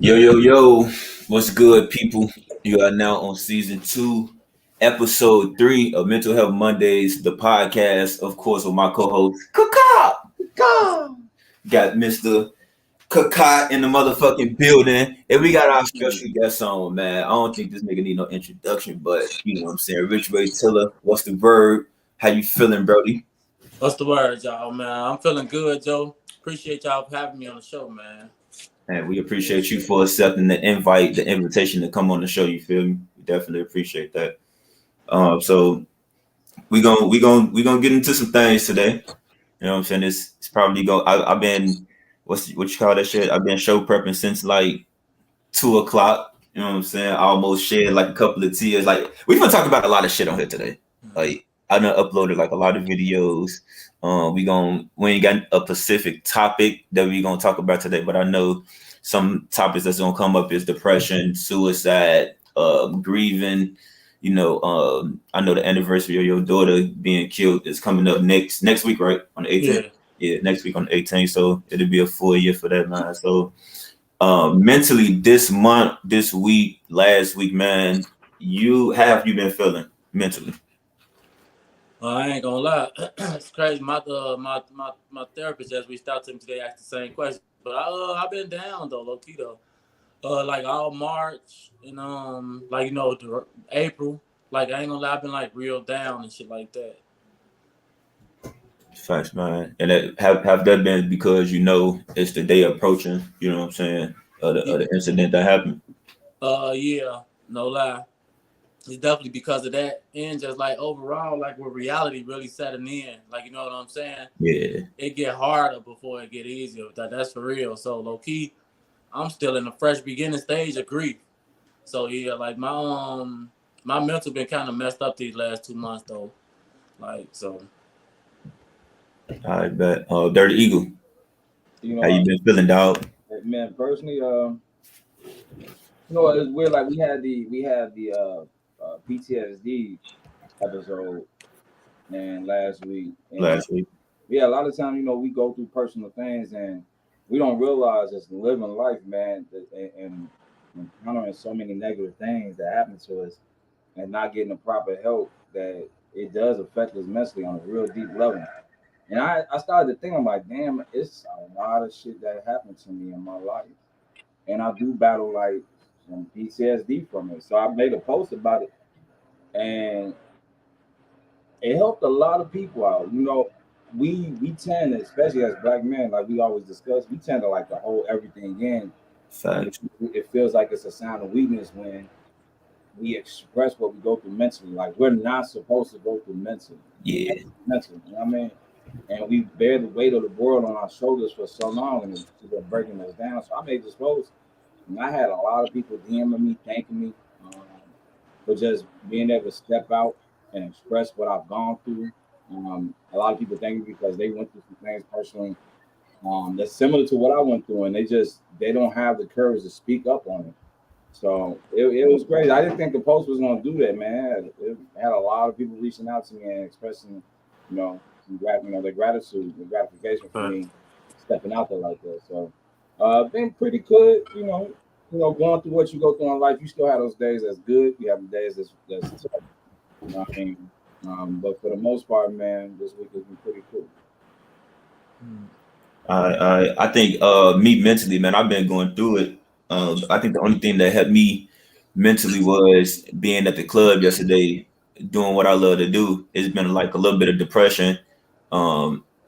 Yo, yo, yo, what's good, people? You are now on season 2, episode 3 of Mental Health Mondays, the podcast, of course, with my co host, Kaka. Go. Got Mr. Kaka in the motherfucking building. And we got our special guest on, man. I don't think this nigga need no introduction, but you know what I'm saying. Richway, Tilla, what's the verb? How you feeling, Brody? What's the word, y'all, man? I'm feeling good, Joe. Appreciate y'all for having me on the show, man. And we appreciate you for accepting the invitation to come on the show. You feel me? We definitely appreciate that. So we gonna get into some things today. You know what I'm saying? It's probably go. I've been what you call that shit? I've been show prepping since like 2 o'clock. You know what I'm saying? I almost shared like a couple of tears. Like we're gonna talk about a lot of shit on here today. Like I done uploaded like a lot of videos. We ain't got a specific topic that we gonna talk about today, but I know some topics that's gonna come up is depression, suicide, grieving. I know the anniversary of your daughter being killed is coming up next week, right? On the 18th. Yeah, next week on the 18th. So it'll be a full year for that, man. So mentally this month, this week, last week, man, you been feeling mentally? I ain't gonna lie, it's crazy. My therapist just reached out to me today, asked the same question. But I've been down though, low key though. Like all March and April. Like I ain't gonna lie, I've been like real down and shit like that. Facts, man. And have that been because you know it's the day approaching, you know what I'm saying, of the incident that happened? Yeah, no lie. It's definitely because of that, and just like overall, like where reality really setting in. Like you know what I'm saying? Yeah. It get harder before it get easier. That's for real. So low key, I'm still in the fresh beginning stage of grief. So yeah, like my mental been kind of messed up these last 2 months though. Like so. I bet. Dirty Eagle, You how know, you been feeling, dog? man, personally, it's weird. Like we had the PTSD episode and last week, and Last week. yeah, a lot of times, we go through personal things and we don't realize it's living life, man, and encountering so many negative things that happen to us and not getting the proper help that it does affect us mentally on a real deep level. And I started to think, I'm like, damn, it's a lot of shit that happened to me in my life. And I do battle like some PTSD from it. So I made a post about it and it helped a lot of people out. We tend, especially as black men, like we always discuss, we tend to like to hold everything in. And Facts. it feels like it's a sign of weakness when we express what we go through mentally. Like we're not supposed to go through Yeah. mentally, you know what I mean? And we bear the weight of the world on our shoulders for so long, and it's breaking us down. So I made this post, and I had a lot of people DMing me, thanking me for just being able to step out and express what I've gone through. A lot of people thank me because they went through some things personally that's similar to what I went through, and they don't have the courage to speak up on it. So it was great. I didn't think the post was going to do that, man. It had a lot of people reaching out to me and expressing, their gratitude, the gratification for me stepping out there like that. So, been pretty good. Going through what you go through in life, you still have those days that's good. You have the days that's tough. You know what I mean? But for the most part, man, this week has been pretty cool. I think me mentally, man, I've been going through it. I think the only thing that helped me mentally was being at the club yesterday, doing what I love to do. It's been like a little bit of depression,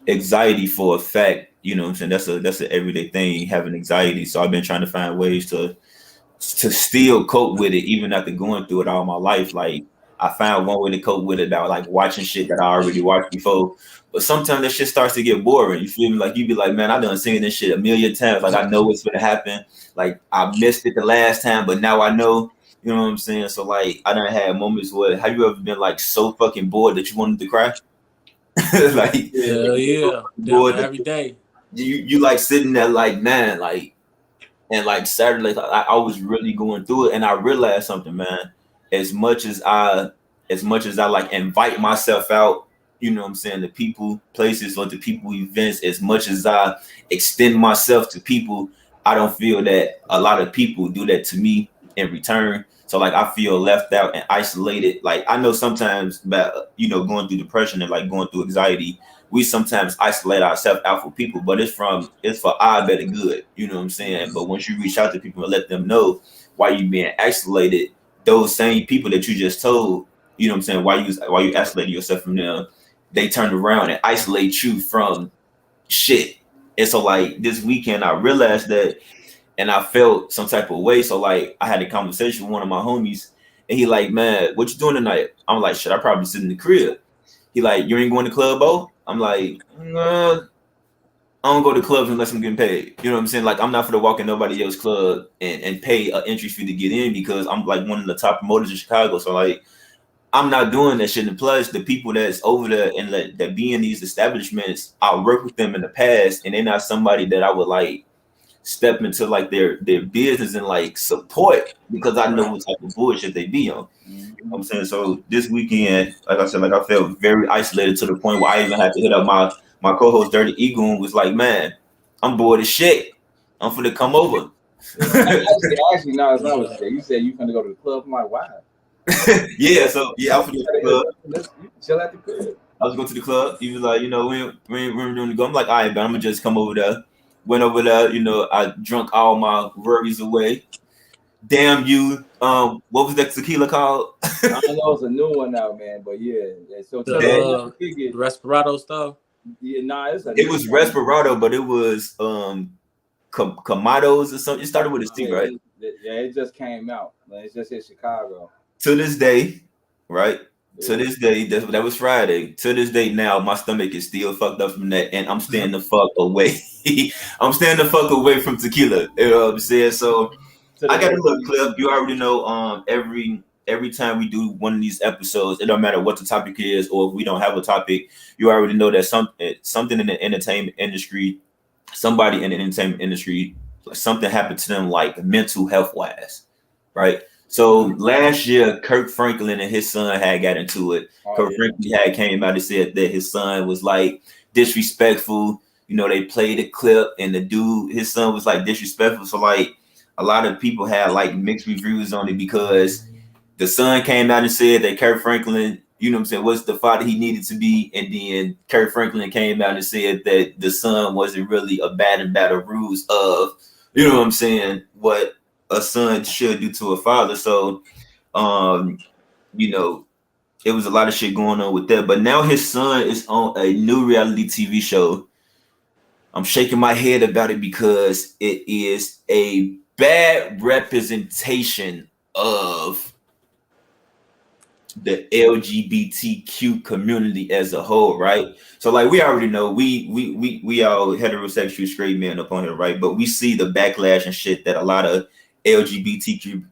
anxiety for a fact. You know what I'm saying? That's an everyday thing, having anxiety. So I've been trying to find ways to still cope with it, even after going through it all my life. Like I found one way to cope with it about like watching shit that I already watched before. But sometimes that shit starts to get boring. You feel me? Like you be like, man, I done seen this shit a million times. Like I know what's gonna happen. Like I missed it the last time, but now I know. You know what I'm saying? So like I done had moments where have you ever been like so fucking bored that you wanted to cry? Like Hell yeah, bored damn that every day. you like sitting there like man, like and like Saturday, like, I was really going through it, and I realized something, man. As much as I, as much as I like invite myself out, you know what I'm saying, to people, places, or to people events, as much as I extend myself to people, I don't feel that a lot of people do that to me in return. So like I feel left out and isolated. Like I know sometimes about going through depression and like going through anxiety, we sometimes isolate ourselves out for people, but it's for our better good. You know what I'm saying? But once you reach out to people and let them know why you being isolated, those same people that you just told, you know what I'm saying, why you isolated yourself from them, they turn around and isolate you from shit. And so like this weekend I realized that, and I felt some type of way. So like I had a conversation with one of my homies, and he like, man, what you doing tonight? I'm like, shit, I probably sit in the crib. He like, you ain't going to club, Bo? I'm like, nah, I don't go to clubs unless I'm getting paid. You know what I'm saying? Like I'm not for to walk in nobody else's club and pay an entry fee to get in because I'm like one of the top promoters in Chicago. So like I'm not doing that shit. And plus, the people that's over there and that be in these establishments, I worked with them in the past, and they're not somebody that I would like step into like their business and like support because I know what type of bullshit they be on. You know what I'm saying? So this weekend, like I said, like I felt very isolated to the point where I even had to hit up my co-host Dirty Eagle and was like, man, I'm bored as shit. I'm finna come over. actually, no, it's not what you said. You said you finna go to the club. I'm like, why? Yeah, so yeah, I'm finna go to the club. Let's chill at the crib. I was going to the club. He was like, we ain't doing the go. I'm like, all right, but I'm gonna just come over there. Went over there, I drunk all my worries away. Damn you. What was that tequila called? I don't know, it's a new one now, man. But yeah. So the Respirado stuff. Yeah, it was Respirado, but it was Kamados or something. It started with a C, right? Yeah, it just came out. It's just in Chicago. To this day, right? Yeah. To this day, that was Friday. To this day now, my stomach is still fucked up from that, and I'm staying the fuck away. I'm staying the fuck away from tequila. You know what I'm saying? So I got a little clip. You already know. Every time we do one of these episodes, it don't matter what the topic is, or if we don't have a topic, you already know that something in the entertainment industry, somebody in the entertainment industry, something happened to them, like mental health wise, right? So last year, Kirk Franklin and his son had got into it. Franklin had came out and said that his son was like disrespectful. They played a clip and his son was like disrespectful. So like a lot of people had like mixed reviews on it because the son came out and said that Kirk Franklin, was the father he needed to be. And then Kirk Franklin came out and said that the son wasn't really a battle rules of, what a son should do to a father. So, it was a lot of shit going on with that. But now his son is on a new reality TV show. I'm shaking my head about it because it is a bad representation of the LGBTQ community as a whole, right? So like we already know we all heterosexual straight men up on here, right? But we see the backlash and shit that a lot of LGBTQ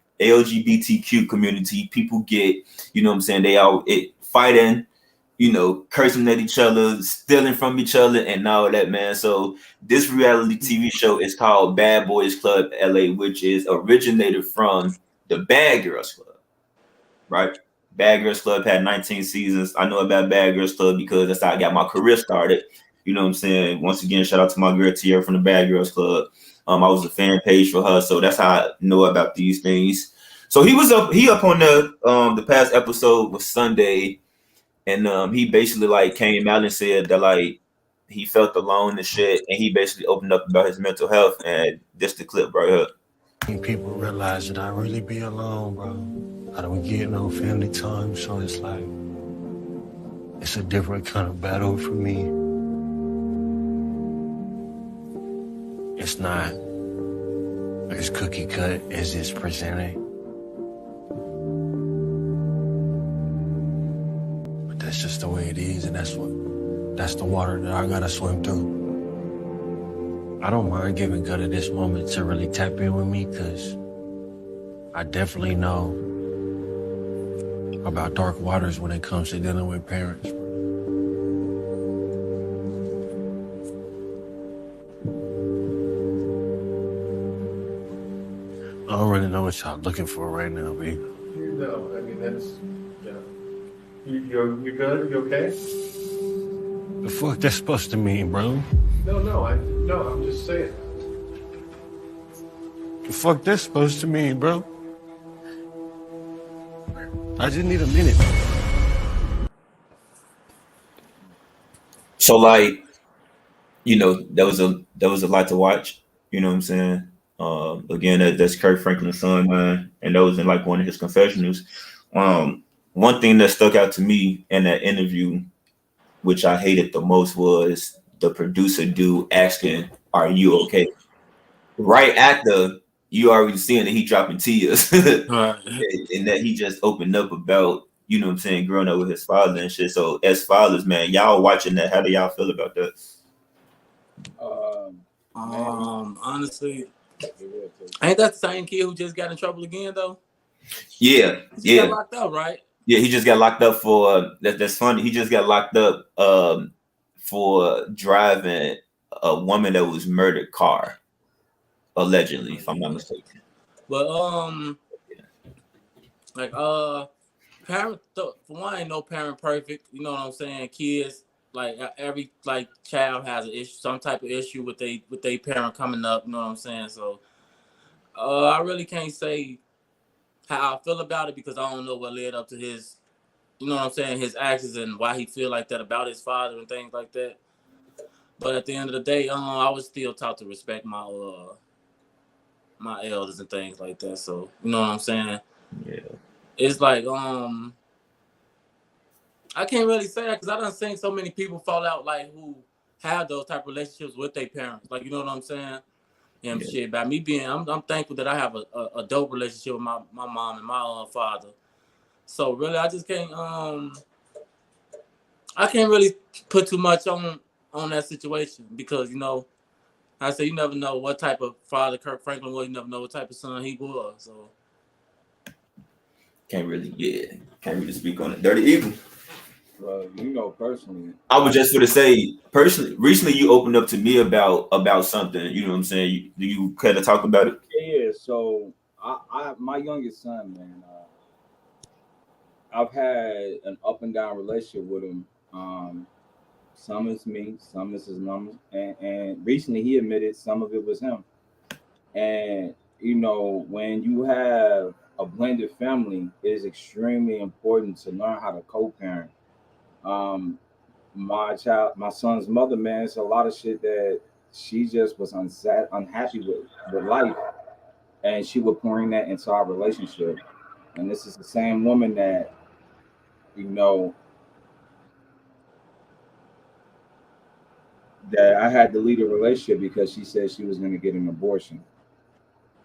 community people get, they all fighting, cursing at each other, stealing from each other and all that, man. So this reality TV show is called Bad Boys Club LA, which is originated from the Bad Girls Club, right? Bad Girls Club had 19 seasons. I know about Bad Girls Club because that's how I got my career started. You know what I'm saying? Once again, shout out to my girl Tilla from the Bad Girls Club. I was a fan page for her, so that's how I know about these things. So he up on the past episode was Sunday, and he basically like came out and said that like he felt alone and shit, and he basically opened up about his mental health, and this the clip right here. People realize that I really be alone, bro. I don't get no family time, so it's like it's a different kind of battle for me. It's not as cookie cut as it's presented. But that's just the way it is, and that's the water that I gotta swim through. I don't mind giving Gutter this moment to really tap in with me, because I definitely know about dark waters when it comes to dealing with parents. I don't really know what y'all looking for right now, B. No, I mean, that's, you good? You okay? The fuck that's supposed to mean, bro? No, I'm just saying. The fuck that's supposed to mean, bro? I just need a minute. So like, that was a lot to watch. You know what I'm saying? Again, that's Kirk Franklin's son, man, and that was in like one of his confessionals. One thing that stuck out to me in that interview, which I hated the most, was the producer dude asking, "Are you okay?" Right after you already seeing that he dropping tears, Right. and that he just opened up about, what I'm saying, growing up with his father and shit. So as fathers, man, y'all watching that, how do y'all feel about that? Honestly, ain't that the same kid who just got in trouble again though? Yeah, He got locked up, right? Yeah, he just got locked up for that's funny. He just got locked up for driving a woman that was murdered car, allegedly, if I'm not mistaken. But like parent for one, ain't no parent perfect. You know what I'm saying? Kids, like every like child has an issue, some type of issue with they parent coming up. You know what I'm saying? So I really can't say how I feel about it because I don't know what led up to his, you know what I'm saying, his actions and why he feel like that about his father and things like that. But at the end of the day, I was still taught to respect my elders and things like that. So you know what I'm saying? Yeah. It's like I can't really say that because I done seen so many people fall out like who have those type of relationships with their parents. Like you know what I'm saying? And shit, by me being, I'm thankful that I have a dope relationship with my mom and my father. So really, I just can't I can't really put too much on that situation because I say you never know what type of father Kirk Franklin was. You never know what type of son he was. So can't really speak on it. Dirty Eagle. Well, personally, I was just going to say, personally, recently you opened up to me about something. You know what I'm saying? Do you kind of talk about it? Yeah. So my youngest son, man, I've had an up and down relationship with him. Some is me, some is his mama, and recently he admitted some of it was him. And when you have a blended family, it is extremely important to learn how to co-parent. Um, my son's mother, man, it's a lot of shit that she just was unhappy with life, and she would pouring that into our relationship. And this is the same woman that you know that I had to lead a relationship because she said she was going to get an abortion.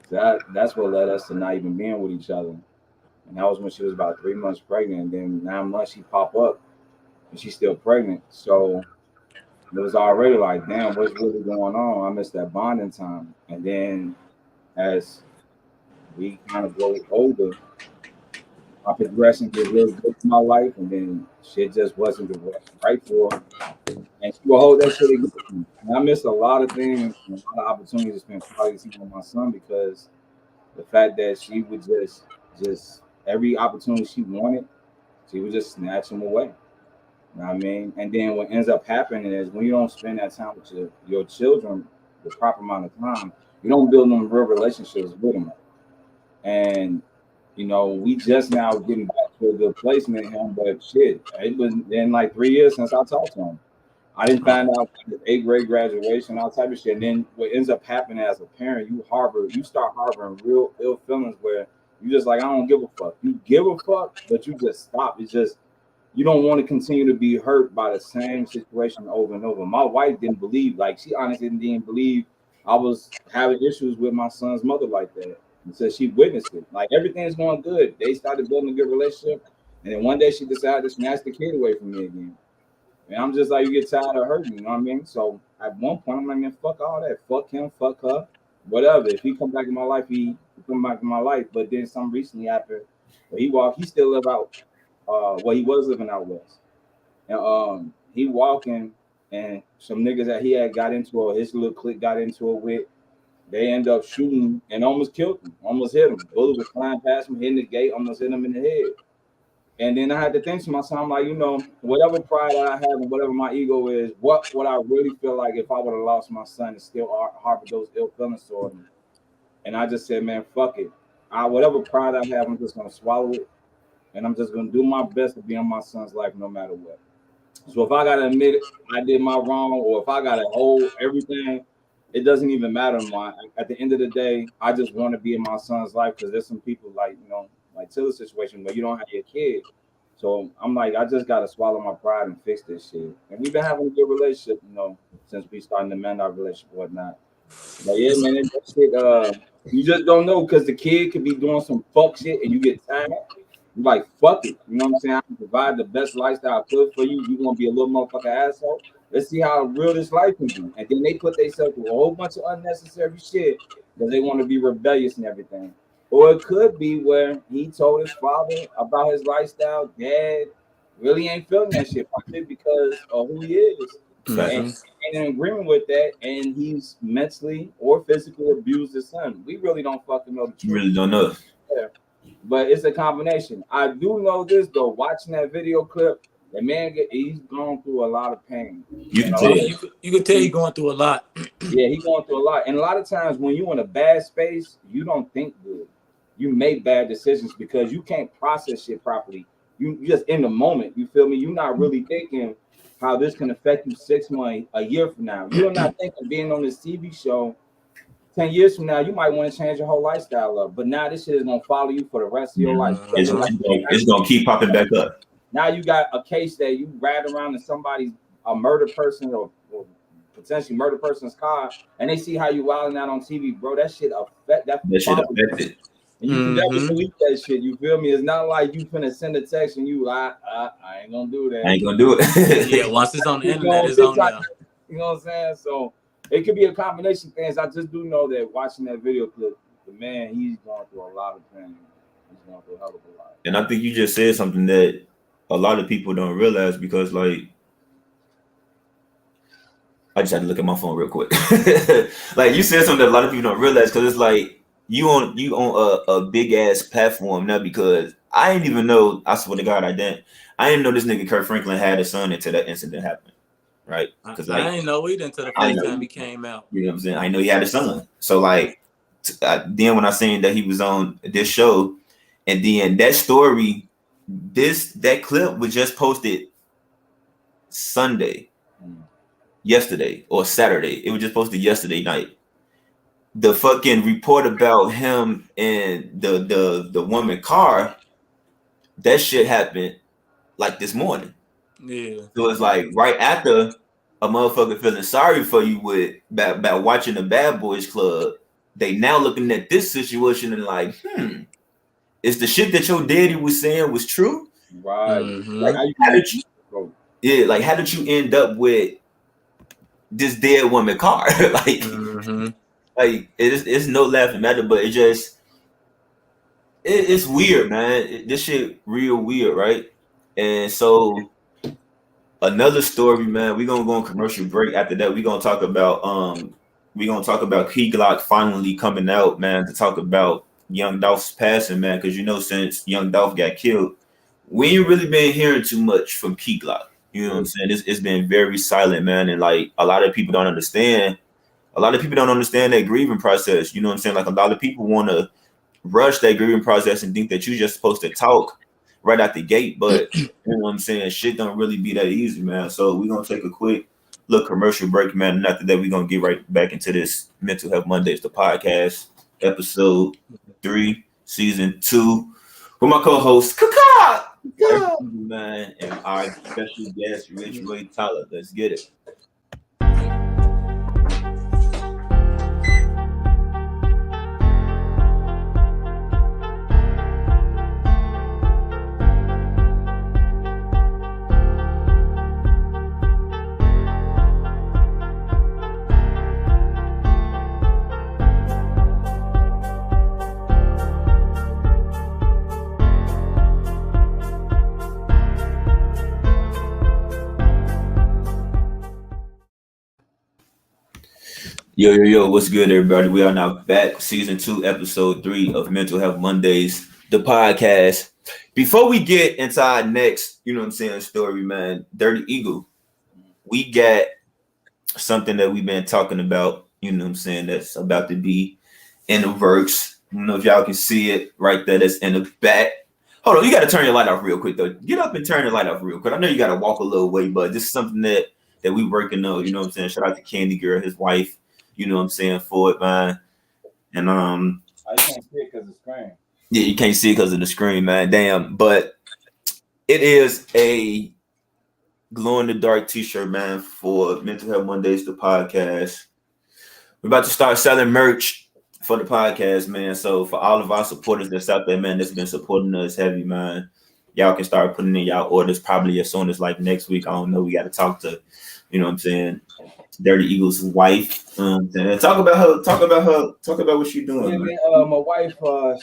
That's what led us to not even being with each other. And that was when she was about 3 months pregnant. And then 9 months she pop up and she's still pregnant. So it was already like, damn, what's really going on? I missed that bonding time. And then as we kind of grow older, my progression get real good in my life, and then shit just wasn't the right for her. And she will hold that shit against me. And I missed a lot of things and a lot of opportunities to spend quality time with my son because the fact that she would just every opportunity she wanted, she would just snatch them away. You know what I mean? And then what ends up happening is when you don't spend that time with your children the proper amount of time, you don't build them real relationships with them. And we just now getting back to a good placement him, but shit, it was in like 3 years since I talked to him. I didn't find out his eighth grade graduation, all type of shit. And then what ends up happening as a parent, you start harboring real ill feelings where you just like, I don't give a fuck. You give a fuck, but you just stop. It's just you don't want to continue to be hurt by the same situation over and over. My wife didn't believe, like she honestly didn't believe I was having issues with my son's mother like that. And so she witnessed it. Like everything's going good. They started building a good relationship. And then one day she decided to snatch the kid away from me again. And I'm just like, you get tired of hurting, you know what I mean? So at one point, I'm like, man, fuck all that. Fuck him, fuck her, whatever. If he come back in my life, he come back in my life. But then some recently happened where he still live out, he was living out west. And he walking and some niggas that he had got into or his little clique got into it with, they end up shooting and almost killed him, almost hit him. Bullet was flying past him, hitting the gate, almost hit him in the head. And then I had to think to myself, I'm like, whatever pride I have and whatever my ego is, what would I really feel like if I would have lost my son and still harbor those ill feelings toward him? And I just said, man, fuck it. Whatever pride I have, I'm just gonna swallow it, and I'm just gonna do my best to be in my son's life no matter what. So if I gotta admit it, I did my wrong, or if I gotta hold everything, it doesn't even matter. At the end of the day, I just want to be in my son's life because there's some people like like Tilla's situation where you don't have your kid. So I'm like, I just gotta swallow my pride and fix this shit. And we've been having a good relationship, since we started to mend our relationship and whatnot. But yeah, man, that shit, you just don't know because the kid could be doing some fuck shit and you get tired. You're like, fuck it. You know what I'm saying? I can provide the best lifestyle I could for you. You're gonna be a little motherfucker asshole. Let's see how real this life can be. And then they put themselves through a whole bunch of unnecessary shit because they want to be rebellious and everything. Or it could be where he told his father about his lifestyle. Dad really ain't feeling that shit because of who he is. And in agreement with that, and he's mentally or physically abused his son. We really don't fucking know the truth. You really don't know. Yeah. But it's a combination. I do know this though. Watching that video clip, the man he's going through a lot of pain. You can tell he's going through a lot. Yeah, he's going through a lot. And a lot of times when you're in a bad space, you don't think good. You make bad decisions because you can't process shit properly. You just in the moment. You feel me? You're not really thinking how this can affect you 6 months, a year from now. You're not thinking being on this TV show 10 years from now, you might want to change your whole lifestyle up. But now this shit is going to follow you for the rest of your life. It's going to keep popping back up. Now you got a case that you ride around in a murder person or potentially murder person's car, and they see how you wilding out on TV, bro. That shit shit affected. And you can never delete that shit. You feel me? It's not like you finna send a text and I ain't gonna do that. I ain't gonna do it. Yeah, once it's on the internet, it's on there. You know what I'm saying? So it could be a combination of things. I just do know that watching that video clip, the man, he's going through a lot of pain. He's going through a hell of a lot. And I think you just said something that a lot of people don't realize because, like, I just had to look at my phone real quick. Like you said something that a lot of people don't realize because it's like you on a big ass platform now because I didn't even know. I swear to God, I didn't know this nigga Kurt Franklin had a son until that incident happened. Right? Because I didn't know either until the first time he came out. You know what I'm saying? I know he had a son. So like, then when I seen that he was on this show, and then that story, that clip was just posted yesterday or Saturday. It was just posted yesterday night. The fucking report about him and the woman car, that shit happened like this morning. Yeah. So it's like right after a motherfucker feeling sorry for you about watching the Bad Boys Club, they now looking at this situation and like, is the shit that your daddy was saying was true? Right. Like, how did you end up with this dead woman car? Like, like it's no laughing matter, but it's weird, man. This shit real weird, right? And so another story, man. We're gonna go on commercial break. After that, we're gonna talk about Key Glock finally coming out, man, to talk about Young Dolph's passing, man. Because since Young Dolph got killed, we ain't really been hearing too much from Key Glock. You know what I'm saying? It's been very silent, man. And like a lot of people don't understand. A lot of people don't understand that grieving process. You know what I'm saying? Like a lot of people want to rush that grieving process and think that you're just supposed to talk right out the gate, but you know what I'm saying? Shit don't really be that easy, man. So we're gonna take a quick little commercial break, man. And after that, we're gonna get right back into this Mental Health Mondays, the podcast, episode 3, season 2, with my co-host Kaka, man, and our special guest, Richway, Tilla. Let's get it. Yo, what's good, everybody? We are now back, season 2, episode 3 of Mental Health Mondays, the podcast. Before we get into our next, story, man, Dirty Eagle, we got something that we've been talking about, that's about to be in the works. I don't know if y'all can see it right there. That's in the back. Hold on, you got to turn your light off real quick though. Get up and turn your light off real quick. I know you got to walk a little way, but this is something that we working on. You know what I'm saying? Shout out to Candy Girl, his wife. You know what I'm saying, for it, man. And I can't see it because of the screen. Yeah, you can't see it because of the screen, man. Damn, but it is a glow in the dark T-shirt, man, for Mental Health Mondays, the podcast. We're about to start selling merch for the podcast, man. So for all of our supporters that's out there, man, that's been supporting us heavy, man, y'all can start putting in y'all orders probably as soon as like next week. I don't know. We got to talk to, you know what I'm saying, Dirty Eagle's wife. Talk about her. Talk about what she's doing. Yeah, man, my wife,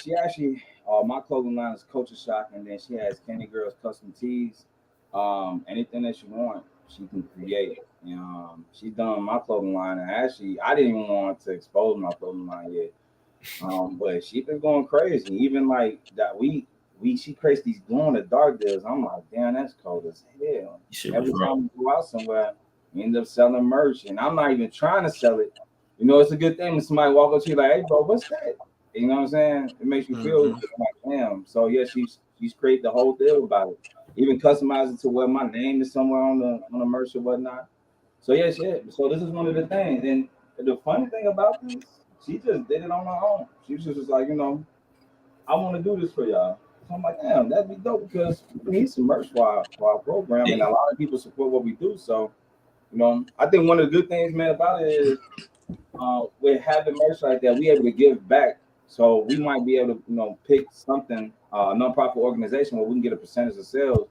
she actually, my clothing line is Culture Shock, and then she has Candy Girl's custom tees. Anything that she wants, she can create. She's done my clothing line, and actually, I didn't even want to expose my clothing line yet. But she's been going crazy. Even like that, she creates these glow in the dark deals. I'm like, damn, that's cold as hell. Every time we go out somewhere, we end up selling merch, and I'm not even trying to sell it. You know, it's a good thing when somebody walk up to you like, "Hey, bro, what's that?" You know what I'm saying? It makes you feel good. I'm like, damn. So yeah, she's created the whole deal about it. Even customize it to where my name is somewhere on the merch or whatnot. So yeah, shit. So this is one of the things. And the funny thing about this, she just did it on her own. She was just like, you know, I want to do this for y'all. So I'm like, damn, that'd be dope because we need some merch for our program, and a lot of people support what we do. So, you know, I think one of the good things, man, about it is with having merch like that, we able to give back. So we might be able to, you know, pick something, a nonprofit organization where we can get a percentage of sales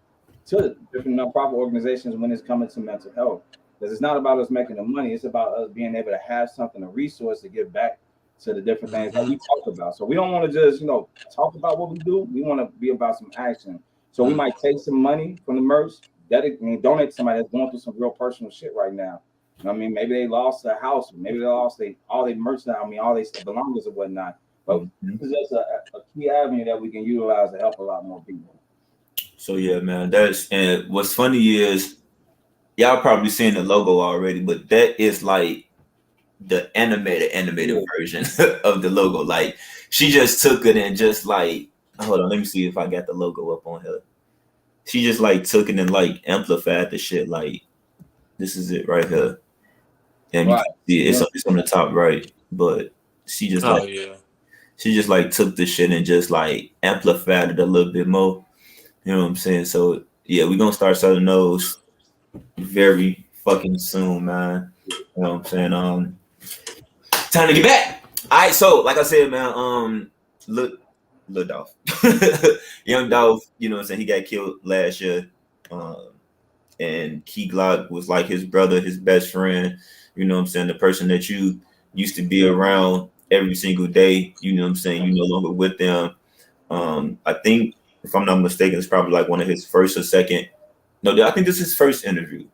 to different nonprofit organizations when it's coming to mental health. Because it's not about us making the money; it's about us being able to have something, a resource to give back to the different things that we talk about. So we don't want to just, you know, talk about what we do. We want to be about some action. So we might take some money from the merch, donate to somebody that's going through some real personal shit right now. You know what I mean? Maybe they lost their house, maybe they lost all their merch, all their belongings or whatnot. But this is just a key avenue that we can utilize to help a lot more people. So yeah, man, and what's funny is y'all probably seen the logo already, but that is like the animated version of the logo. Like she just took it and just like, hold on, let me see if I got the logo up on her. She just like took it and like amplified the shit. Like this is it right here, and you can see it's on the top right. But she just she just like took the shit and just like amplified it a little bit more. You know what I'm saying? So yeah, we're gonna start selling those very fucking soon, man. You know what I'm saying? Time to get back. All right, so like I said, man, Lil Dolph. Young Dolph, you know what I'm saying? He got killed last year. And Key Glock was like his brother, his best friend, you know what I'm saying? The person that you used to be around every single day, you know what I'm saying? You no longer with them. I think, if I'm not mistaken, it's probably like one of his first or second. No, I think this is his first interview.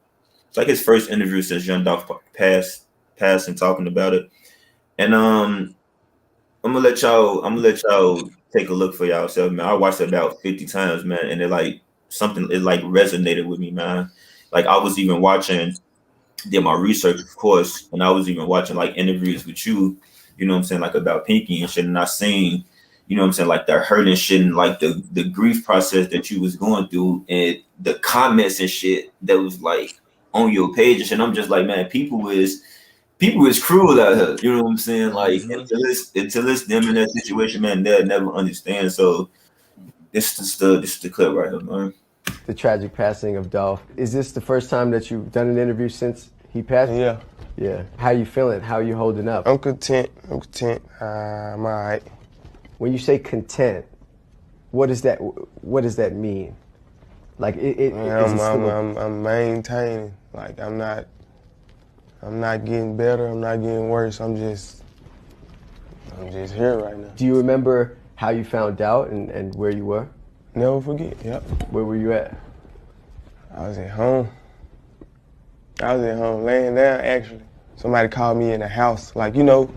It's like his first interview since Young Dolph passed and talking about it. And I'm gonna let y'all take a look for y'allself, man. I watched it about 50 times, man, and it like resonated with me, man. Like I was even did my research, of course, and I was even watching like interviews with you, you know what I'm saying, like about Pinky and shit, and I seen, you know what I'm saying, like the hurt and shit and like the grief process that you was going through and the comments and shit that was like on your page and shit. I'm just like, man, people is cruel out here, you know what I'm saying? Like until it's them in that situation, man, they'll never understand. So this is the clip right here, man. The tragic passing of Dolph. Is this the first time that you've done an interview since he passed? Yeah. Yeah. How you feeling? How you holding up? I'm content. I'm all right. When you say content, what does that mean? Like I'm maintaining. Like I'm not getting better. I'm not getting worse. I'm just here right now. Do you remember how you found out and where you were? Never forget. Yep. Where were you at? I was at home. Laying down, actually. Somebody called me in the house. Like, you know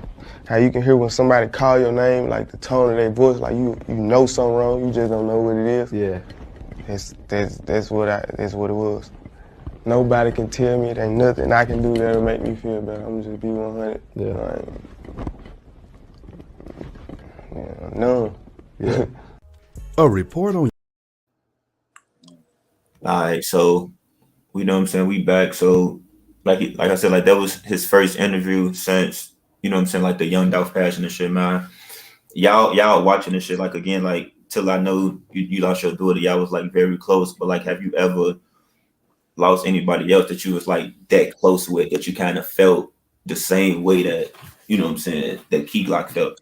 how you can hear when somebody call your name, like the tone of their voice, like you know something wrong, you just don't know what it is. Yeah. That's what it was. Nobody can tell me it ain't nothing I can do that'll make me feel better. I'm just be 100. Yeah. None. Yeah. A report on All right, so we know what I'm saying, we back. So like I said, like that was his first interview since, you know what I'm saying, like the Young Dolph Passion and shit, man. Y'all watching this shit, like again, like till I know you lost your daughter, y'all was like very close, but like have you ever lost anybody else that you was like that close with, that you kind of felt the same way that, you know what I'm saying, that Key Glock felt?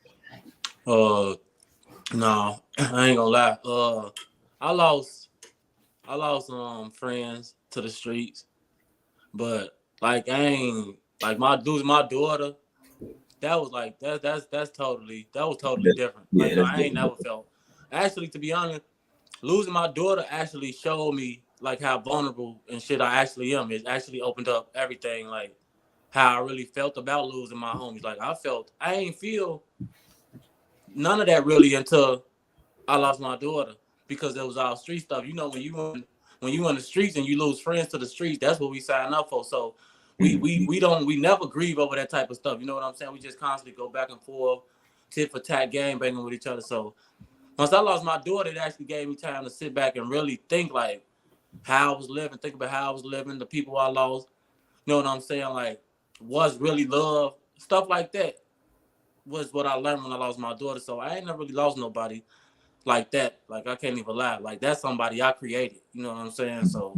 No, I ain't gonna lie. I lost friends to the streets, but like I ain't like losing my daughter. That was like that was totally different. Yeah, Like no, that's I ain't different. never felt. Actually, to be honest, losing my daughter actually showed me like how vulnerable and shit I actually am. It actually opened up everything, like how I really felt about losing my homies. Like I ain't feel none of that really until I lost my daughter, because it was all street stuff. You know, when you in the streets and you lose friends to the streets, that's what we sign up for. So we never grieve over that type of stuff. You know what I'm saying? We just constantly go back and forth, tit for tat, game banging with each other. So once I lost my daughter, it actually gave me time to sit back and really think like how I was living, think about how I was living, the people I lost. You know what I'm saying? Like what's really love, stuff like that was what I learned when I lost my daughter. So I ain't never really lost nobody like that. Like I can't even lie. Like that's somebody I created. You know what I'm saying? So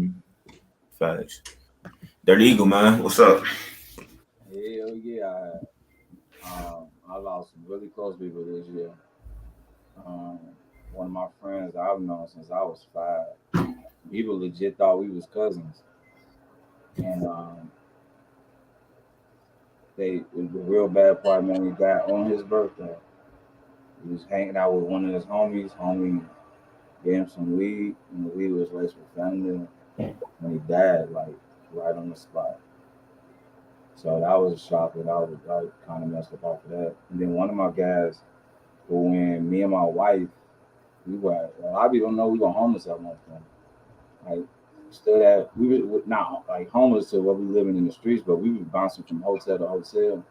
Facts. They're legal, man. What's up? Hell yeah. I lost some really close people this year. Um, One of my friends I've known since I was 5. People legit thought we was cousins, and it was a real bad part. Man, he died on his birthday. He was hanging out with one of his homies. Homie gave him some weed, and the weed was laced with fentanyl. And he died like right on the spot. So that was a shock. That I was like kind of messed up off of that. And then one of my guys, who when me and my wife, we were a lot of people don't know we were homeless at one point. Like still that we were not like homeless to what we living in the streets, but we were bouncing from hotel to hotel.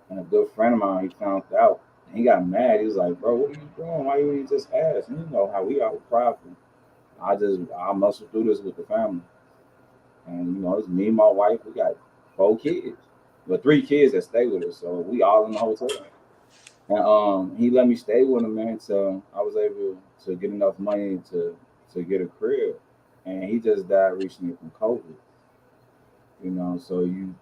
And a good friend of mine, he found out. And he got mad. He was like, "Bro, what are you doing? Why you ain't just ask?" And you know how we are with prideful. I muscle through this with the family. And you know, it's me and my wife. We got 4 kids, but 3 kids that stay with us. So we all in the hotel. And he let me stay with him, man. So I was able to get enough money to get a crib. And he just died recently from COVID. You know, so you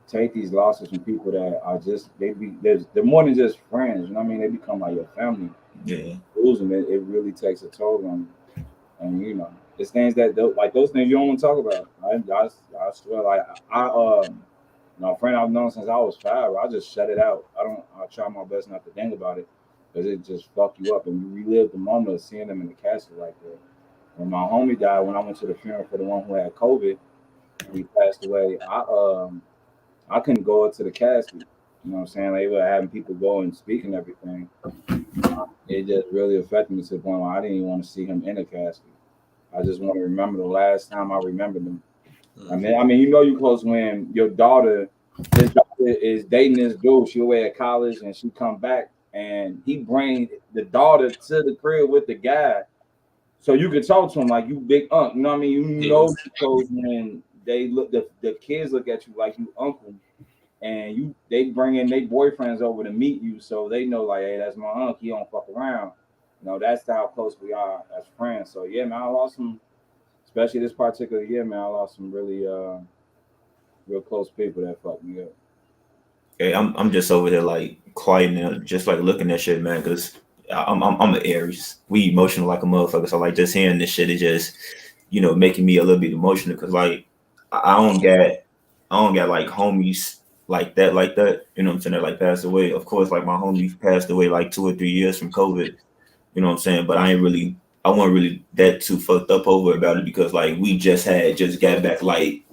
take these losses from people that are just they're more than just friends. You know what I mean? They become like your family. Yeah. Losing it really takes a toll on you. And you know, it's things that like those things you don't want to talk about. I swear, like you know, a friend I've known since I was 5. I just shut it out. I try my best not to think about it because it just fuck you up and you relive the moment of seeing them in the casket like that. When my homie died, when I went to the funeral for the one who had COVID, and he passed away. I couldn't go up to the casket. You know what I'm saying? They were having people go and speak and everything. It just really affected me to the point where I didn't even want to see him in a casket. I just want to remember the last time I remembered him. I mean, you know, you close when your daughter, this daughter is dating this dude. She away at college and she come back and he bring the daughter to the crib with the guy, so you can talk to him like you big uncle. You know what I mean? You know, because when they look, the kids look at you like you uncle, and they bring in their boyfriends over to meet you, so they know like, hey, that's my uncle. He don't fuck around. You know, that's how close we are as friends. So yeah, man, I lost some, especially this particular year, man. I lost some really real close people that fucked me up. Okay, I'm just over here like quiet now, just like looking at shit, man, because I'm an Aries. We emotional like a motherfucker. So like just hearing this shit is just, you know, making me a little bit emotional because like I don't got like homies like that. You know what I'm saying? That like passed away. Of course, like my homies passed away like 2 or 3 years from COVID. You know what I'm saying? But I wasn't really that too fucked up over about it because like we just got back like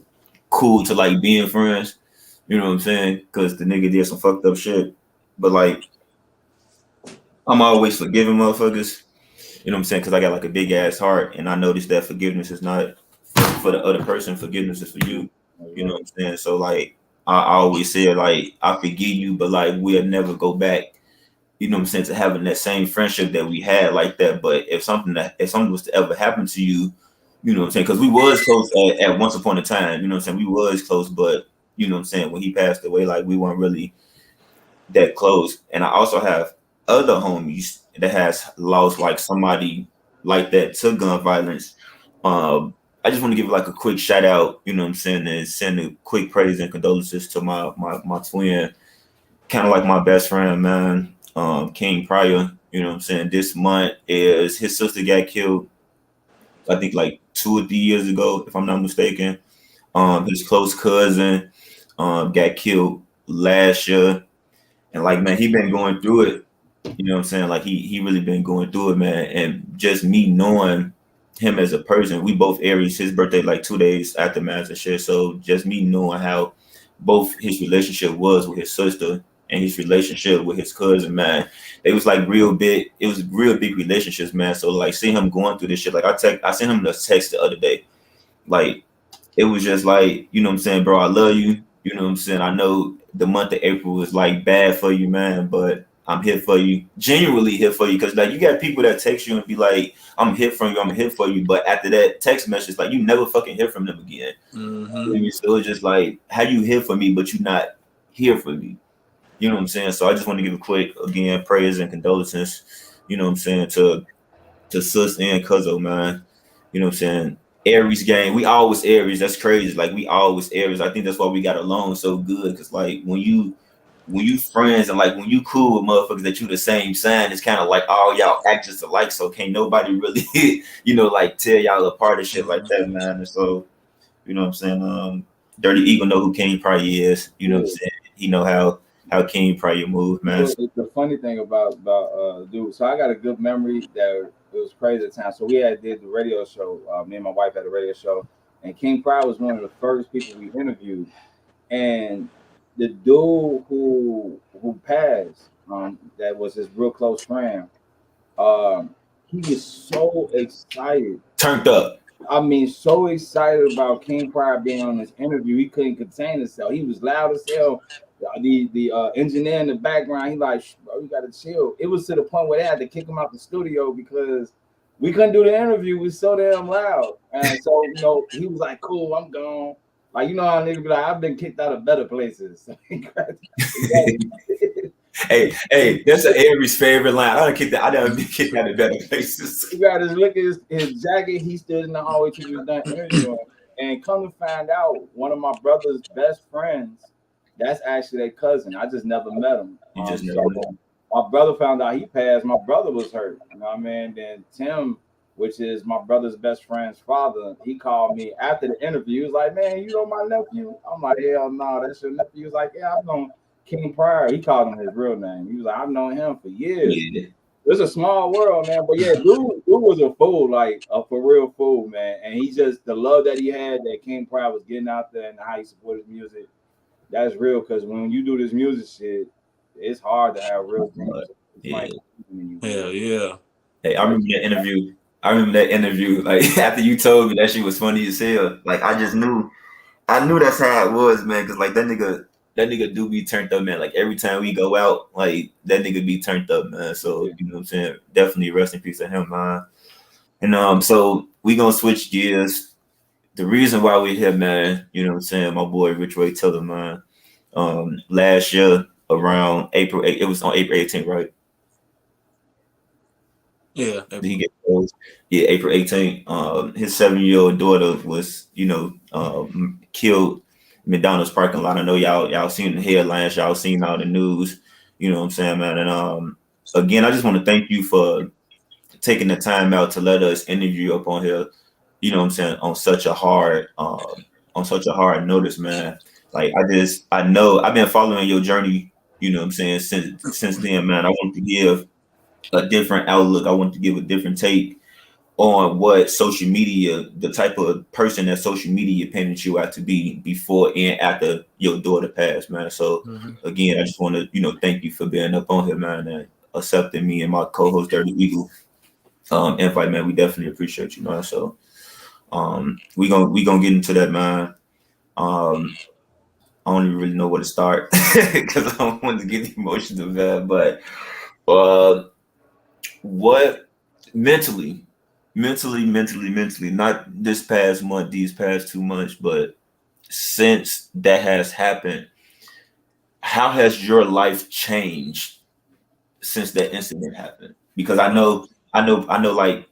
cool to like being friends. You know what I'm saying? Because the nigga did some fucked up shit. But like I'm always forgiving motherfuckers. You know what I'm saying? Because I got like a big ass heart, and I noticed that forgiveness is not for the other person. Forgiveness is for you. You know what I'm saying? So like I always say like I forgive you, but like we'll never go back. you know what I'm saying, to having that same friendship that we had like that. But if something was to ever happen to you, you know what I'm saying, because we was close at once upon a time, you know what I'm saying, we was close, but you know what I'm saying, when he passed away, like we weren't really that close. And I also have other homies that has lost like somebody like that to gun violence. I just want to give like a quick shout out, you know what I'm saying, and send a quick praise and condolences to my twin, kind of like my best friend, man, King Pryor. You know what I'm saying? This month is his sister got killed, I think like 2 or 3 years ago, if I'm not mistaken. His close cousin got killed last year. And like, man, he been going through it. You know what I'm saying? Like he really been going through it, man. And just me knowing him as a person, we both Aries, his birthday like 2 days after marriage and shit. So just me knowing how both his relationship was with his sister and his relationship with his cousin, man, it was like real big. It was real big relationships, man. So like seeing him going through this shit, like I sent him a text the other day. Like it was just like, you know what I'm saying, bro, I love you. You know what I'm saying? I know the month of April was like bad for you, man, but I'm here for you. Genuinely here for you. Cause like you got people that text you and be like, I'm here for you, I'm here for you. But after that text message, like you never fucking hear from them again. Mm-hmm. So it's just like, how you here for me, but you not here for me? You know what I'm saying? So I just want to give a quick, again, prayers and condolences, you know what I'm saying, to Sis and Cuzzo, man. You know what I'm saying? Aries gang, we always Aries. That's crazy. Like we always Aries. I think that's why we got along so good. Cause like when you friends and like when you cool with motherfuckers that you the same sign, it's kind of like all y'all act just alike. So can't nobody really, you know, like tear y'all apart and shit like that, man. And so, you know what I'm saying? Dirty Eagle know who King Pryor is. You know what I'm saying? He know how King Pryor move, man. So it's the funny thing about dude. So I got a good memory that it was crazy at the time. So we did the radio show. Me and my wife had a radio show, and King Pryor was one of the first people we interviewed. And the dude who passed, that was his real close friend. He was so excited, Turned up. I mean, so excited about King Pryor being on this interview, he couldn't contain himself. He was loud as hell. The engineer in the background, he like, bro, you gotta chill. It was to the point where they had to kick him out the studio because we couldn't do the interview. We was so damn loud. And so, you know, he was like, cool, I'm gone. Like, you know how niggas be like, I've been kicked out of better places. Hey, that's an Aries favorite line. I done been kicked out of better places. He got his look at his jacket. He stood in the hallway till he was done interviewing. And come to find out, one of my brother's best friends, that's actually their cousin. I just never met him. My brother found out he passed. My brother was hurt. You know what I mean? Then Tim, which is my brother's best friend's father, he called me after the interview. He was like, man, you know my nephew? I'm like, hell no, that's your nephew. He was like, yeah, I've known King Pryor. He called him his real name. He was like, I've known him for years. Yeah. It's a small world, man. But yeah, dude was a fool, like a for real fool, man. And he just, the love that he had that King Pryor was getting out there and how he supported music, that's real. Because when you do this music shit, it's hard to have real things. Yeah. Yeah. Hey, I remember that interview. Like after you told me that shit was funny as hell. Like I knew that's how it was, man. Cause like that nigga do be turned up, man. Like every time we go out, like that nigga be turned up, man. So you know what I'm saying? Definitely rest in peace to him, man. And so we gonna switch gears. The reason why we're here, man, you know what I'm saying? My boy Richway Tilla, man. Last year around April 8th, it was on April 18th, right? Yeah. Did he get close? Yeah, April 18th. His 7-year-old daughter was, killed in McDonald's parking lot. I know y'all seen the headlines, y'all seen all the news, you know what I'm saying, man. And again, I just want to thank you for taking the time out to let us interview up on here, you know what I'm saying, on such a hard notice, man. Like I know I've been following your journey, you know what I'm saying, since then, man. I want to give a different outlook. I want to give a different take on what social media, the type of person that social media painted you out to be before and after your daughter passed, man. So again, I just want to, thank you for being up on here, man, and accepting me and my co-host Dirty Eagle invite, man. We definitely appreciate you, man. So we gonna get into that, man. I don't even really know where to start because I don't want to get emotional, man. But What mentally, not this past month, these past 2 months, but since that has happened, how has your life changed since that incident happened? Because I know, like,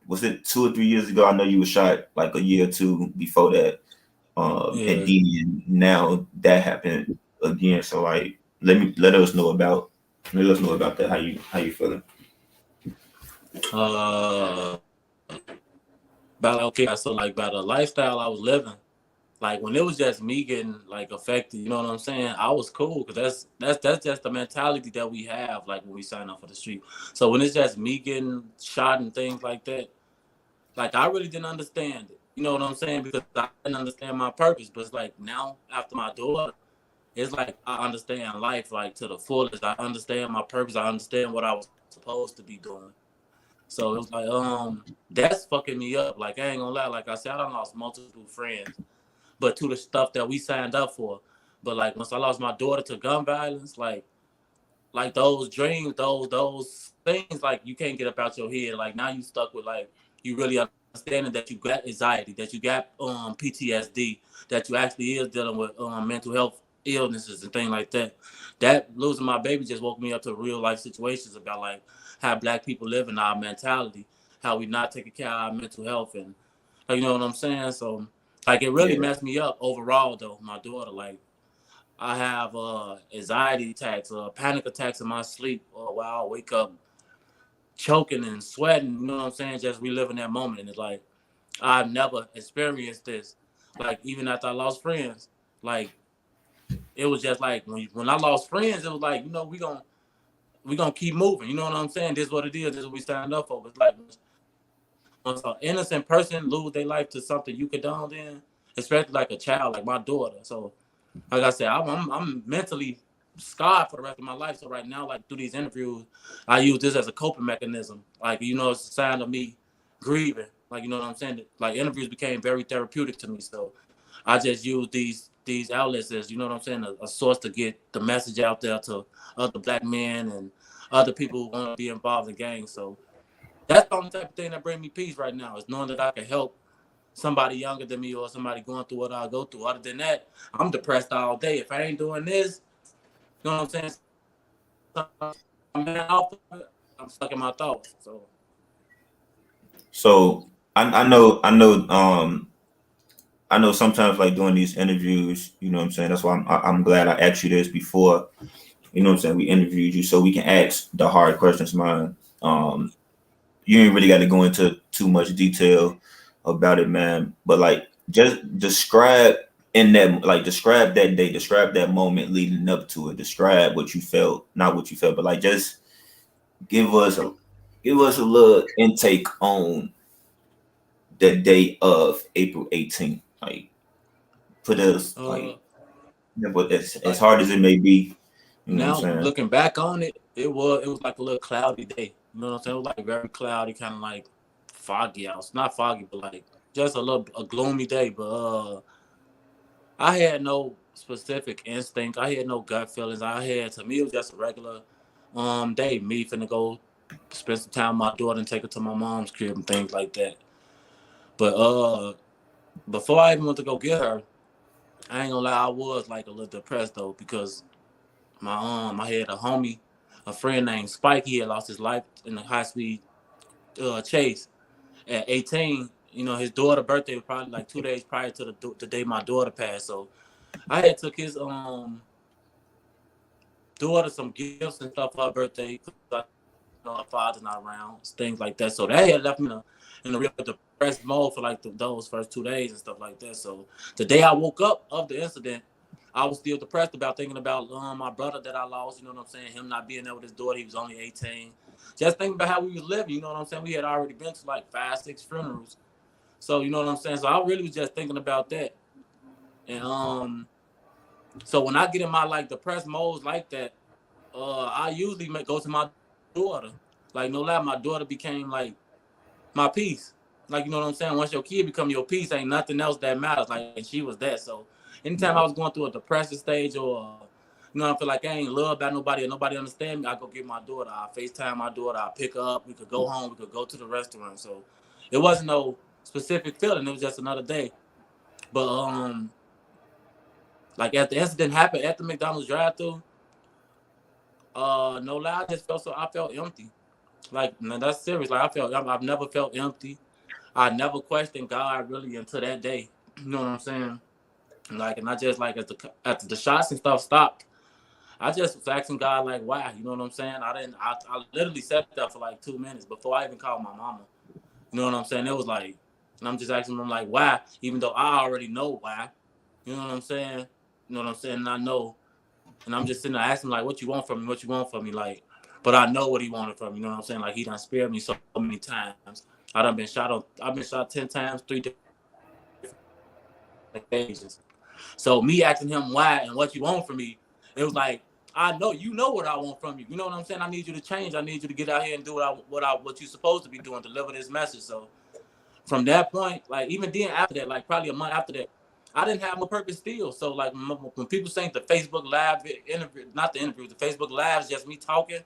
was it 2 or 3 years ago? I know you were shot like a year or two before that, and Yeah. then now that happened again. So like, let us know about that. How you feeling? Uh, about okay, so like about the lifestyle I was living. Like when it was just me getting like affected, you know what I'm saying? I was cool because that's just the mentality that we have, like when we sign up for the street. So when it's just me getting shot and things like that, like I really didn't understand it. You know what I'm saying? Because I didn't understand my purpose. But it's like now after my daughter, it's like I understand life like to the fullest. I understand my purpose. I understand what I was supposed to be doing. So it was like, that's fucking me up. Like I ain't gonna lie. Like I said, I done lost multiple friends, but to the stuff that we signed up for. But like once I lost my daughter to gun violence, like those dreams, those things, like you can't get up out your head. Like now you stuck with like you really understanding that you got anxiety, that you got PTSD, that you actually is dealing with mental health illnesses and things like that. That losing my baby just woke me up to real life situations about like how Black people live in our mentality, how we not taking care of our mental health, and like, you know what I'm saying. So like it really Yeah, messed me up overall though. My daughter, like I have anxiety attacks, panic attacks in my sleep, while I wake up choking and sweating. You know what I'm saying? Just reliving that moment, and it's like I've never experienced this. Like even after I lost friends, like it was just like when I lost friends, it was like we gonna keep moving. You know what I'm saying? This is what it is. This is what we signed up for. It's like once an innocent person lose their life to something you condoned in, especially like a child, like my daughter. So like I said, I'm mentally scarred for the rest of my life. So right now, like through these interviews, I use this as a coping mechanism. Like it's a sign of me grieving. Like you know what I'm saying? Like interviews became very therapeutic to me. So I just use these outlets as what I'm saying, a source to get the message out there to other Black men and other people who want to be involved in gangs. So that's the only type of thing that brings me peace right now is knowing that I can help somebody younger than me or somebody going through what I go through. Other than that, I'm depressed all day. If I ain't doing this, you know what I'm saying? I'm stuck in my thoughts. so I know sometimes like doing these interviews, you know what I'm saying? That's why I'm glad I asked you this before, you know what I'm saying? We interviewed you so we can ask the hard questions, man. You ain't really got to go into too much detail about it, man. But like just describe that day, describe that moment leading up to it, describe what you felt, not what you felt, but like just give us a give us a little intake on the day of April 18th. Like put us like, but as Like hard as it may be, you know what I'm now saying? looking back on it, it was like a little cloudy day. You know what I'm saying? It was like very cloudy, kind of like foggy out. Not foggy, but like just a gloomy day. But I had no specific instinct. I had no gut feelings. To me it was just a regular day. Me finna go spend some time with my daughter and take her to my mom's crib and things like that. But before I even went to go get her, I ain't gonna lie, I was like a little depressed though because I had a friend named Spike. He had lost his life in a high speed chase at 18. You know, his daughter's birthday was probably like 2 days prior to the day my daughter passed. So I had took his daughter some gifts and stuff for her birthday because her father's not around, things like that. So that had left me in a real depressed mode for like those first 2 days and stuff like that. So the day I woke up of the incident, I was still depressed about thinking about my brother that I lost. You know what I'm saying? Him not being there with his daughter. He was only 18. Just thinking about how we was living. You know what I'm saying? We had already been to like 5-6 funerals. So you know what I'm saying? So I really was just thinking about that. And so when I get in my like depressed modes like that, I usually go to my daughter. Like no lie, my daughter became like my peace. Like you know what I'm saying? Once your kid become your peace, ain't nothing else that matters. Like and she was that. So anytime I was going through a depressive stage or You know, I feel like I ain't loved by nobody or nobody understand me. I go get my daughter. I FaceTime my daughter. I pick her up. We could go home. We could go to the restaurant. So it wasn't no specific feeling. It was just another day. But like after the incident happened at the McDonald's drive-thru, no lie, I felt empty. Like, no, that's serious. Like I've never felt empty. I never questioned God really until that day. You know what I'm saying? Like, and I just like after the shots and stuff stopped, I just was asking God like, why? You know what I'm saying? I literally sat there for like 2 minutes before I even called my mama. You know what I'm saying? It was like, and I'm just asking them like, why? Even though I already know why. You know what I'm saying? You know what I'm saying? And I know. And I'm just sitting there asking like, what you want from me? What you want from me? Like, but I know what he wanted from me. You know what I'm saying? Like, he done spared me so many times. I've been shot 10 times, 3 different occasions. So me asking him why and what you want from me, it was like, I know you know what I want from you. You know what I'm saying? I need you to change. I need you to get out here and do what you're supposed to be doing, deliver this message. So from that point, like even then after that, like probably a month after that, I didn't have no purpose still. So like when people saying the Facebook Live interview, not the interview, the Facebook Lives, just me talking,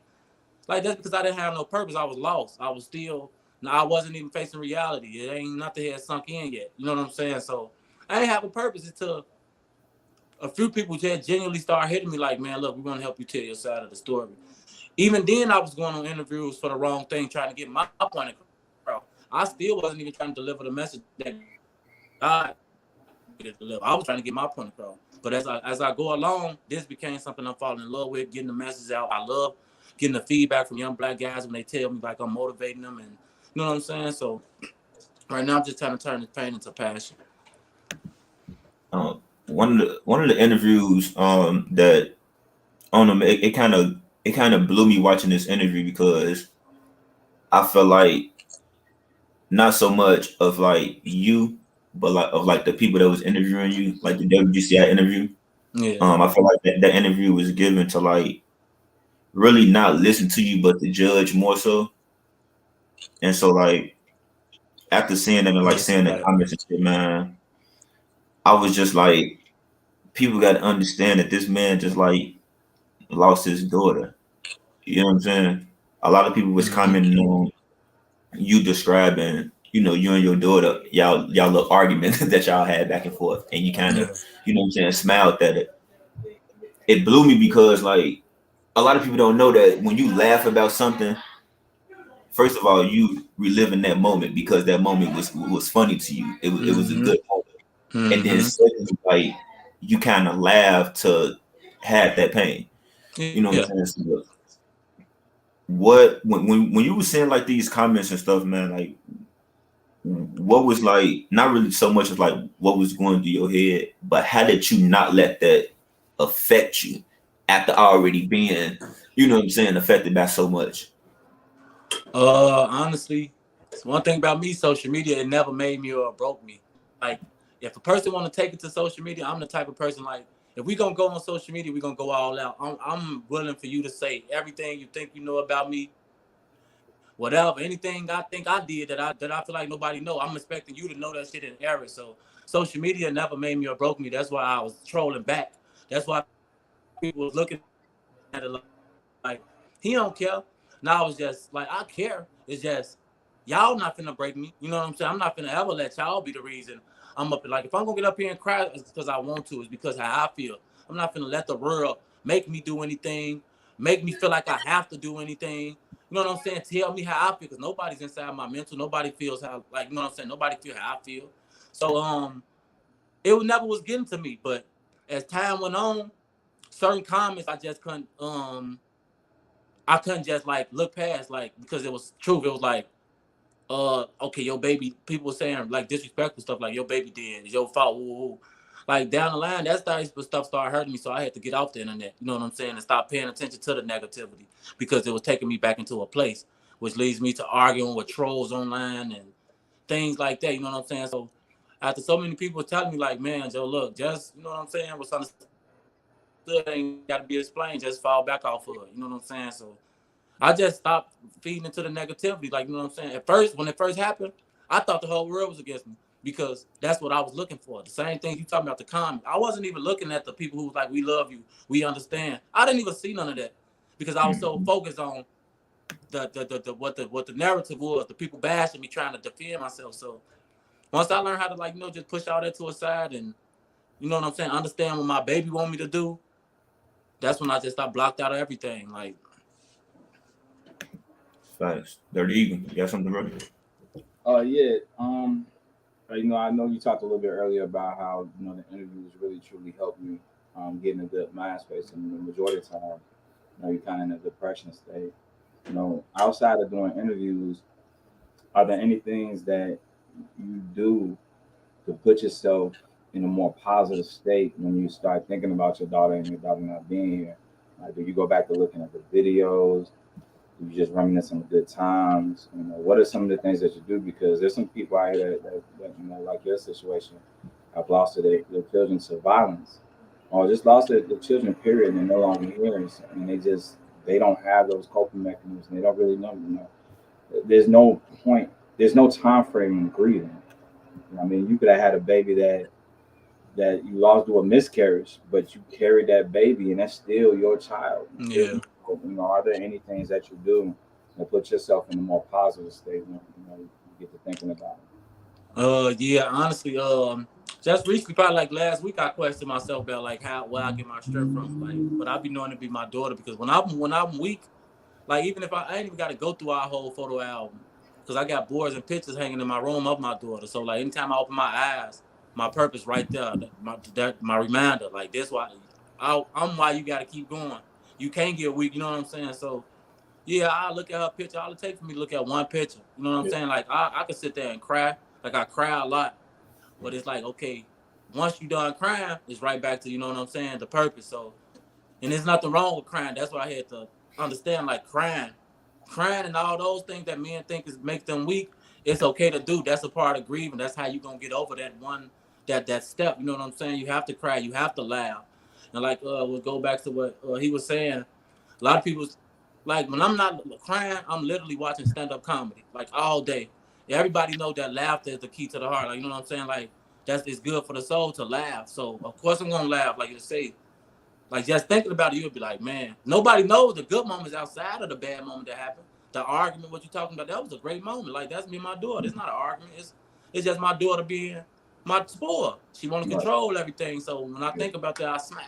like that's because I didn't have no purpose. I was lost. I was still, I wasn't even facing reality. It ain't nothing had sunk in yet. You know what I'm saying? So I didn't have a purpose until a few people just genuinely started hitting me like, man, look, we want to help you tell your side of the story. Even then, I was going on interviews for the wrong thing, trying to get my point across. I still wasn't even trying to deliver the message that God needed to deliver. I was trying to get my point across. But as I go along, this became something I'm falling in love with, getting the message out. I love getting the feedback from young black guys when they tell me like I'm motivating them, and you know what I'm saying. So right now, I'm just trying to turn this pain into passion. One of the interviews that I don't know, it kind of blew me watching this interview because I felt like not so much of like you, but like of like the people that was interviewing you, like the WGCI interview. Yeah. I feel like that interview was given to like really not listen to you, but to judge more so. And so like after seeing them and like Yes, seeing the right. comments and shit, man, I was just like, people got to understand that this man just like lost his daughter. You know what I'm saying? A lot of people was commenting on you describing, you and your daughter, y'all little argument that y'all had back and forth, and you kind of, you know what I'm saying, smiled at it. It blew me because like a lot of people don't know that when you laugh about something, first of all, you reliving that moment because that moment was funny to you. It was a good moment. And then secondly, like you kind of laugh to have that pain. You know what I'm saying? So, when you were saying like these comments and stuff, man, like what was like not really so much as like what was going through your head, but how did you not let that affect you after already being, you know what I'm saying, affected by so much? Honestly, it's one thing about me, social media, it never made me or broke me. Like, if a person want to take it to social media, I'm the type of person like, if we gonna go on social media, we gonna go all out. I'm willing for you to say everything you think you know about me, whatever, anything I think I did that I feel like nobody know. I'm expecting you to know that shit in error. So social media never made me or broke me. That's why I was trolling back. That's why people was looking at it like he don't care. Now I was just like, I care. It's just y'all not finna break me. You know what I'm saying? I'm not finna ever let y'all be the reason I'm up. Like if I'm gonna get up here and cry, it's because I want to. It's because how I feel. I'm not finna let the world make me do anything, make me feel like I have to do anything. You know what I'm saying? Tell me how I feel, because nobody's inside my mental. Nobody feels how, like, you know what I'm saying? Nobody feel how I feel. So it never was getting to me. But as time went on, certain comments I couldn't just like look past, like, because it was truth. It was like, okay, your baby, people were saying like disrespectful stuff like your baby dead, it's your fault. Woo, woo. Like down the line, that stuff started hurting me. So I had to get off the internet, you know what I'm saying, and stop paying attention to the negativity, because it was taking me back into a place which leads me to arguing with trolls online and things like that, you know what I'm saying? So after so many people telling me like, man, Joe, look, just, you know what I'm saying, what's understood ain't got to be explained, just fall back off of it, you know what I'm saying? So I just stopped feeding into the negativity. Like, you know what I'm saying? At first, when it first happened, I thought the whole world was against me. because that's what I was looking for. The same thing you talking about the comment. I wasn't even looking at the people who was like, we love you, we understand. I didn't even see none of that because I was so focused on what the narrative was, the people bashing me, trying to defend myself. So once I learned how to, like, you know, just push all that to a side and, you know what I'm saying, understand what my baby want me to do, that's when I just stopped blocked out of everything. Like, Facts. Dirty Eagle, you got something, bro? Yeah. You know, I know you talked a little bit earlier about how, you know, the interviews really truly helped me get in a good mind space, and the majority of the time, you know, you're kind of in a depression state. You know, outside of doing interviews, are there any things that you do to put yourself in a more positive state when you start thinking about your daughter and your daughter not being here? Like, do you go back to looking at the videos? Do you just reminisce on good times? You know, what are some of the things that you do? Because there's some people out here that you know, like your situation, have lost their children to violence, or just lost their children, period, and they're no longer here, and they don't have those coping mechanisms. They don't really know. You know, there's no point. There's no time frame in grieving. I mean, you could have had a baby that you lost to a miscarriage, but you carried that baby, and that's still your child. yeah. You know, are there any things that you do to put yourself in a more positive state when, you know, you get to thinking about it? Yeah, honestly, just recently, probably like last week, I questioned myself about like where I get my strength from. Like, but I be knowing to be my daughter, because when I'm weak, like, even if I ain't even got to go through our whole photo album, because I got boards and pictures hanging in my room of my daughter. So like, anytime I open my eyes, my purpose right there, my reminder, like, this why I'm why you got to keep going. You can't get weak, you know what I'm saying? So yeah, I look at her picture. All it takes for me to look at one picture. You know what I'm saying? Like, I could sit there and cry. Like, I cry a lot. But it's like, okay, once you done crying, it's right back to, you know what I'm saying, the purpose. So, and there's nothing wrong with crying. That's why I had to understand, like, crying and all those things that men think make them weak, it's okay to do. That's a part of grieving. That's how you gonna get over that step. You know what I'm saying? You have to cry. You have to laugh. And like, we'll go back to what he was saying. A lot of people, like, when I'm not crying, I'm literally watching stand-up comedy, like, all day. Everybody know that laughter is the key to the heart. Like, you know what I'm saying? Like, it's good for the soul to laugh. So of course I'm gonna laugh, like you say. Like, just thinking about it, you'll be like, man, nobody knows the good moments outside of the bad moment that happened. The argument, what you're talking about, that was a great moment. Like, that's me and my daughter. It's not an argument. It's just my daughter being my spoil. She want to control everything. So when I think about that, I smile.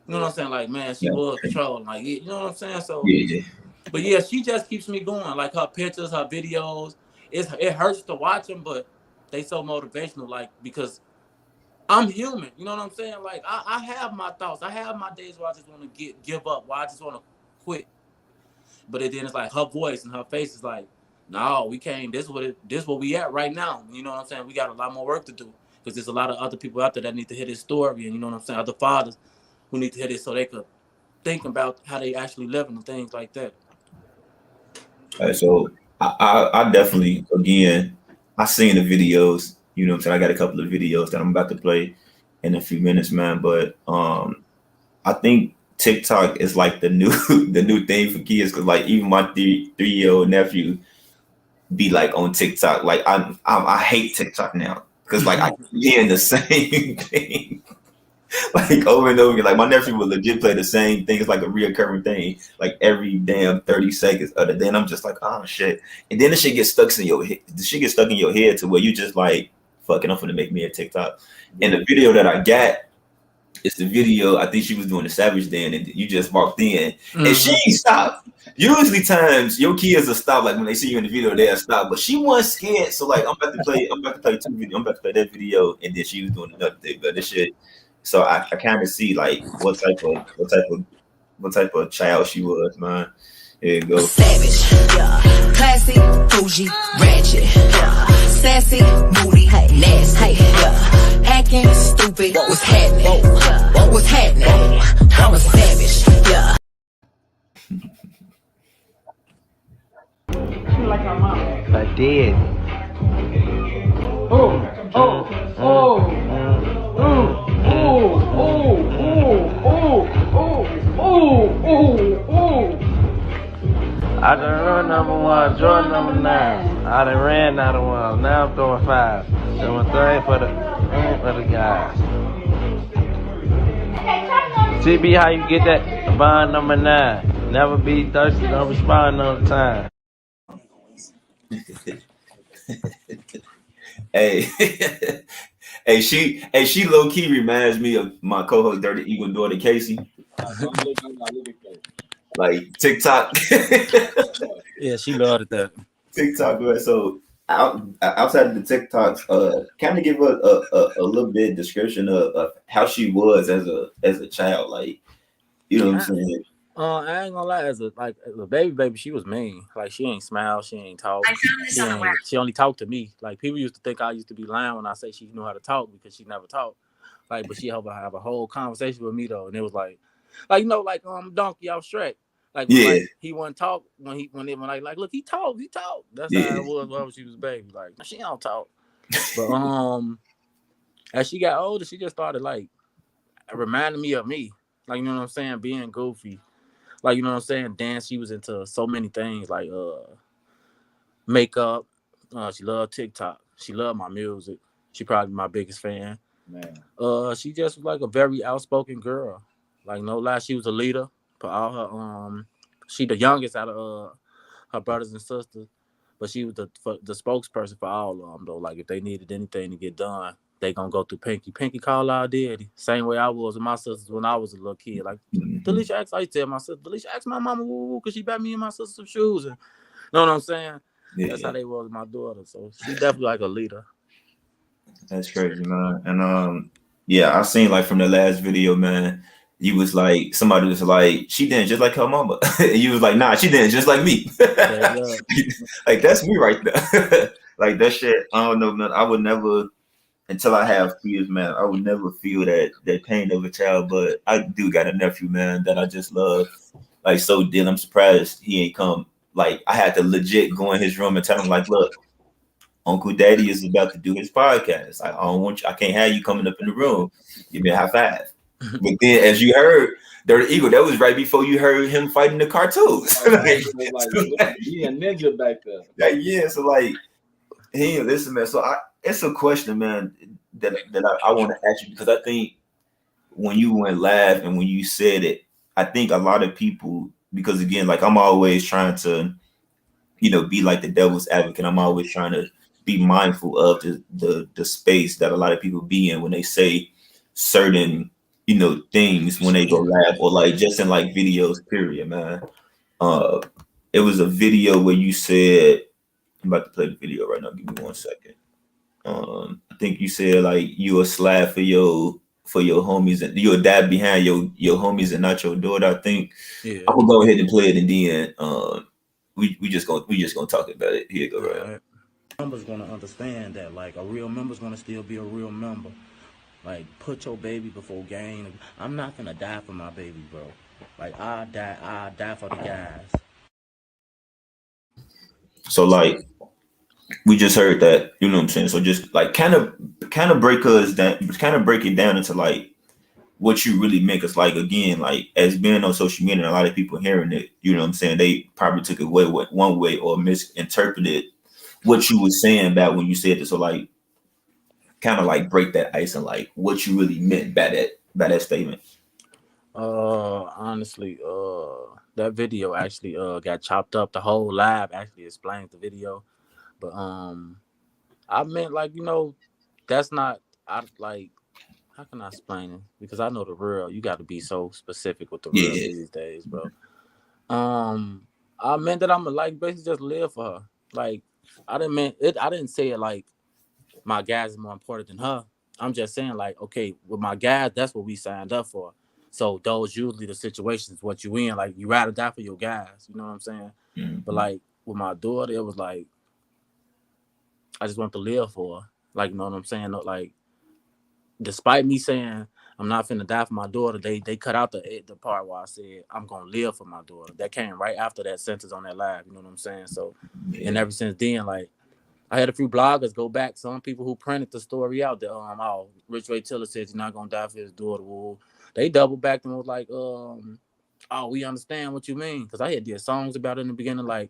You know what I'm saying? Like, man, she was controlling. Like, you know what I'm saying? So, but yeah, she just keeps me going. Like, her pictures, her videos, it hurts to watch them, but they so motivational. Like, because I'm human, you know what I'm saying? Like, I have my thoughts. I have my days where I just want to give up, where I just want to quit. But then it's like her voice and her face is like, no, we can't. This what we at right now. You know what I'm saying? We got a lot more work to do, because there's a lot of other people out there that need to hear this story, and you know what I'm saying? Other fathers who need to hear this so they could think about how they actually living and things like that. All right, so I definitely, again, I seen the videos. You know what I'm saying? I got a couple of videos that I'm about to play in a few minutes, man. But I think TikTok is like the new thing for kids, because like even my 3-year-old nephew be like on TikTok. Like I hate TikTok now, because like I keep hearing the same thing like over and over again. Like, my nephew will legit play the same thing. It's like a reoccurring thing, like every damn 30 seconds. Other than I'm just like, oh shit, and then the shit gets stuck in your head. The shit gets stuck in your head to where you just like, fucking, I'm gonna make me a TikTok. And the video that I got, it's the video, I think she was doing the Savage Dance, and you just walked in and she stopped. Usually times your kids will stop, like when they see you in the video, they'll stop. But she wasn't scared. So like, I'm about to play two videos. I'm about to play that video, and then she was doing another thing. But this shit, so I kind of see like what type of child she was, man. Here you go. Savage, yeah. Classy, bougie, ratchet, yeah. Sassy, moody, nasty, yeah. Acting stupid, what's happening? What's happening? I'm a savage, yeah. Like our mom. I did. I done run number 1, join number 9. I done ran out of one. Now I'm throwing 5. Doing 3 for the guys. TB, how you get that? Bond number 9. Never be thirsty, don't respond on time. Hey, she low key reminds me of my co-host Dirty Eagle daughter Casey. Don't look at Casey. Like TikTok. Yeah, she loved that. TikTok. So outside of the TikToks, kind of give a little bit description of how she was as a child, like, you know what I'm saying. I ain't gonna lie, as a baby, she was mean. Like, she ain't smile, she ain't talk. She only talked to me. Like, people used to think I used to be lying when I say she knew how to talk because she never talked. Like, but she have a whole conversation with me though, and it was like Donkey off Shrek. Like, when, like, he wouldn't talk when I like, look, he talked. That's how it was when she was a baby. Like, she don't talk. But as she got older, she just started like reminding me of me. Like, you know what I'm saying, being goofy. Like, you know what I'm saying, dance. She was into so many things like makeup. She loved TikTok. She loved my music. She probably my biggest fan. Man. She just was like a very outspoken girl. Like, no lie, she was a leader. For all her she the youngest out of her brothers and sisters, but she was the spokesperson for all of them though. Like, if they needed anything to get done, they gonna go through Pinky. Pinky called out daddy. Same way I was with my sisters when I was a little kid. Like, Delisha asked, I used to tell my sister, Delisha asked my mama woo because she bought me and my sister some shoes. And you know what I'm saying? Yeah. That's how they was with my daughter. So she definitely like a leader. That's crazy, man. And yeah, I seen like from the last video, man. You was like, somebody was like, she didn't just like her mama. And you was like, nah, she didn't just like me. Like, that's me right there. Like, that shit, I don't know, man. I would never, until I have kids, man, I would never feel that pain of a child. But I do got a nephew, man, that I just love. Like, so deal. I'm surprised he ain't come. Like, I had to legit go in his room and tell him, like, look, Uncle Daddy is about to do his podcast. I don't want you, I can't have you coming up in the room. Give me a high five. But then, as you heard, Dirty Eagle, that was right before you heard him fighting the cartoons. He a ninja back there. Like, yeah, so like, hey, listen, man. So it's a question, man, that I want to ask you, because I think when you went live and when you said it, I think a lot of people, because again, like, I'm always trying to, you know, be like the devil's advocate. I'm always trying to be mindful of the space that a lot of people be in when they say certain, you know, things when they go live, or like just in like videos, period, man. It was a video where you said, I'm about to play the video right now. Give me 1 second. I think you said like you a slab for your homies, and you're a dad behind your homies and not your daughter. I think. Yeah. I'm gonna go ahead and play it, and then we just gonna talk about it. Here you go, right? Member's gonna understand that like a real member's gonna still be a real member. Like, put your baby before game. I'm not gonna die for my baby, bro. Like, I die for the guys. So like, we just heard that, you know what I'm saying? So just like kind of break it down into like what you really meant. Cause like, again, like, as being on social media and a lot of people hearing it, you know what I'm saying, they probably took it one way or misinterpreted what you were saying about when you said it. So like, kind of like break that ice and like what you really meant by that statement. Honestly, that video actually got chopped up. The whole live actually explains the video, but I meant, like, you know, that's not, I like, how can I explain it? Because I know the real, you got to be so specific with the real these days, bro. I meant that I'm gonna, like, basically just live for her. Like, I didn't say it like my guys is more important than her. I'm just saying, like, okay, with my guys, that's what we signed up for. So those usually the situations what you in. Like, you ride or die for your guys. You know what I'm saying? Mm-hmm. But like with my daughter, it was like I just want to live for her. Like, you know what I'm saying? Like, despite me saying I'm not finna die for my daughter, they cut out the part where I said I'm gonna live for my daughter. That came right after that sentence on that live. You know what I'm saying? So, and ever since then, like, I had a few bloggers go back. Some people who printed the story out that Richway Tilla says he's not gonna die for his daughter. Well, they doubled back and was like, we understand what you mean, because I had did songs about it in the beginning, like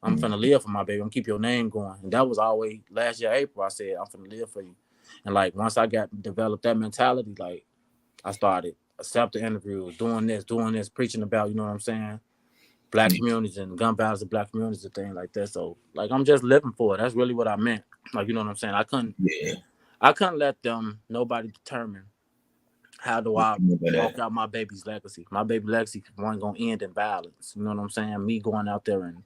I'm finna live for my baby. I'm keep your name going. And that was always last year, April. I said, I'm finna live for you. And like once I developed that mentality, like I started accepting interviews, doing this, preaching about, you know what I'm saying? Black communities and gun violence in black communities and things like that. So like I'm just living for it. That's really what I meant. Like, you know what I'm saying? I couldn't let nobody determine how do I walk out my baby's legacy. My baby legacy wasn't gonna end in violence. You know what I'm saying? Me going out there and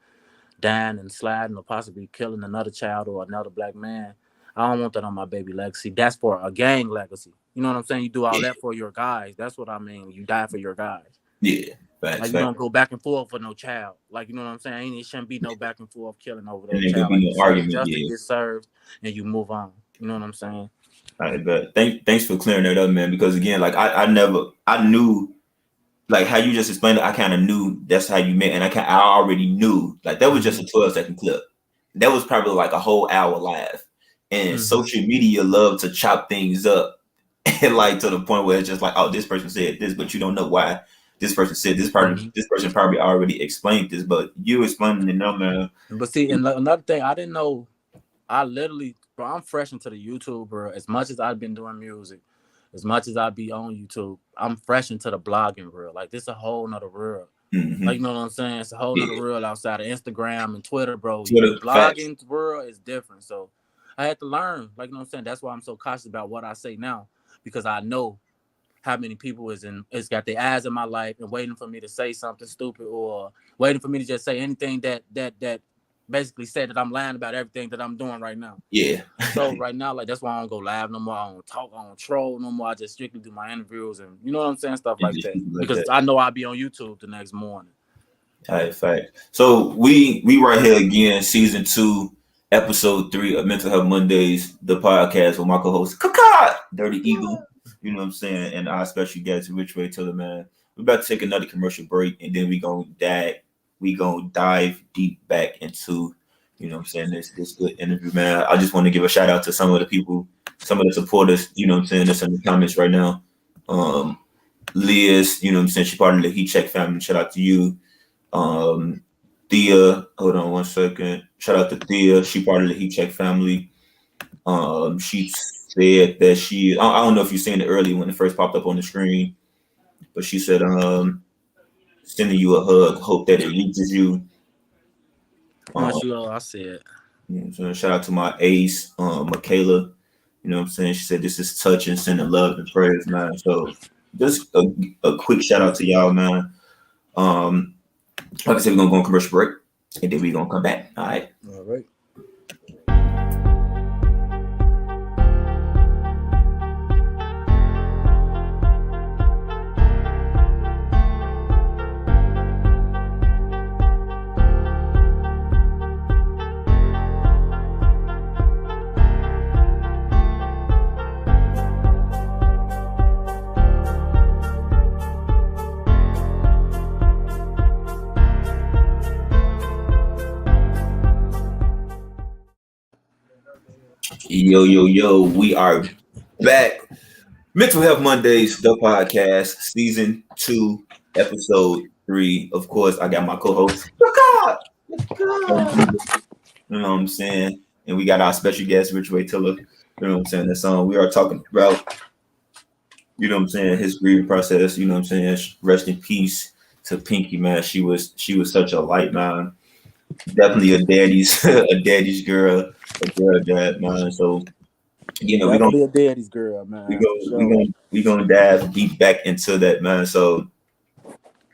dying and sliding or possibly killing another child or another black man. I don't want that on my baby legacy. That's for a gang legacy. You know what I'm saying? You do all that for your guys. That's what I mean. You die for your guys. Yeah. Facts, like you don't go back and forth for no child. Like, you know what I'm saying? It shouldn't be no back and forth killing over no child. Like, no argument, justice gets served and you move on. You know what I'm saying? All right, but thanks for clearing that up, man. Because again, like I knew, like how you just explained it, I kind of knew that's how you meant, and I already knew like that was just a 12-second clip. That was probably like a whole hour live, and social media love to chop things up, and like to the point where it's just like, oh, this person said this, but you don't know why this person said this. This person probably already explained this, but you explaining it now, man. But see, and another thing, I didn't know. I literally, bro, I'm fresh into the YouTube, bro. As much as I've been doing music, as much as I be on YouTube, I'm fresh into the blogging world. Like, this a whole nother world. Like, you know what I'm saying? It's a whole nother world outside of Instagram and Twitter, bro. The blogging world is different. So I had to learn. Like, you know what I'm saying? That's why I'm so cautious about what I say now, because I know how many people is got their eyes in my life and waiting for me to say something stupid or waiting for me to just say anything that basically said that I'm lying about everything that I'm doing right now. Yeah. So right now, like, that's why I don't go live no more. I don't talk, I don't troll no more. I just strictly do my interviews and, you know what I'm saying, stuff like that. Because I know I'll be on YouTube the next morning. All right, fact. So we right here again, season 2, episode 3 of Mental Health Mondays, the podcast with my co-host Dirty Eagle. You know what I'm saying, and our special guest Richway, Tilla, man. We're about to take another commercial break, and then we gonna dive deep back into, you know what I'm saying, this good interview, man. I just want to give a shout out to some of the people, some of the supporters, you know what I'm saying, that's in the comments right now. Liz, you know what I'm saying, she part of the Heat Check family. Shout out to you. Thea, hold on one second. Shout out to Thea, she part of the Heat Check family. She said that I don't know if you seen it earlier when it first popped up on the screen, but she said, sending you a hug, hope that it reaches you. I said. You know, so shout out to my ace, Michaela. You know what I'm saying? She said this is touching, sending love and prayers, man. So just a quick shout out to y'all, man. Like I said, we're gonna go on commercial break, and then we're gonna come back. All right. All right. Yo, we are back. Mental Health Mondays, the podcast, season 2, episode 3. Of course, I got my co-host, you know what I'm saying, and we got our special guest, Richway, Tilla. You know what I'm saying, that's we are talking about, you know what I'm saying, his grieving process. You know what I'm saying, rest in peace to Pinky, man. She was such a light, man. Definitely a daddy's girl, a girl dad, man. So, you know, definitely a daddy's girl, man. We gonna dive deep back into that, man. So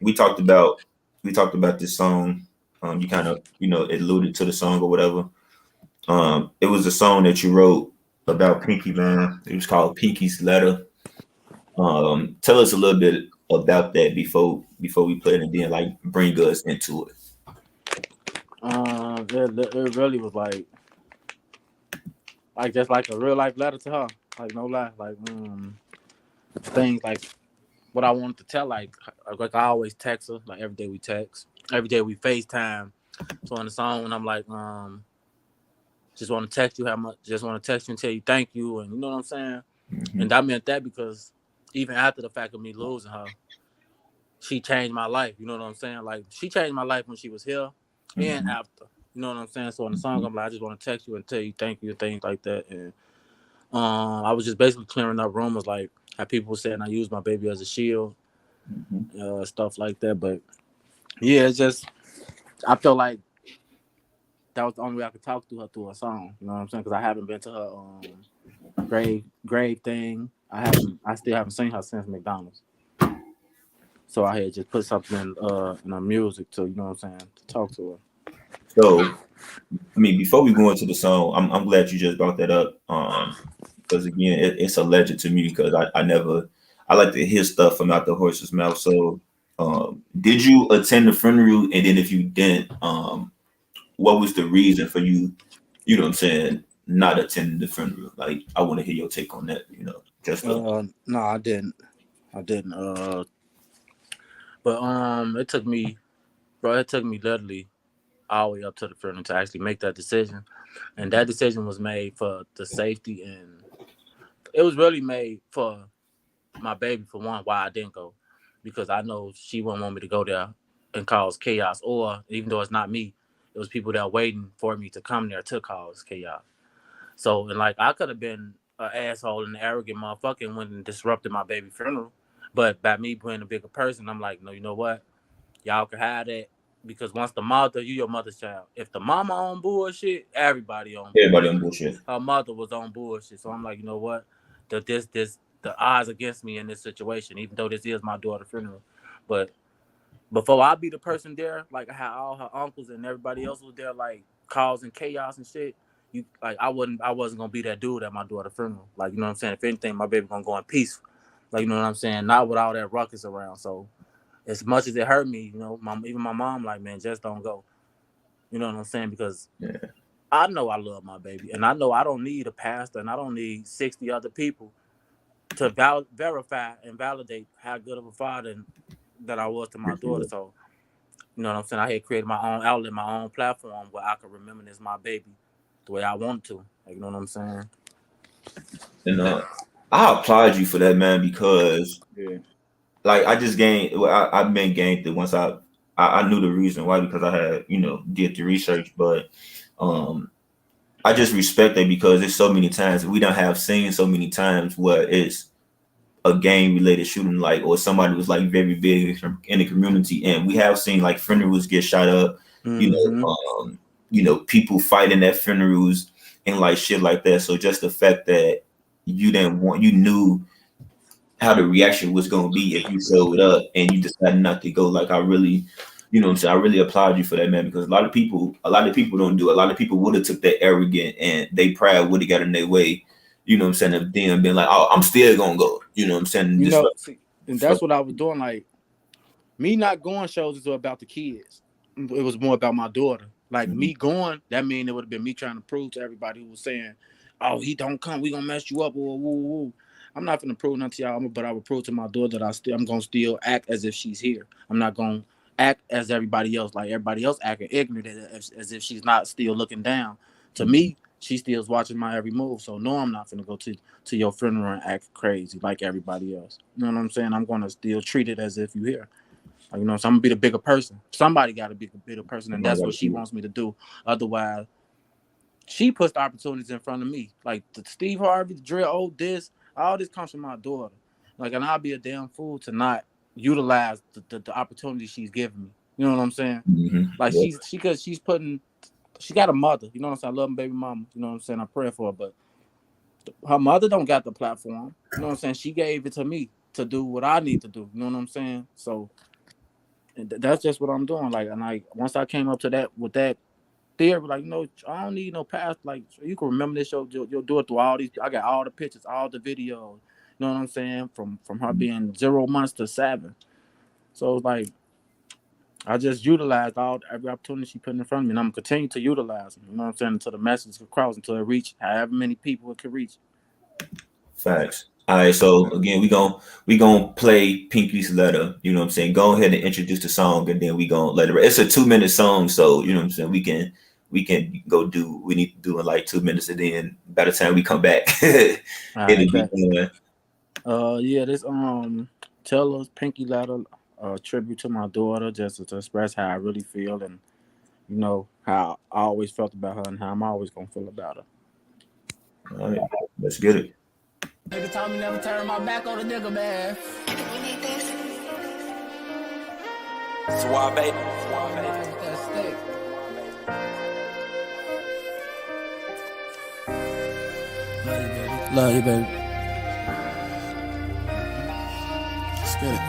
we talked about this song. You kind of, you know, alluded to the song or whatever. It was a song that you wrote about Pinky, man. It was called Pinky's Letter. Tell us a little bit about that before we play it, and then like bring us into it. It really was like just like a real life letter to her. Like, no lie, like things like what I wanted to tell. Like I always text her. Like every day we text, every day we FaceTime. So in the song, when I'm like, just want to text you and tell you thank you, and you know what I'm saying. Mm-hmm. And I meant that because even after the fact of me losing her, she changed my life. You know what I'm saying? Like, she changed my life when she was here and after. You know what I'm saying? So in the song, I'm like, I just want to text you and tell you thank you, things like that. And I was just basically clearing up rumors, like how people were saying I used my baby as a shield, stuff like that. But yeah, it's just I felt like that was the only way I could talk to her through a song. You know what I'm saying? Because I haven't been to her grave thing. I still haven't seen her since McDonald's. So I had just put something in her music to, you know what I'm saying, to talk to her. So, I mean, before we go into the song, I'm glad you just brought that up. Because again, it's a legend to me because I like to hear stuff from out the horse's mouth. So, did you attend the funeral? And then if you didn't, what was the reason for you? You know what I'm saying? Not attending the funeral. Like, I want to hear your take on that. You know, just No, I didn't. But it took me, bro. It took me literally all the way up to the funeral to actually make that decision, and that decision was made for the safety, and it was really made for my baby for one. Why I didn't go, because I know she wouldn't want me to go there and cause chaos, or even though it's not me, it was people that were waiting for me to come there to cause chaos. So, and like I could have been an asshole and an arrogant motherfucker and went and disrupted my baby funeral, but by me being a bigger person, I'm like, no, you know what? Y'all can have that because once the mother, you your mother's child. If the mama on bullshit, everybody on bullshit. Her mother was on bullshit. So I'm like, you know what? The odds against me in this situation, even though this is my daughter's funeral. But before I be the person there, like how all her uncles and everybody else was there, like causing chaos and shit. You like I wasn't gonna be that dude at my daughter's funeral. Like, you know what I'm saying? If anything, my baby gonna go in peace. Like, you know what I'm saying? Not with all that ruckus around. So as much as it hurt me, you know, even my mom, like, man, just don't go. You know what I'm saying? Because I know I love my baby, and I know I don't need a pastor, and I don't need 60 other people to verify and validate how good of a father that I was to my daughter. So, you know what I'm saying? I had created my own outlet, my own platform where I could remember this my baby the way I want to. Like, you know what I'm saying? And I applaud you for that, man, because like I just gained. Well, I've been gained it once I knew the reason why because I had did the research, but I just respect that because there's so many times we don't have seen so many times where it's a gang related shooting, like, or somebody was like very big in the community, and we have seen like funerals get shot up, people fighting at funerals and like shit like that. So just the fact that you knew how the reaction was going to be if you showed up and you decided not to go, like I really, you know what I'm saying, I really applaud you for that, man, because a lot of people don't do it. A lot of people would have took that arrogant and they pride would have got in their way, you know what I'm saying, of them being like, oh, I'm still gonna go, you know what I'm saying. You know, and that's what I was doing. Like, me not going shows is about the kids. It was more about my daughter. Like, me going, that mean it would have been me trying to prove to everybody who was saying, oh, he don't come, we gonna mess you up, woo, woo, woo. I'm not gonna prove nothing to y'all, but I would prove to my daughter that I'm gonna still act as if she's here. I'm not gonna act as everybody else, like everybody else acting ignorant as if she's not still looking down. To me, she still's watching my every move. So no, I'm not gonna go to your funeral and act crazy like everybody else. You know what I'm saying? I'm gonna still treat it as if you're here. Like, you know, so I'm gonna be the bigger person. Somebody gotta be the bigger person, and that's what she wants me to do. Otherwise, she puts the opportunities in front of me. Like the Steve Harvey, the drill, all this comes from my daughter. Like, and I'll be a damn fool to not utilize the opportunity she's giving me. You know what I'm saying? Like she got a mother. You know what I'm saying? I love my baby mama. You know what I'm saying? I pray for her, but her mother don't got the platform. You know what I'm saying? She gave it to me to do what I need to do. You know what I'm saying? So that's just what I'm doing. Like, and once I came up to that with that theory, like, I don't need no past. Like, you can remember this show. You'll do it through all these. I got all the pictures, all the videos. You know what I'm saying? From her being 0 months to 7. So it's like I just utilized every opportunity she put in front of me, and I'm gonna continue to utilize them. You know what I'm saying? Until the message could cross, until it reach however many people it could reach. Facts. All right, so again, we gonna play Pinky's Letter. You know what I'm saying? Go ahead and introduce the song, and then we gonna let it. It's a 2-minute song, so you know what I'm saying. We can go do we need to do in like 2 minutes, and then by the time we come back, it'll be done. Yeah, this Tilla's Pinky Letter, tribute to my daughter, just to express how I really feel, and you know, how I always felt about her and how I'm always gonna feel about her. All right, let's get it. Nigga told me never turn my back on a nigga, man. Suave. Love you, baby. Let's get it.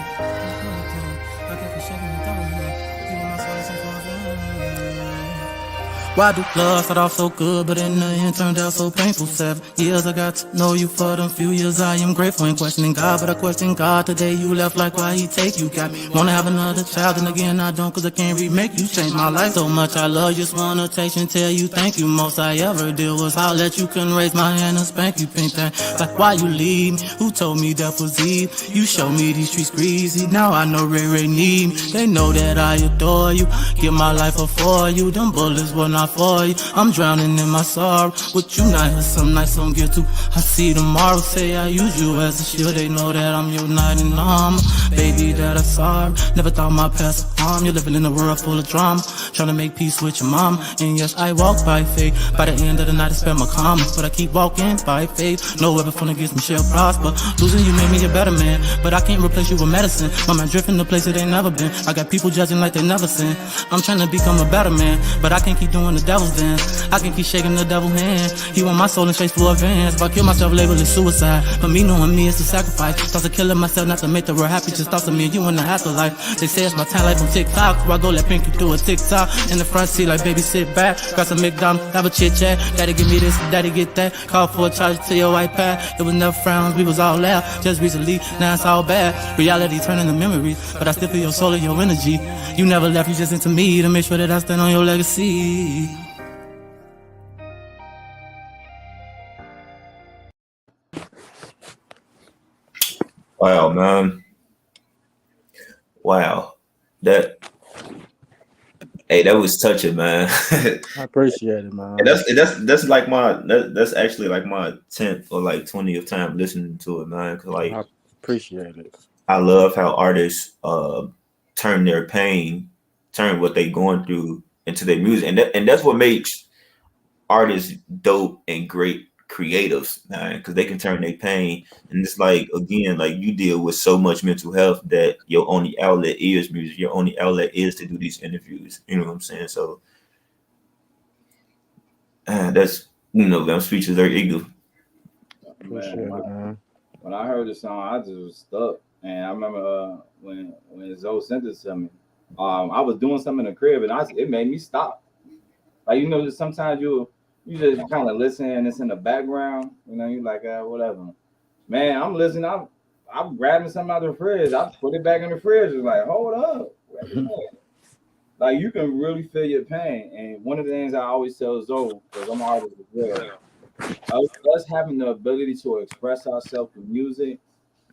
Why do love start off so good, but in the end turned out so painful? 7 years I got to know you, for them few years I am grateful. Ain't questioning God, but I question God. Today you left, like why he take you? Got me wanna have another child, and again I don't, cause I can't remake you. Changed my life so much, I love you, just wanna taste and tell you thank you. Most I ever did was I'll let you can raise my hand and spank you. Pink thing, like why you leave me? Who told me that was Eve? You showed me these streets greasy, now I know Ray need me. They know that I adore you, give my life up for you. Them bullets were not for you, I'm drowning in my sorrow. With you not here, some nights don't get to. I see tomorrow, say I use you as a shield. They know that I'm your knight in armor, baby, that I'm sorry. Never thought my past would harm you, living in a world full of drama, trying to make peace with your mama. And yes, I walk by faith, by the end of the night I spend my karma, but I keep walking by faith. No weapon from against me shall prosper. Losing you made me a better man, but I can't replace you with medicine. My mind drifting to places they never been. I got people judging like they never sin. I'm trying to become a better man, but I can't keep doing the devil's dance. I can keep shaking the devil's hand. He want my soul and chase for advance. If I kill myself, label it suicide. But me knowing me is a sacrifice. Thoughts of killing myself not to make the world happy. Just thoughts of me and you in the afterlife. They say it's my time life on TikTok, so I go let Pinky do a TikTok in the front seat like baby sit back. Got some McDonald's, have a chit chat. Daddy give me this, daddy get that. Call for a charge to your iPad. It was never frowns, we was all loud. Just recently, now it's all bad. Reality turning to memories, but I still feel your soul and your energy. You never left, you just into me to make sure that I stand on your legacy. Wow, man. Wow. That was touching, man. I appreciate it, man. And that's like that's actually like my 10th or like 20th time listening to it, man. Cause like I appreciate it. I love how artists turn their pain, turn what they going through into their music, and that's what makes artists dope and great creatives, man, because they can turn their pain. And it's like, again, like you deal with so much mental health that your only outlet is music. Your only outlet is to do these interviews. You know what I'm saying? So that's, I'm speechless, very eager. Man, when I heard the song, I just was stuck. And I remember when Zoe sent it to me, I was doing something in the crib, and it made me stop. Like, just sometimes you just kind of listen and it's in the background, you're like, whatever. Man, I'm listening, I'm grabbing something out of the fridge. I put it back in the fridge. It's like, hold up. Like, you can really feel your pain. And one of the things I always tell Zoe, because I'm an artist as well, us having the ability to express ourselves through music,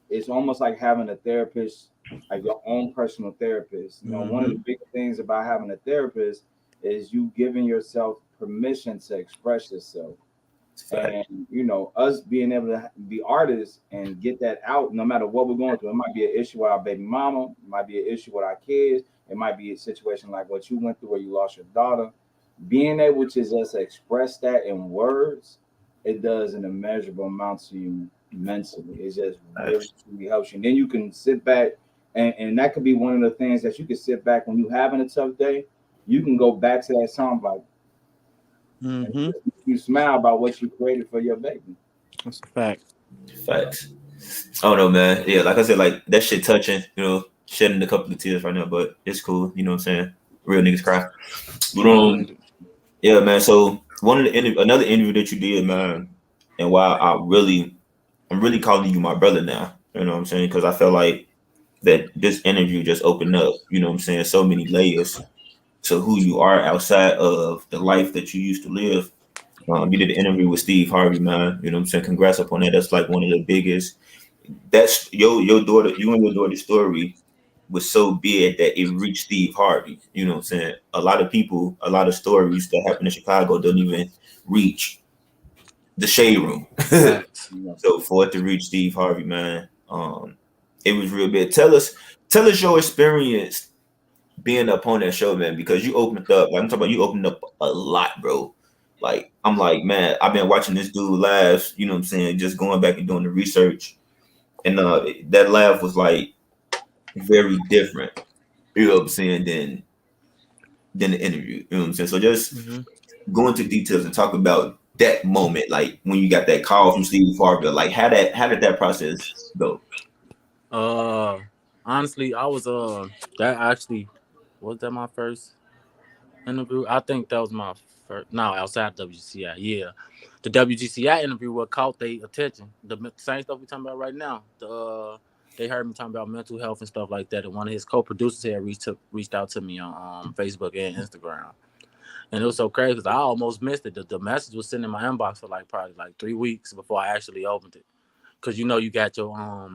it's almost like having a therapist, like your own personal therapist. One of the big things about having a therapist is you giving yourself permission to express yourself. And us being able to be artists and get that out, no matter what we're going through. It might be an issue with our baby mama, it might be an issue with our kids, it might be a situation like what you went through where you lost your daughter. Being able to just express that in words, it does an immeasurable amount to you mentally. It just really helps you. And then you can sit back, and that could be one of the things that you can sit back when you're having a tough day. You can go back to that song like, you smile about what you created for your baby. That's a fact. Facts. I don't know, man. Yeah, like I said, like that shit touching, shedding a couple of tears right now, but it's cool. You know what I'm saying? Real niggas cry. But yeah, man. So another interview that you did, man, and why I'm really calling you my brother now. You know what I'm saying? Because I felt like that this interview just opened up, you know what I'm saying, so many layers to who you are outside of the life that you used to live. You did an interview with Steve Harvey, man. You know what I'm saying? Congrats upon that. That's like one of the biggest. That's your daughter, you and your daughter's story was so big that it reached Steve Harvey. You know what I'm saying? A lot of people, a lot of stories that happen in Chicago don't even reach the shade room. So for it to reach Steve Harvey, man, it was real big. Tell us your experience being up on that show, man, because you opened up. Like I'm talking about, you opened up a lot, bro. Like I'm like, man, I've been watching this dude live. You know what I'm saying? Just going back and doing the research, and that laugh was like very different. You know what I'm saying? Than the interview. You know what I'm saying? So just go into details and talk about that moment, like when you got that call from Steve Harvey. Like how did that process go? Honestly, I was that actually was that my first interview. I think that was my first. No, outside WGCI, yeah, the WGCI interview what caught their attention. The same stuff we talking about right now. They heard me talking about mental health and stuff like that, and one of his co-producers had reached out to me on Facebook and Instagram. And it was so crazy because I almost missed it. The message was sitting in my inbox for probably 3 weeks before I actually opened it. Cause you got your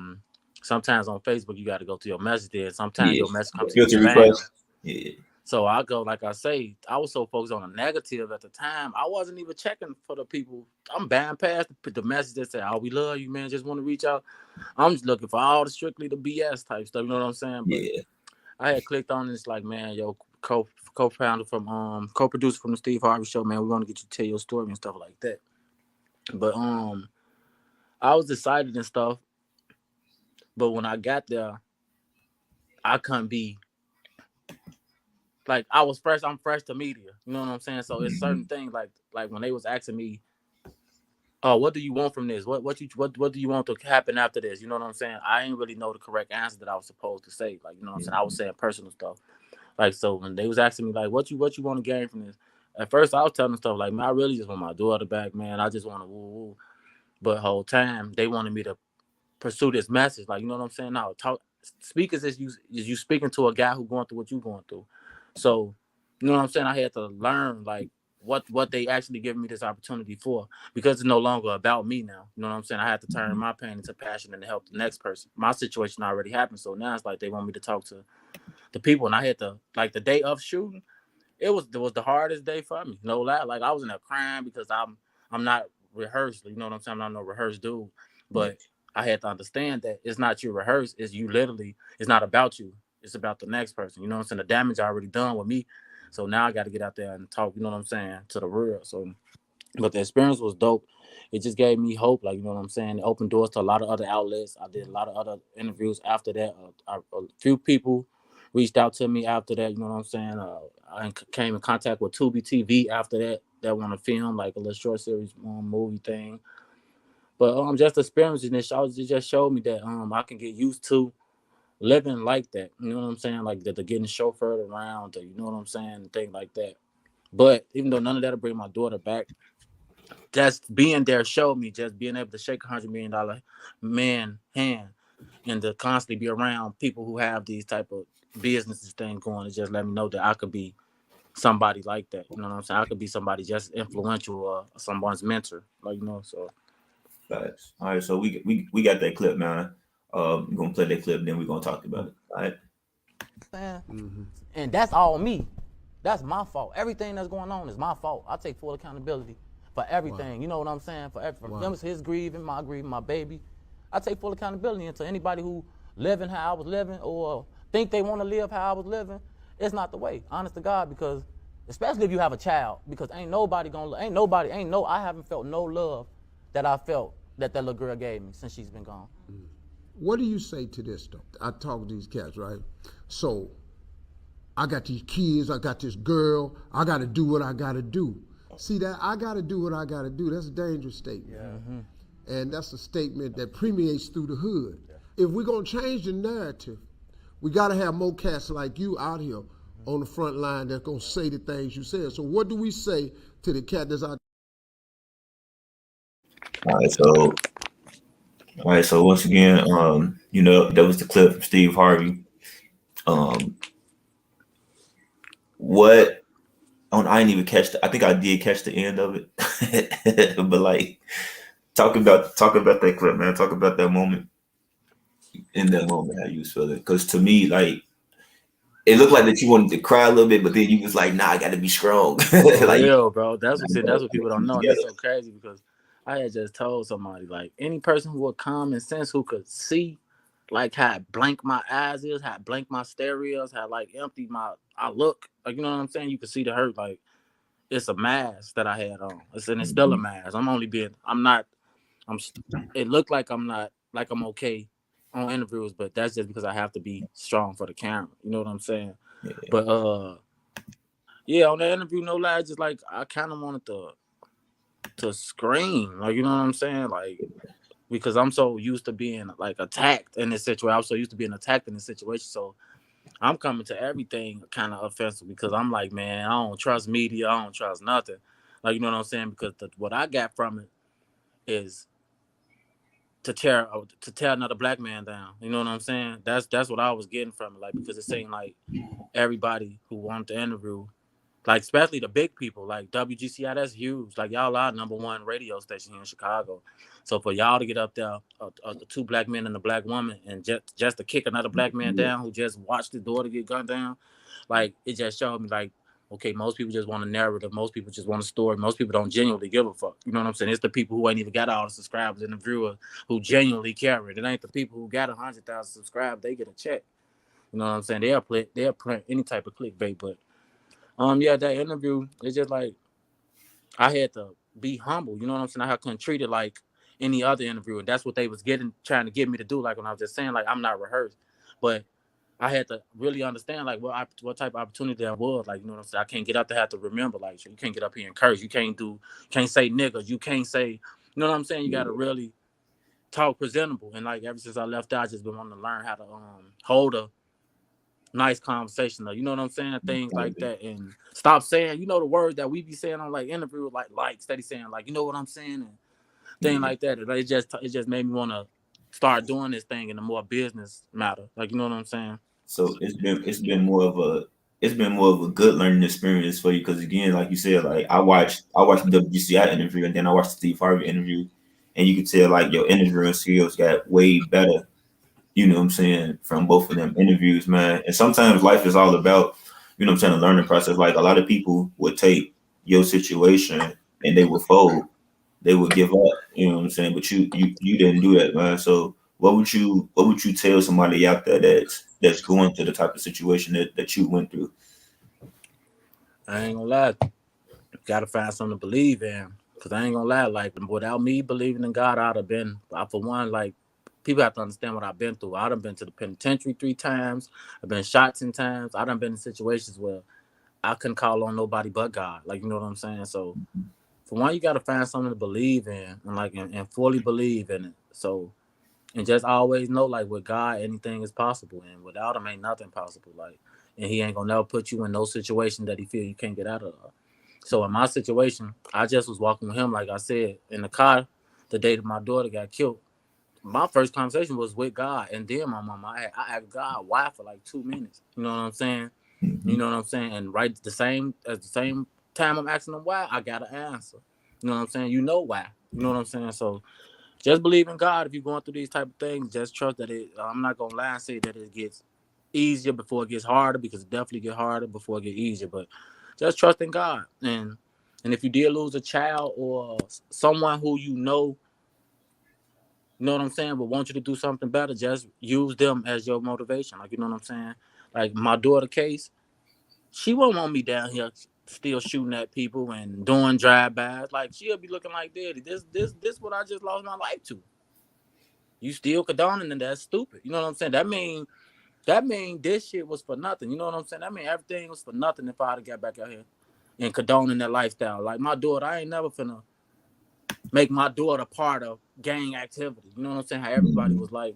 sometimes on Facebook you got to go to your message there. Sometimes your message comes to your Filter spam. request. Yeah. So I go, like I say, I was so focused on the negative at the time, I wasn't even checking for the people. I'm buying past the message that say, "Oh, we love you, man. Just want to reach out." I'm just looking for all the strictly the BS type stuff. You know what I'm saying? But Yeah. I had clicked on this like, man, yo, co-founder from co-producer from the Steve Harvey Show, man. We want to get you to tell your story and stuff like that. But I was excited and stuff. But when I got there, I couldn't be like I was fresh. I'm fresh to media. You know what I'm saying? So it's certain things like when they was asking me, "Oh, what do you want from this? What do you want to happen after this?" You know what I'm saying? I ain't really know the correct answer that I was supposed to say. Like, you know what I'm saying? I was saying personal stuff. Like, so when they was asking me like, "What you want to gain from this?" At first, I was telling them stuff like, "Man, I really just want my daughter back, man. I just want to woo woo." But whole time they wanted me to pursue this message. Like, you know what I'm saying? Now, speakers is you speaking to a guy who going through what you going through. So, you know what I'm saying? I had to learn like what they actually giving me this opportunity for, because it's no longer about me now. You know what I'm saying? I had to turn my pain into passion and to help the next person. My situation already happened, so now it's like they want me to talk to the people, and I had to like the day of shooting. It was the hardest day for me. No lie. Like I was in there crying because I'm not rehearsed. You know what I'm saying? I'm not no rehearsed dude. But I had to understand that it's not you rehearsed. It's you literally. It's not about you. It's about the next person. You know what I'm saying? The damage already done with me. So now I got to get out there and talk. You know what I'm saying? To the real. So, but the experience was dope. It just gave me hope. Like, you know what I'm saying? It opened doors to a lot of other outlets. I did a lot of other interviews after that. A few people reached out to me after that. You know what I'm saying? I came in contact with Tubi TV after that want to film like a little short series movie thing. But just experiencing this, it just showed me that I can get used to living like that. You know what I'm saying? Like that, the getting chauffeured around, you know what I'm saying, and things like that. But even though none of that'll bring my daughter back, just being there showed me just being able to shake $100 million man hand and to constantly be around people who have these type of businesses things going. It just let me know that I could be somebody like that. You know what I'm saying? I could be somebody just influential or someone's mentor. Like, you know, so. Facts. All right, so we got that clip, man. We're gonna play that clip, then we're gonna talk about it. All right. And that's all me. That's my fault. Everything that's going on is my fault. I take full accountability for everything. Wow. You know what I'm saying? For his grieving, my baby. I take full accountability. And to anybody who living how I was living or think they want to live how I was living, it's not the way. Honest to God, because especially if you have a child, because I haven't felt no love that I felt that little girl gave me since she's been gone. What do you say to this though? I talk to these cats, right? So I got these kids, I got this girl, I got to do what I got to do. See that I got to do what I got to do. That's a dangerous statement. Yeah. Mm-hmm. And that's a statement that permeates through the hood. Yeah. If we're going to change the narrative, we got to have more cats like you out here on the front line that's going to say the things you said. So what do we say to the cat that's out? All right, so once again, you know, that was the clip from Steve Harvey. I didn't even catch I think I did catch the end of it. But like talk about that clip, man. Talk about that moment. In that moment, how you was feeling. Because to me, like it looked like that you wanted to cry a little bit, but then you was like, nah, I gotta be strong. Like, real, bro. That's what people don't know. And it's so crazy because I had just told somebody, like, any person who with common sense who could see like how blank my eyes is, how blank my stare is, how like empty I look. Like, you know what I'm saying? You can see the hurt. Like, it's a mask that I had on. It's still a mask. It looked like I'm not, like I'm okay on interviews, but that's just because I have to be strong for the camera. You know what I'm saying? Yeah. But yeah, on the interview, no lie, just like I kind of wanted to scream. Like, you know what I'm saying? Like, because I'm so used to being like attacked in this situation. I'm so used to being attacked in this situation. So I'm coming to everything kind of offensive because I'm like, man, I don't trust media. I don't trust nothing. Like, you know what I'm saying? Because what I got from it is to tear another black man down. You know what I'm saying? That's what I was getting from it. Like, because it seemed like everybody who wanted to interview, like especially the big people, like WGCI, that's huge. Like, y'all are #1 radio station here in Chicago. So for y'all to get up there, the 2 black men and the black woman, and just to kick another black man down who just watched his daughter get gunned down, like, it just showed me like, okay, most people just want a narrative. Most people just want a story. Most people don't genuinely give a fuck. You know what I'm saying? It's the people who ain't even got all the subscribers and the viewers who genuinely care. It ain't the people who got 100,000 subscribers. They get a check. You know what I'm saying? They'll play any type of clickbait. But yeah, that interview, it's just like I had to be humble. You know what I'm saying? I couldn't treat it like any other interview, and that's what they was trying to get me to do. Like when I was just saying, like, I'm not rehearsed, but I had to really understand like what type of opportunity that was. Like, you know what I'm saying? I can't get up there have to remember, like, you can't get up here and curse. You can't say niggas. You can't say, you know what I'm saying? You got to really talk presentable. And like ever since I left out, I just been wanting to learn how to hold a nice conversation though. You know what I'm saying? Things like that, and stop saying, you know, the words that we be saying on like interviews, like steady saying, like, you know what I'm saying, and things like that. It just made me want to start doing this thing in a more business matter. Like, you know what I'm saying? So it's been more of a good learning experience for you because again, like you said, like I watched the WGCI interview and then I watched the Steve Harvey interview, and you could tell like your interviewing skills got way better. You know what I'm saying, from both of them interviews, man. And sometimes life is all about, you know what I'm saying, a learning process. Like a lot of people would take your situation and they would fold, they would give up. You know what I'm saying, but you didn't do that, man. So what would you tell somebody out there that's going through the type of situation that you went through? I ain't gonna lie, you gotta find something to believe in. Cause I ain't gonna lie, like without me believing in God, for one, like, people have to understand what I've been through. I done been to the penitentiary 3 times. I've been shot 10 times. I done been in situations where I couldn't call on nobody but God. Like, you know what I'm saying? So for one, you gotta find something to believe in and fully believe in it. So, and just always know, like, with God, anything is possible, and without him ain't nothing possible. Like, and he ain't gonna never put you in no situation that he feel you can't get out of. So in my situation, I just was walking with him, like I said, in the car the day that my daughter got killed. My first conversation was with God, and then my mama. I asked God why for like 2 minutes. You know what I'm saying? You know what I'm saying? And right the same time I'm asking him why, I got an answer. You know what I'm saying? You know why? You know what I'm saying? So just believe in God if you're going through these type of things. Just trust that it. I'm not gonna lie and say that it gets easier before it gets harder, because it definitely get harder before it get easier. But just trust in God, and if you did lose a child or someone who you know what I'm saying, but want you to do something better, just use them as your motivation. Like, you know what I'm saying? Like my daughter case, she won't want me down here still shooting at people and doing drive-bys. Like, she'll be looking like, Daddy, this what I just lost my life to. You still condoning, and that's stupid. You know what I'm saying? That mean this shit was for nothing. You know what I'm saying? That mean everything was for nothing if I'd have got back out here and condoning that lifestyle. Like my daughter, I ain't never finna make my daughter part of gang activity. You know what I'm saying? How everybody was like,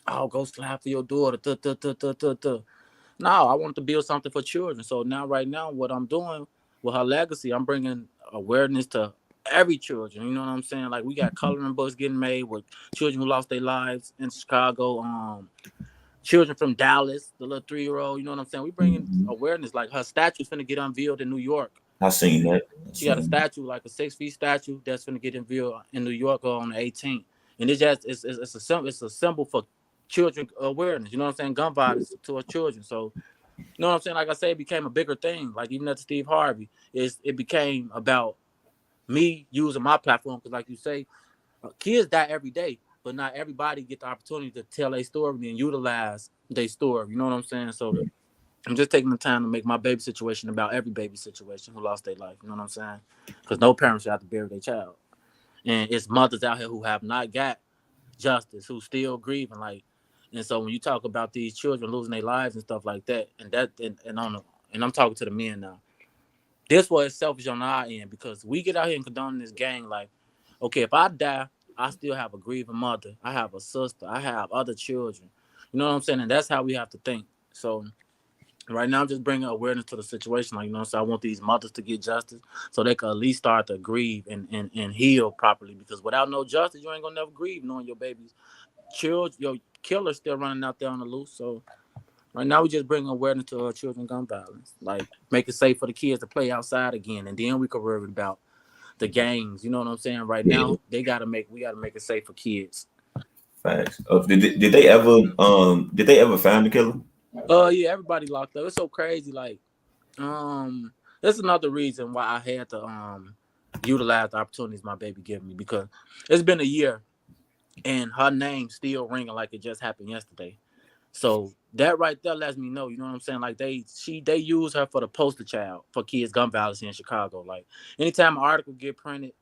oh, go slap for your daughter. No, I want to build something for children. So now, right now, what I'm doing with her legacy, I'm bringing awareness to every children. You know what I'm saying? Like, we got coloring books getting made with children who lost their lives in Chicago. Children from Dallas, the little 3-year-old. You know what I'm saying? We bringing awareness. Like, her statue's finna get unveiled in New York. I seen that. She got a statue, like a 6-foot statue, that's gonna get unveiled in New York on the 18th. And it's a symbol for children awareness. You know what I'm saying? Gun violence towards children. So, you know what I'm saying? Like I say, it became a bigger thing. Like, even at Steve Harvey, it became about me using my platform, because, like you say, kids die every day, but not everybody get the opportunity to tell a story and utilize their story. You know what I'm saying? So I'm just taking the time to make my baby situation about every baby situation who lost their life. You know what I'm saying? Because no parent should have to bury their child. And it's mothers out here who have not got justice, who still grieving. Like, and so when you talk about these children losing their lives and stuff like that, and I'm talking to the men now. This was selfish on our end because we get out here and condone this gang. Like, okay, if I die, I still have a grieving mother. I have a sister. I have other children. You know what I'm saying? And that's how we have to think. So right now, I'm just bringing awareness to the situation. Like, you know, so I want these mothers to get justice so they can at least start to grieve and heal properly. Because without no justice, you ain't gonna never grieve knowing your baby's children, your killer's still running out there on the loose. So right now, we just bring awareness to children gun violence. Like, make it safe for the kids to play outside again, and then we can worry about the gangs. You know what I'm saying? Right now, we gotta make it safe for kids. Facts. Did they ever find the killer? Yeah, everybody locked up. It's so crazy. Like, that's another reason why I had to utilize the opportunities my baby gave me, because it's been a year and her name's still ringing like it just happened yesterday. So that right there lets me know, you know what I'm saying? Like they use her for the poster child for kids gun violence in Chicago. Like anytime an article get printed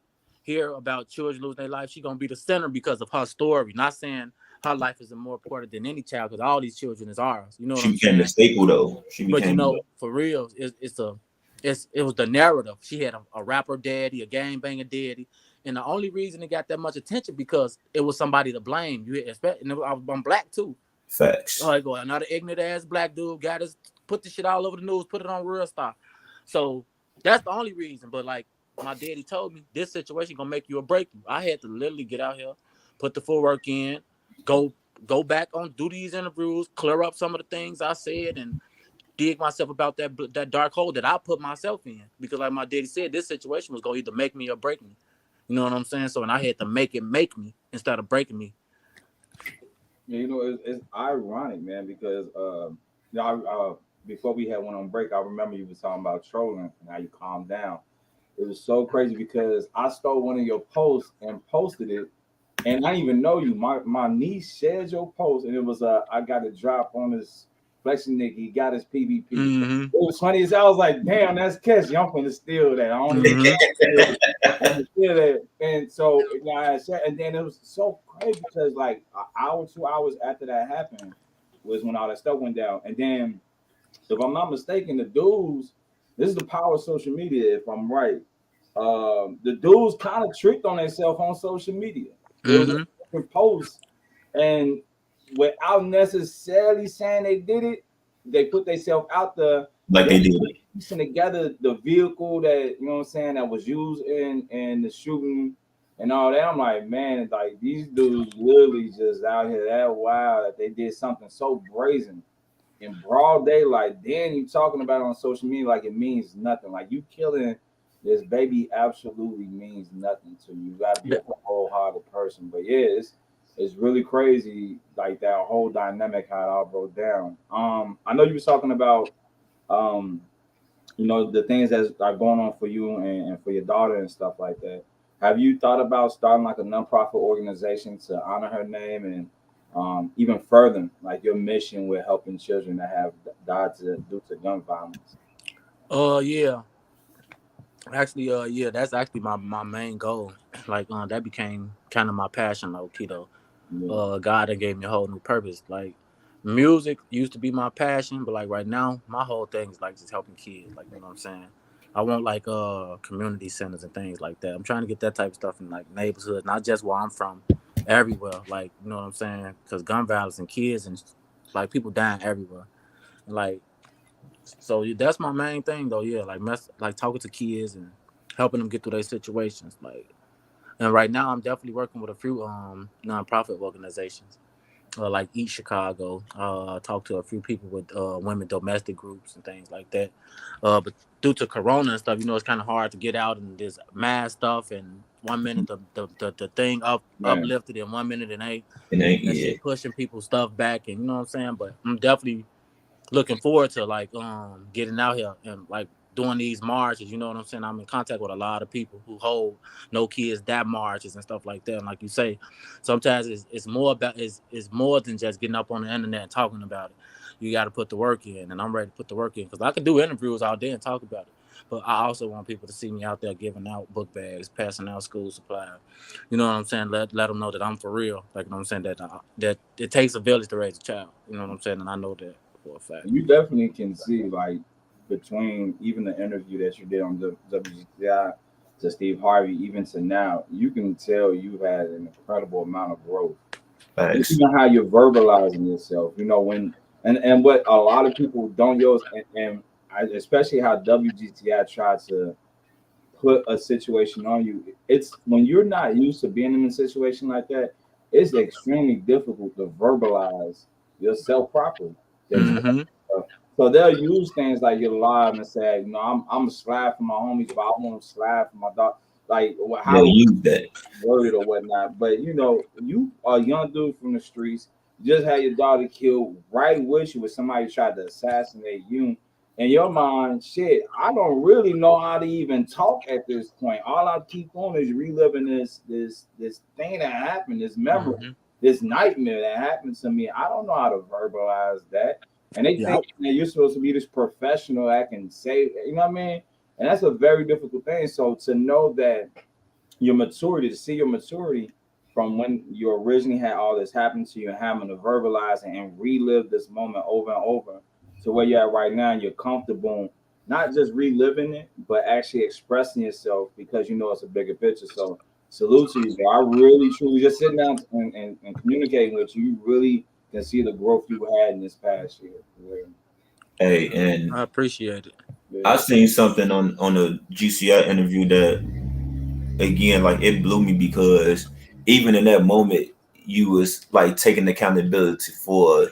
here about children losing their life, she's gonna be the center because of her story. Not saying her life is more important than any child, because all these children is ours. You know what She I'm became saying? a staple though. But you know, for real, it was the narrative. She had a rapper daddy, a gang banger daddy, and the only reason it got that much attention because it was somebody to blame. You expect, and I'm black too. Facts. Oh, I go another ignorant ass black dude got us put this shit all over the news, put it on Real Star. So that's the only reason. But like my daddy told me, this situation gonna make you or break you. I had to literally get out here, put the full work in, go back on, do these interviews, clear up some of the things I said, and dig myself about that dark hole that I put myself in. Because like my daddy said, this situation was gonna either make me or break me. You know what I'm saying? So, and I had to make it make me instead of breaking me. Yeah, you know, it's ironic, man, because before we had one on break, I remember you was talking about trolling and how you calmed down. It was so crazy because I stole one of your posts and posted it, and I didn't even know you. My niece shared your post, and it was I got a drop on his flexing nigga. He got his PvP. Mm-hmm. It was funny as I was like, damn, that's catchy. I'm gonna steal that. I don't even steal that. And so I said, and then it was so crazy because like an hour, 2 hours after that happened was when all that stuff went down. And then, if I'm not mistaken, the dudes, this is the power of social media, if I'm right. The dudes kind of tricked on themselves on social media. It was a different post, and without necessarily saying they did it, they put themselves out there. Like they did. Piecing together the vehicle that, you know what I'm saying, that was used in the shooting and all that. I'm like, man, like these dudes literally just out here that wild that they did something so brazen in broad daylight. Then you talking about it on social media like it means nothing. Like you killing this baby absolutely means nothing to you. You gotta be a wholehearted person. But yeah, it's really crazy, like that whole dynamic how it all broke down. I know you was talking about you know, the things that are going on for you and for your daughter and stuff like that. Have you thought about starting like a nonprofit organization to honor her name and even further like your mission with helping children that have died due to gun violence? Yeah. Actually, yeah, that's actually my main goal. Like, that became kind of my passion, low key though. God that gave me a whole new purpose. Like, music used to be my passion, but like right now, my whole thing is like just helping kids. Like, you know what I'm saying? I want like community centers and things like that. I'm trying to get that type of stuff in like neighborhoods, not just where I'm from, everywhere. Like, you know what I'm saying? Because gun violence and kids and like people dying everywhere. And, like, so that's my main thing though. Yeah, like talking to kids and helping them get through their situations. Like, and right now I'm definitely working with a few nonprofit organizations, like Eat Chicago. Talk to a few people with women domestic groups and things like that. But due to Corona and stuff, you know, it's kind of hard to get out and this mass stuff. And 1 minute the thing uplifted, and 1 minute it ain't. That shit pushing people's stuff back, and you know what I'm saying. But I'm definitely looking forward to like getting out here and like doing these marches, you know what I'm saying? I'm in contact with a lot of people who hold no kids that marches and stuff like that. And like you say, sometimes it's more about it's more than just getting up on the internet and talking about it. You got to put the work in, and I'm ready to put the work in because I can do interviews all day and talk about it. But I also want people to see me out there giving out book bags, passing out school supplies. You know what I'm saying? Let them know that I'm for real. Like, you know what I'm saying? That it takes a village to raise a child. You know what I'm saying? And I know that for a fact. You definitely can see, like, between even the interview that you did on the WGTI to Steve Harvey, even to now, you can tell you've had an incredible amount of growth. Thanks. Even how you're verbalizing yourself, you know, when and what a lot of people don't use, and especially how WGTI tried to put a situation on you. It's when you're not used to being in a situation like that, it's extremely difficult to verbalize yourself properly. Mm-hmm. So they'll use things like you're live and say, you know, I'm a slide for my homies, but I want to slide for my dog. Like how use that worded or whatnot. But you know, you are a young dude from the streets. You just had your daughter killed right with you, with somebody tried to assassinate you. In your mind, shit, I don't really know how to even talk at this point. All I keep on is reliving this thing that happened, this memory, this nightmare that happened to me. I don't know how to verbalize that. And they think that you're supposed to be this professional that can say, you know what I mean? And that's a very difficult thing. So to know that your maturity, to see your maturity from when you originally had all this happen to you and having to verbalize and relive this moment over and over to where you're at right now, and you're comfortable not just reliving it, but actually expressing yourself because you know it's a bigger picture. So salute to you, bro. I really, truly, just sitting down and communicating with you, you really can see the growth you had in this past year. Hey, and I appreciate it. I seen something on a GCI interview that, again, like, it blew me because even in that moment, you was like taking accountability for,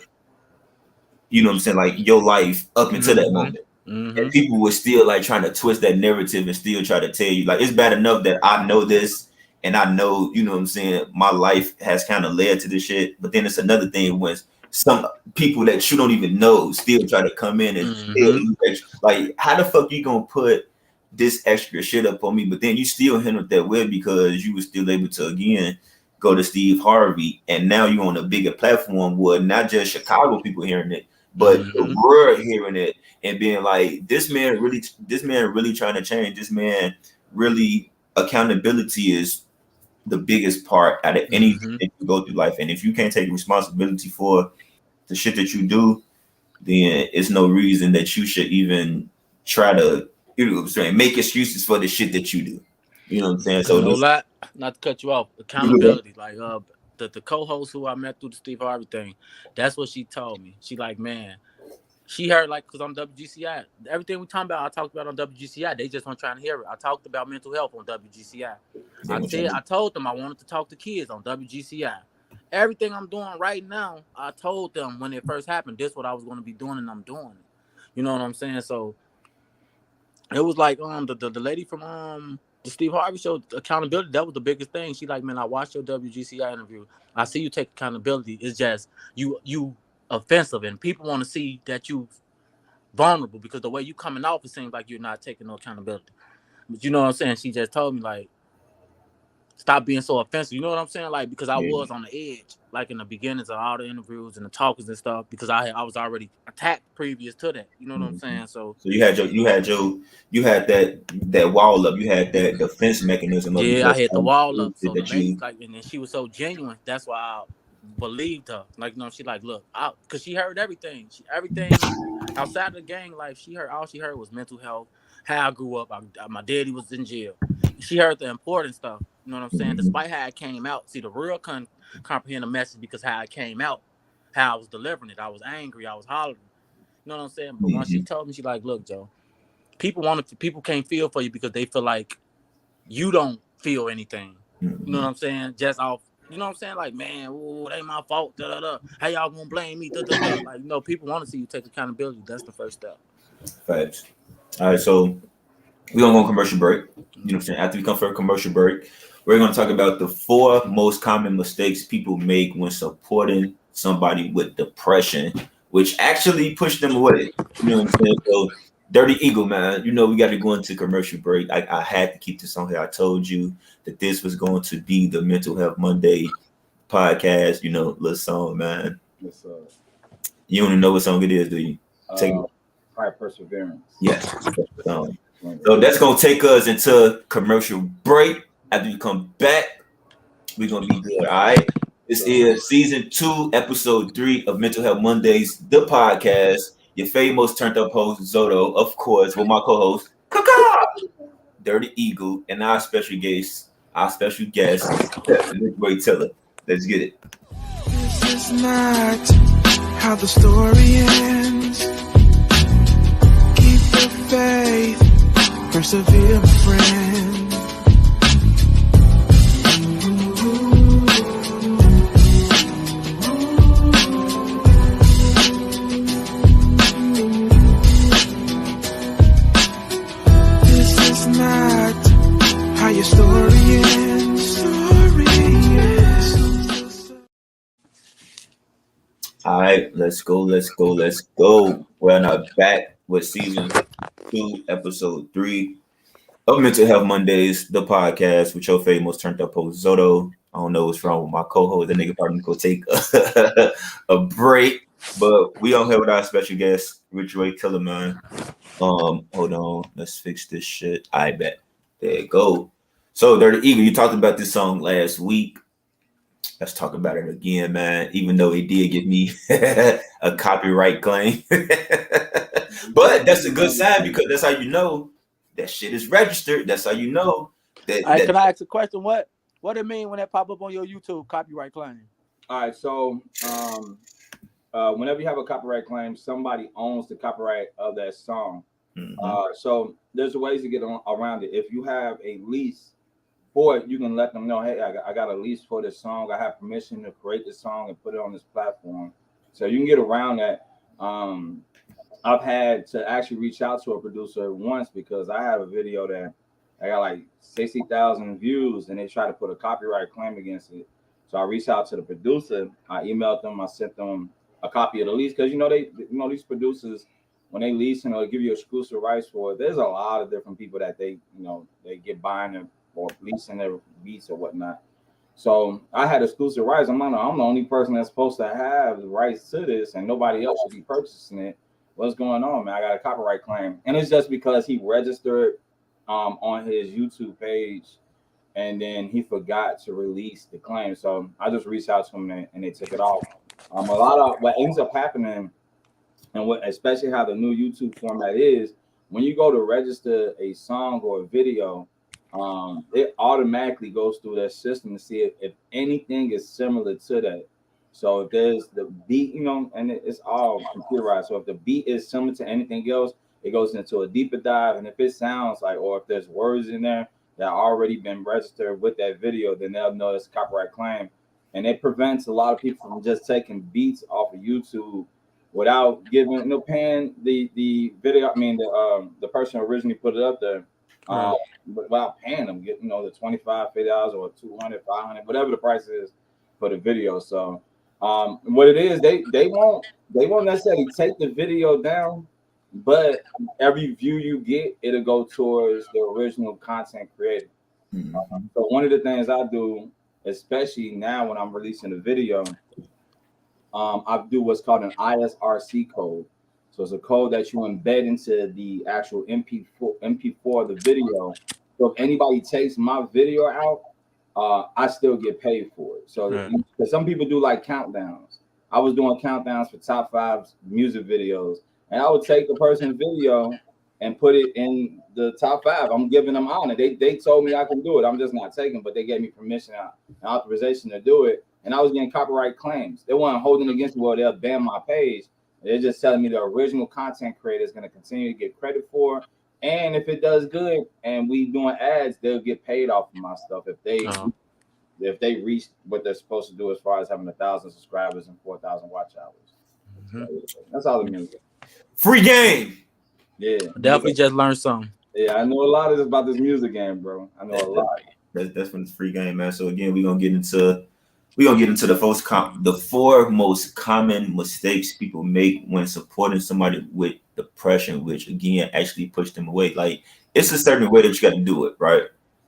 you know what I'm saying, like your life up until that moment. And people were still like trying to twist that narrative and still try to tell you, like, it's bad enough that I know this and I know, you know what I'm saying, my life has kind of led to this shit. But then it's another thing when some people that you don't even know still try to come in and still, like, how the fuck you gonna put this extra shit up on me? But then you still handled that way because you were still able to, again, go to Steve Harvey, and now you're on a bigger platform where not just Chicago people hearing it, but the world hearing it and being like, this man really trying to change. This man really, accountability is the biggest part out of anything that you go through life. And if you can't take responsibility for the shit that you do, then it's no reason that you should even try to, you know what I'm saying, make excuses for the shit that you do. You know what I'm saying? So no lie, not to cut you off, accountability. Like the co-host who I met through the Steve Harvey thing, that's what she told me. She like, man, she heard, like, because I'm WGCI. Everything we talking about, I talked about on WGCI. They just weren't trying to hear it. I talked about mental health on WGCI. I told them I wanted to talk to kids on WGCI. Everything I'm doing right now, I told them when it first happened, this is what I was going to be doing, and I'm doing it. You know what I'm saying? So it was like the lady from the Steve Harvey show, accountability, that was the biggest thing. She like, man, I watched your WGCI interview. I see you take accountability. It's just you offensive, and people want to see that you vulnerable because the way you coming off, it seems like you're not taking no accountability. But you know what I'm saying? She just told me, like, stop being so offensive. You know what I'm saying? Like, because I was on the edge, like in the beginnings of all the interviews and the talkers and stuff, because I was already attacked previous to that. You know what I'm saying? So you had that wall up. You had that defense mechanism. Yeah, I had the wall up. So the lady, like, and then she was so genuine. That's why I believed her. Like, no, she like, look, because she heard everything. Everything outside of the gang life, all she heard was mental health, how I grew up. My daddy was in jail. She heard the important stuff. You know what I'm saying? Despite how it came out, see, the real comprehend the message because how it came out, how I was delivering it. I was angry. I was hollering. You know what I'm saying? But once she told me, she like, look, Joe, people can't feel for you because they feel like you don't feel anything. You know what I'm saying? Just off, you know what I'm saying? Like, man, ooh, it ain't my fault. Da, da, da. How y'all gonna blame me? Da, da, da. Like, you know, people want to see you take accountability. That's the first step. Facts. All right, so we're gonna go on commercial break. You know what I'm saying? After we come for a commercial break, we're gonna talk about the 4 most common mistakes people make when supporting somebody with depression, which actually push them away. You know what I'm saying? So Dirty Eagle, man. You know we got to go into commercial break. I had to keep this on here. I told you that this was going to be the Mental Health Monday podcast. You know, little song, man. It's You don't even know what song it is, do you? Take it. High Perseverance. Yes. So that's gonna take us into commercial break. After you come back, we're gonna be good. All right. This is season 2, episode 3 of Mental Health Mondays, the podcast. Your famous turned up host Zoto, of course, with my co-host Kaka, Dirty Eagle, and our special guest, Richway Tilla. Let's get it. This is not how the story ends. Keep the faith, persevere, my friend. This is not how your story ends. All right, let's go. We're now back with season 2, episode 3 of Mental Health Mondays, the podcast with your famous turned up host Zoto. I don't know what's wrong with my co-host. That nigga probably gonna take a break, but we on here with our special guest, Richway Tilla, man. Hold on, let's fix this shit. I bet. There you go. So, Dirty Eagle, you talked about this song last week. Let's talk about it again, man. Even though it did give me a copyright claim, but that's a good sign because that's how you know that shit is registered. That's how you know that. Can I ask a question? What it mean when that pop up on your YouTube copyright claim? All right, so whenever you have a copyright claim, somebody owns the copyright of that song. Mm-hmm. So there's ways to get around it. If you have a lease for it, you can let them know, hey, I got a lease for this song. I have permission to create this song and put it on this platform. So you can get around that. I've had to actually reach out to a producer once because I have a video that I got like 60,000 views and they try to put a copyright claim against it. So I reached out to the producer. I emailed them. I sent them a copy of the lease because these producers, when they lease and they give you exclusive rights for it, there's a lot of different people that they get buying them or leasing their beats or whatnot. So I had exclusive rights. I'm the only person that's supposed to have the rights to this, and nobody else should be purchasing it. What's going on, man? I got a copyright claim, and it's just because he registered on his YouTube page, and then he forgot to release the claim. So I just reached out to him, and they took it off. A lot of what ends up happening, and especially how the new YouTube format is, when you go to register a song or a video, it automatically goes through that system to see if anything is similar to that. So if there's the beat, and it's all computerized. So if the beat is similar to anything else, it goes into a deeper dive. And if it sounds like, or if there's words in there that already been registered with that video, then they'll know it's a copyright claim. And it prevents a lot of people from just taking beats off of YouTube without paying the video. I mean, the person who originally put it up there. Without paying them, get the $25, $50 or $200, $500, whatever the price is for the video. So what it is, they won't necessarily take the video down, but every view you get, it'll go towards the original content created. Mm-hmm. So one of the things I do, especially now when I'm releasing a video, I do what's called an ISRC code. So it's a code that you embed into the actual MP4 of the video. So if anybody takes my video out, I still get paid for it. So because some people do like countdowns. I was doing countdowns for top 5 music videos, and I would take a person's video and put it in the top 5. I'm giving them honor. They told me I can do it. I'm just not taking, but they gave me permission and authorization to do it. And I was getting copyright claims. They weren't holding against me, well, they'll ban my page. They're just telling me the original content creator is going to continue to get credit for. And if it does good and we doing ads, they'll get paid off of my stuff if they reach what they're supposed to do as far as having 1,000 subscribers and 4,000 watch hours. Mm-hmm. So that's all it means. Free game. Yeah. Definitely just learned something. Yeah, I know a lot of this about this music game, bro. I know a lot. That's when it's free game, man. So again, we're gonna get into the 4 most common mistakes people make when supporting somebody with depression, which again actually pushed them away. Like it's a certain way that you got to do it, right?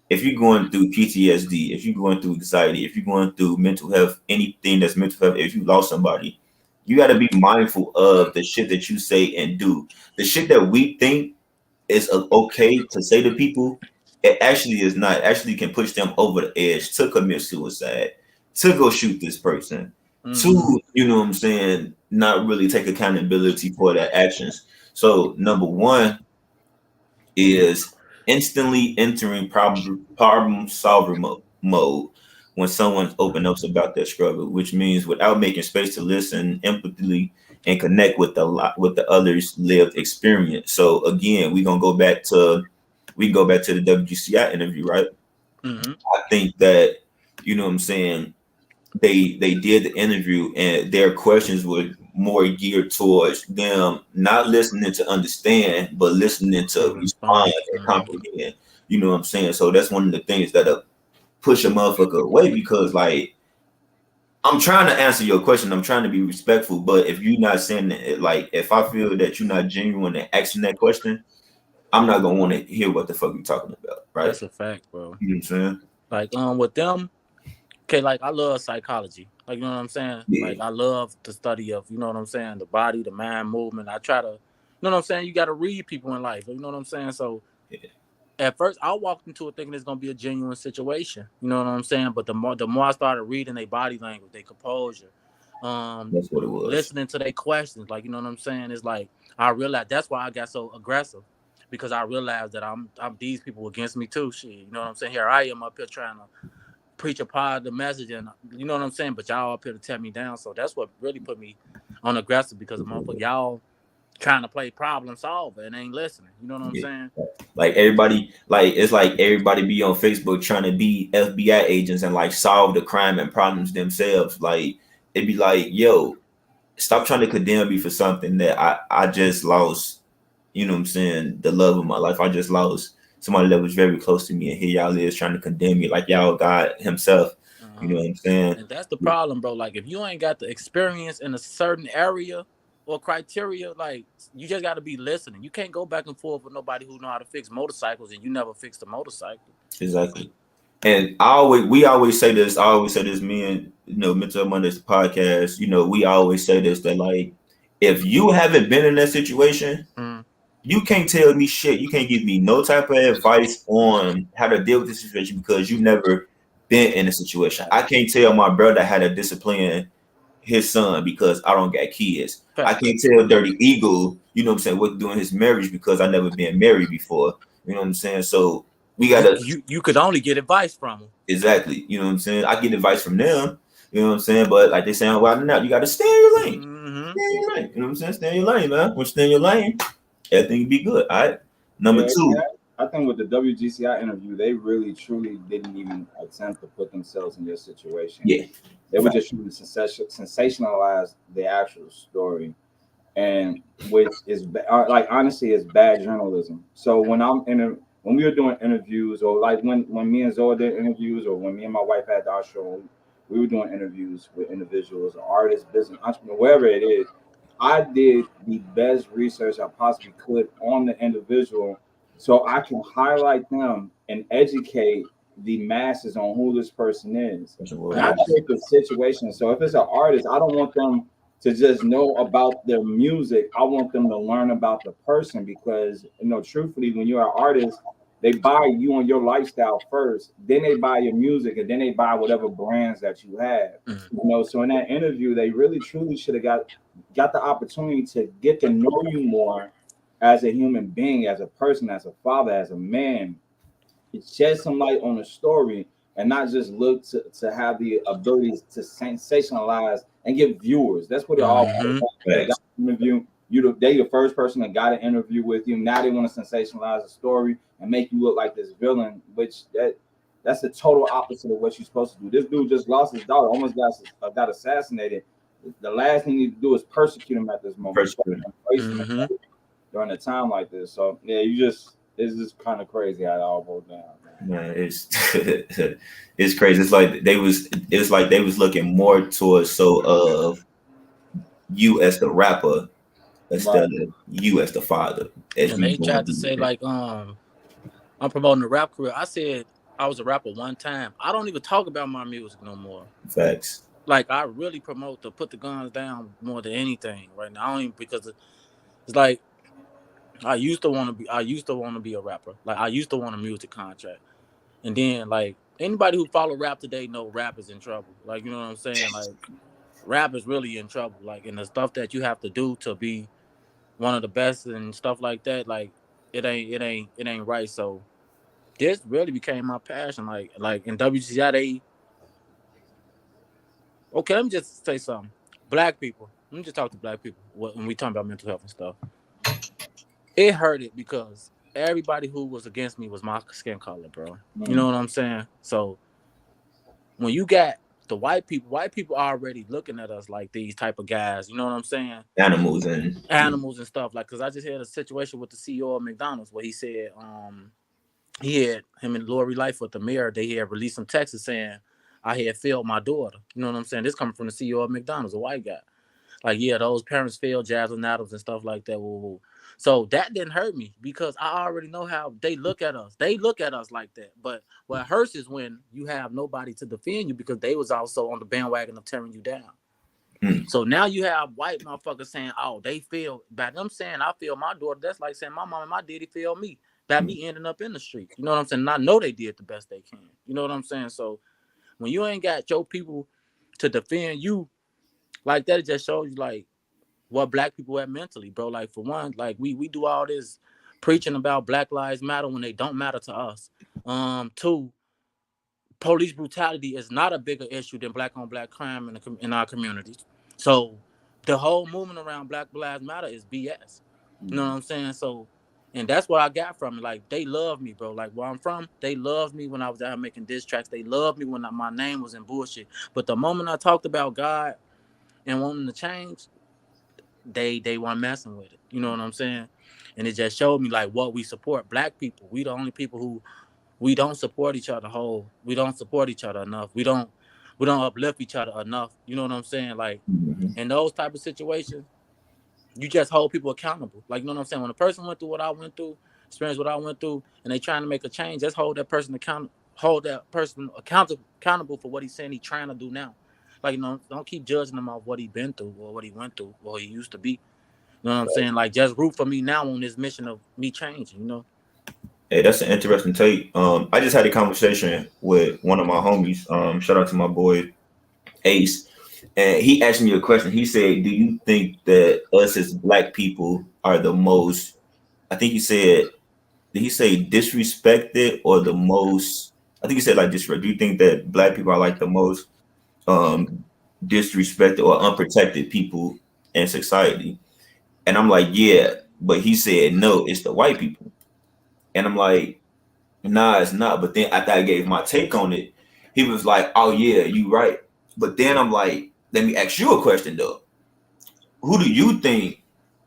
If you're going through PTSD, if you're going through anxiety, if you're going through mental health, anything that's mental health, if you lost somebody, you got to be mindful of the shit that you say and do. The shit that we think is okay to say to people, it actually is not. It actually can push them over the edge to commit suicide, to go shoot this person, to, you know what I'm saying, not really take accountability for their actions. So number one is instantly entering problem solver mode when someone's open up about their struggle, which means without making space to listen, empathy, and connect with the others' lived experience. So again, we can go back to the WGCI interview, right? I think that, you know what I'm saying, they did the interview and their questions were more geared towards them not listening to understand, but listening to respond and comprehend. You know what I'm saying? So that's one of the things that push a motherfucker away, because like I'm trying to answer your question, I'm trying to be respectful, but if you're not saying it, like if I feel that you're not genuine in asking that question, I'm not gonna want to hear what the fuck you're talking about, right? That's a fact, bro. You know what I'm saying? Like with them, okay, like I love psychology. Like, you know what I'm saying? Yeah. Like I love the study of, you know what I'm saying, the body, the mind movement. I try to, you know what I'm saying? You got to read people in life. You know what I'm saying? So at first I walked into it thinking it's gonna be a genuine situation. You know what I'm saying? But the more I started reading their body language, their composure, that's what it was. listening to their questions, like, you know what I'm saying? It's like I realized that's why I got so aggressive, because I realized that I'm these people against me too. Shit, you know what I'm saying? Here I am up here trying to preach a positive message, and you know what I'm saying, but y'all up here to tear me down. So that's what really put me on aggressive, because motherfucker, y'all trying to play problem solver and ain't listening. You know what I'm saying? Like everybody, like it's like everybody be on Facebook trying to be FBI agents and like solve the crime and problems themselves. Like it'd be like, yo, stop trying to condemn me for something that I just lost. You know what I'm saying? The love of my life. I just lost somebody that was very close to me, and here y'all is trying to condemn me like y'all God himself. You know what I'm saying? And that's the problem, bro. Like if you ain't got the experience in a certain area or criteria, like you just got to be listening. You can't go back and forth with nobody who know how to fix motorcycles and you never fixed a motorcycle. Exactly. And we always say this. I always say this. Me and Mental Mondays podcast. We always say this, that like if you haven't been in that situation, you can't tell me shit. You can't give me no type of advice on how to deal with this situation because you never been in a situation. I can't tell my brother how to discipline his son because I don't got kids. I can't tell Dirty Eagle, you know what I'm saying, what doing his marriage because I never been married before. You know what I'm saying? So we gotta you could only get advice from them. Exactly. You know what I'm saying? I get advice from them, you know what I'm saying? But like they saying, well, now you gotta stay in your lane. Stay in your lane. You know what I'm saying? Stay in your lane, man. When you stay in your lane, everything will be good. All right. Number two. Yeah, I think with the WGCI interview, they really truly didn't even attempt to put themselves in this situation. Yeah. They were just trying to sensationalize the actual story, and which is like honestly is bad journalism. So when we were doing interviews, or like when me and Zoe did interviews, or when me and my wife had our show, we were doing interviews with individuals, artists, business, entrepreneur, wherever it is. I did the best research I possibly could on the individual, so I can highlight them and educate the masses on who this person is. Not take the situation. So if it's an artist, I don't want them to just know about their music. I want them to learn about the person, because truthfully, when you're an artist, they buy you on your lifestyle first, then they buy your music, and then they buy whatever brands that you have. So in that interview, they really truly should have got the opportunity to get to know you more as a human being, as a person, as a father, as a man. Shed some light on the story and not just look to have the ability to sensationalize and get viewers. That's what it all about. Interview. They the first person that got an interview with you. Now they want to sensationalize the story and make you look like this villain, which that's the total opposite of what you're supposed to do. This dude just lost his daughter, almost got assassinated. The last thing you need to do is persecute him at this moment. During a time like this. So yeah, it's just kind of crazy how it all goes down. Man, it's it's crazy. It's like they was looking more towards of you as the rapper instead of you as the father. As And you they tried going to through say it. like, I'm promoting a rap career. I said I was a rapper one time. I don't even talk about my music no more. Facts. Like I really promote to put the guns down more than anything right now. I don't even, because it's like I used to want to be a rapper. Like I used to want a music contract. And then like anybody who follow rap today know rap is in trouble. Like, you know what I'm saying? Like rap is really in trouble. Like, and the stuff that you have to do to be one of the best and stuff like that, like it ain't right. So this really became my passion. Like in WCI, let me just say something. Black people. Let me just talk to black people when we talk about mental health and stuff. It hurted because everybody who was against me was my skin color, bro. You know what I'm saying? So when you got the white people already looking at us like these type of guys. You know what I'm saying? Animals and stuff. Like, cause I just had a situation with the CEO of McDonald's where he said, he had him and Lori Lightfoot, the mayor, they had released some texts saying I had failed my daughter. You know what I'm saying? This coming from the CEO of McDonald's, a white guy. Like, yeah, those parents failed Jasmine Adams and stuff like that. Woo-woo. So that didn't hurt me because I already know how they look at us. They look at us like that. But what hurts is when you have nobody to defend you because they was also on the bandwagon of tearing you down. So now you have white motherfuckers saying, oh, they feel bad. I'm saying I feel my daughter. That's like saying my mom and my daddy feel me. That me ending up in the streets. You know what I'm saying? And I know they did the best they can. You know what I'm saying? So when you ain't got your people to defend you like that, it just shows you like what black people at mentally, bro. Like for one, like we do all this preaching about Black Lives Matter when they don't matter to us. Two, police brutality is not a bigger issue than black on black crime in our communities. So the whole movement around Black Lives Matter is BS. You know what I'm saying? So, and that's what I got from it. Like they love me, bro. Like where I'm from, they loved me when I was out making diss tracks. They loved me when my name was in bullshit. But the moment I talked about God and wanting to change, they weren't messing with it. You know what I'm saying? And it just showed me like what we support. Black people, we the only people who we don't support each other whole. We don't support each other enough. We don't uplift each other enough. You know what I'm saying? Like in those type of situations, you just hold people accountable. Like, you know what I'm saying? When a person went through what I went through, experienced what I went through, and they trying to make a change, just hold that person accountable for what he's saying he's trying to do now. Like, you know, don't keep judging him off what he been through or what he went through or he used to be. You know what I'm saying? Like, just root for me now on this mission of me changing, you know? Hey, that's an interesting take. I just had a conversation with one of my homies. Shout out to my boy Ace. And he asked me a question. He said, do you think that us as black people are the most, I think he said, did he say disrespected or the most, I think he said like disrespect. Do you think that black people are like the most disrespected or unprotected people in society? And I'm like, yeah. But he said, no, it's the white people. And I'm like, nah, it's not. But then after I gave my take on it, he was like, oh yeah, you right. But then I'm like, let me ask you a question though. Who do you think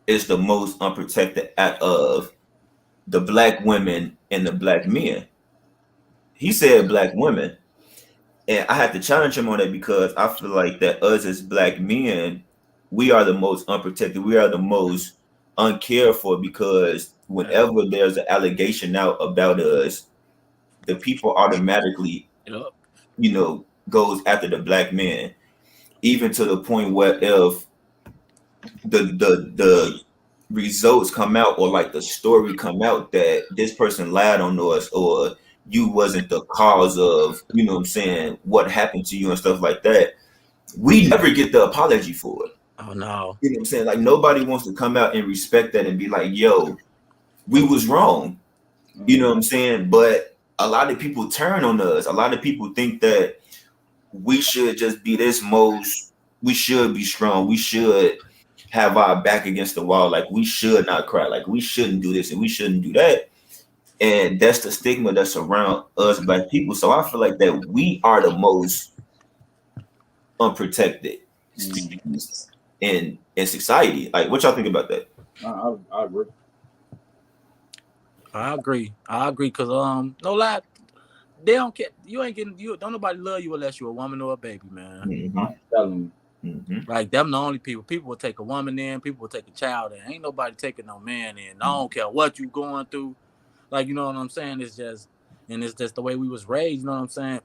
is the most unprotected out of the black women and the black men? He said black women. And I had to challenge him on that because I feel like that us as black men, we are the most unprotected. We are the most uncared for because whenever there's an allegation out about us, the people automatically, you know, goes after the black man, even to the point where if the results come out or like the story come out that this person lied on us or you wasn't the cause of, you know what I'm saying, what happened to you and stuff like that, we never get the apology for it. Oh no. You know what I'm saying? Like nobody wants to come out and respect that and be like, yo, we was wrong. You know what I'm saying? But a lot of people turn on us. A lot of people think that we should just be we should be strong. We should have our back against the wall. Like we should not cry. Like we shouldn't do this and we shouldn't do that. And that's the stigma that's around us black people. So I feel like that we are the most unprotected in society. Like what y'all think about that? I agree. I agree because no lie, they don't care. You ain't getting don't nobody love you unless you're a woman or a baby, man. I'm telling you. Like them the only people. People will take a woman in. People will take a child in. Ain't nobody taking no man in. I don't care what you going through. Like, you know what I'm saying? It's just the way we was raised. You know what I'm saying?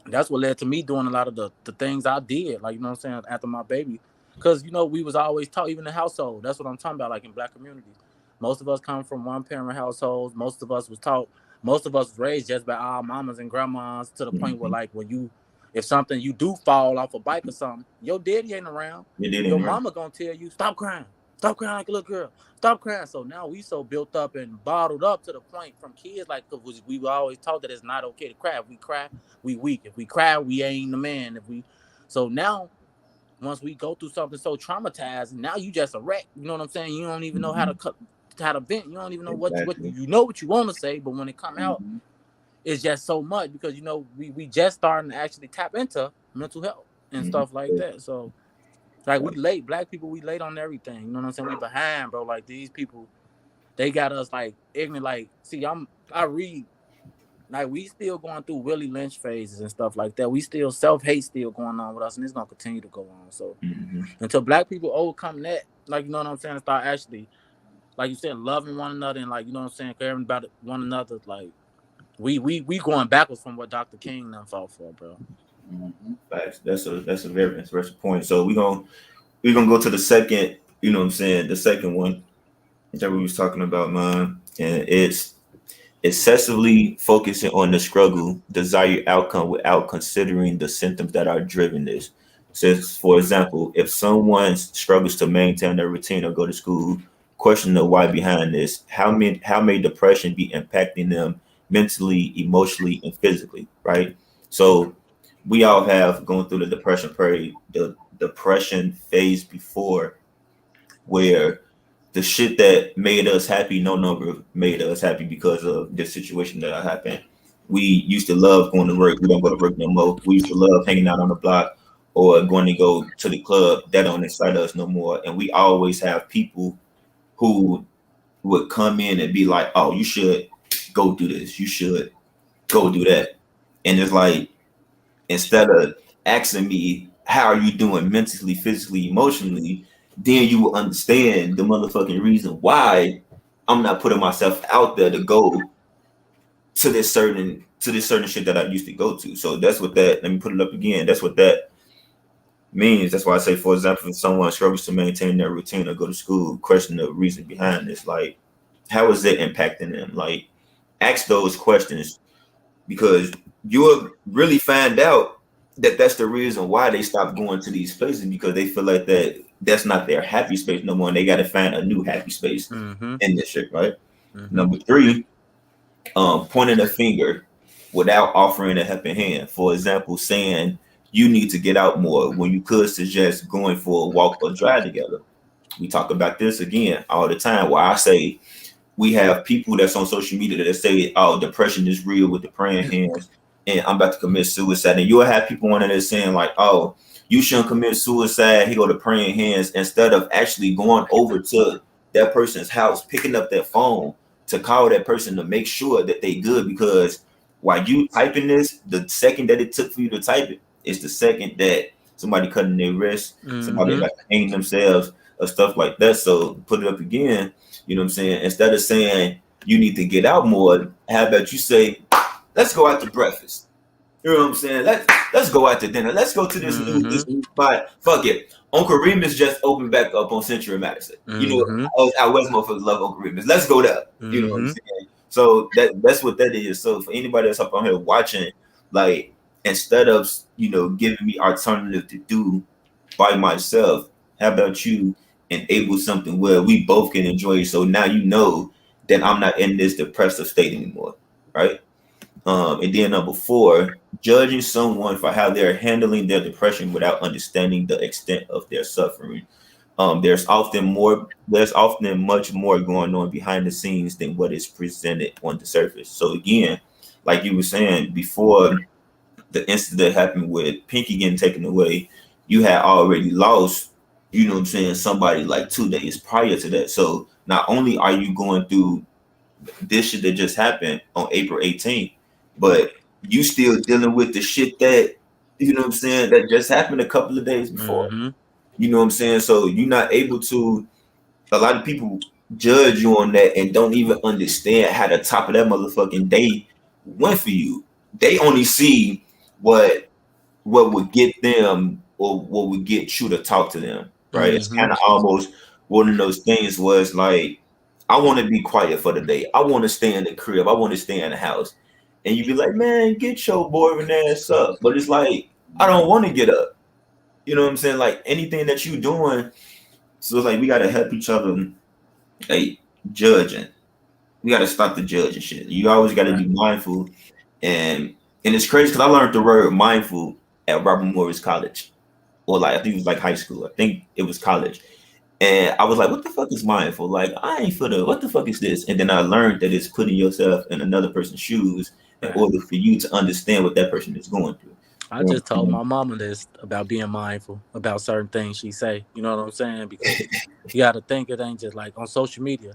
That's what led to me doing a lot of the things I did. Like, you know what I'm saying? After my baby, because we was always taught, even in the household. That's what I'm talking about. Like in Black communities, most of us come from one parent households. Most of us was taught. Most of us was raised just by our mamas and grandmas to the point where, like, if something you do fall off a bike or something, your daddy ain't around. Your mama gonna tell you, stop crying like a little girl, stop crying. So now we so built up and bottled up to the point from kids, like, cause we were always taught that it's not okay to cry. If we cry, we weak. If we cry, we ain't the man. So now, once we go through something so traumatized, now you just a wreck. You know what I'm saying? You don't even know how to vent. You don't even know what you want to say, but when it come out, it's just so much because we just starting to actually tap into mental health and stuff like that. So, like, we late. Black people, we late on everything. You know what I'm saying? We behind, bro. Like, these people, they got us like ignorant. Like, see, I read. Like, we still going through Willie Lynch phases and stuff like that. We still self-hate still going on with us, and it's gonna continue to go on. So until Black people overcome that, like, you know what I'm saying, and start actually, like you said, loving one another and, like, you know what I'm saying, caring about one another, like, we going backwards from what Dr. King done fought for, bro. Facts. That's a very interesting point. So we're gonna go to the second, you know what I'm saying, the second one that we was talking about, man, and it's excessively focusing on the struggle, desired outcome without considering the symptoms that are driven this. So, for example, if someone struggles to maintain their routine or go to school, question the why behind this. How may depression be impacting them mentally, emotionally, and physically, right? So we all have gone through the depression period, the depression phase before, where the shit that made us happy no longer made us happy because of this situation that happened. We used to love going to work. We don't go to work no more. We used to love hanging out on the block or going to go to the club. That don't excite us no more. And we always have people who would come in and be like, oh, you should go do this. You should go do that. And it's like, instead of asking me, how are you doing mentally, physically, emotionally, then you will understand the motherfucking reason why I'm not putting myself out there to go to this certain shit that I used to go to. So that's what that, let me put it up again. That's what that means. That's why I say, for example, if someone struggles to maintain their routine or go to school, question the reason behind this. Like, how is that impacting them? Like, ask those questions, because you'll really find out that that's the reason why they stopped going to these places, because they feel like that's not their happy space no more, and they got to find a new happy space in this shit, right? Number 3, pointing a finger without offering a helping hand. For example, saying you need to get out more when you could suggest going for a walk or drive together. We talk about this again all the time, where I say we have people that's on social media that say, oh, depression is real with the praying hands, and I'm about to commit suicide. And you'll have people on there saying like, oh, you shouldn't commit suicide. He go to praying hands, instead of actually going over to that person's house, picking up that phone to call that person to make sure that they good. Because while you typing this, the second that it took for you to type it is the second that somebody cutting their wrist, somebody like hanging themselves or stuff like that. So put it up again. You know what I'm saying? Instead of saying you need to get out more, how about you say, let's go out to breakfast. You know what I'm saying? Let's go out to dinner. Let's go to this new spot. Fuck it. Uncle Remus just opened back up on Century Madison. You know, our West motherfuckers love Uncle Remus. Let's go there. You know what I'm saying? So that's what that is. So for anybody that's up on here watching, like, instead of, you know, giving me alternative to do by myself, how about you enable something where we both can enjoy it? So now you know that I'm not in this depressive state anymore, right? And then number 4, judging someone for how they're handling their depression without understanding the extent of their suffering. There's often much more going on behind the scenes than what is presented on the surface. So again, like you were saying before, the incident that happened with Pinky getting taken away, you had already lost, you know what I'm saying, somebody like 2 days prior to that. So not only are you going through this shit that just happened on April 18th, but you still dealing with the shit that You know what I'm saying? That just happened a couple of days before. Mm-hmm. You know what I'm saying? So you're not able to. A lot of people judge you on that and don't even understand how the top of that motherfucking day went for you. They only see what would get them or what would get you to talk to them, right? It's Mm-hmm. kind of almost one of those things was like, I want to be quiet for the day. I want to stay in the crib. I want to stay in the house. And you be like, man, get your boring ass up. But it's like, I don't want to get up. You know what I'm saying? Like anything that you doing. So it's like we gotta help each other, like judging. We gotta stop the judging shit. You always gotta be mindful, and it's crazy because I learned the word mindful at Robert Morris College, or like I think it was like high school. I think it was college, and I was like, "What the fuck is mindful? Like I ain't for the what the fuck is this?" And then I learned that it's putting yourself in another person's shoes in order for you to understand what that person is going through. I just told my mama this about being mindful about certain things she say. You know what I'm saying? Because you got to think it ain't just like on social media.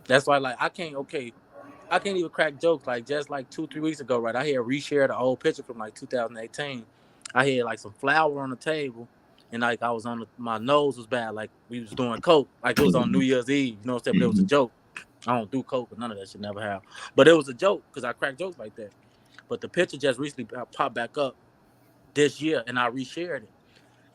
That's why, like, I can't even crack jokes. Like, just like 2-3 weeks ago, right? I had reshared an old picture from like 2018. I had like some flour on the table, and like I was my nose was bad. Like we was doing coke. Like it was on New Year's Eve. You know what I'm saying? But it was a joke. I don't do coke, but none of that shit never have. But it was a joke because I crack jokes like that. But the picture just recently popped back up this year, and I reshared it.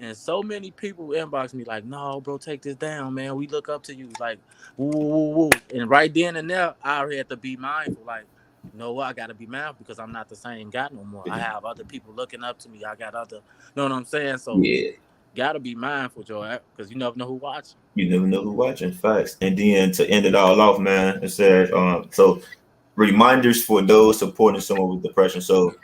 And so many people inbox me like, "No, bro, take this down, man. We look up to you." Like, woo, woo, woo. And right then and there, I had to be mindful. Like, you know what? I got to be mindful because I'm not the same guy no more. I have other people looking up to me. I got other, you know what I'm saying? So, got to be mindful, Joe, because you never know who watching. You never know who watching. Facts. And then to end it all off, man, it says, so reminders for those supporting someone with depression. So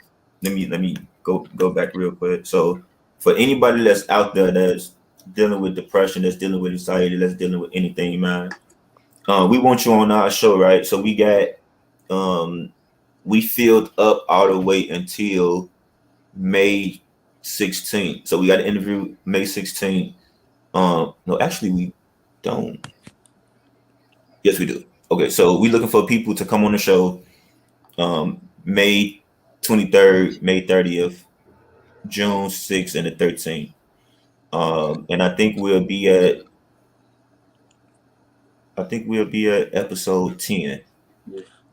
let me go back real quick. So for anybody that's out there that's dealing with depression, that's dealing with anxiety, that's dealing with anything, man, we want you on our show, right? So we got we filled up all the way until May 16th. So we got an interview May 16th. No, actually we don't. Yes, we do. Okay, so we're looking for people to come on the show May 23rd, May 30th, June 6th, and the 13th. And I think we'll be at episode 10.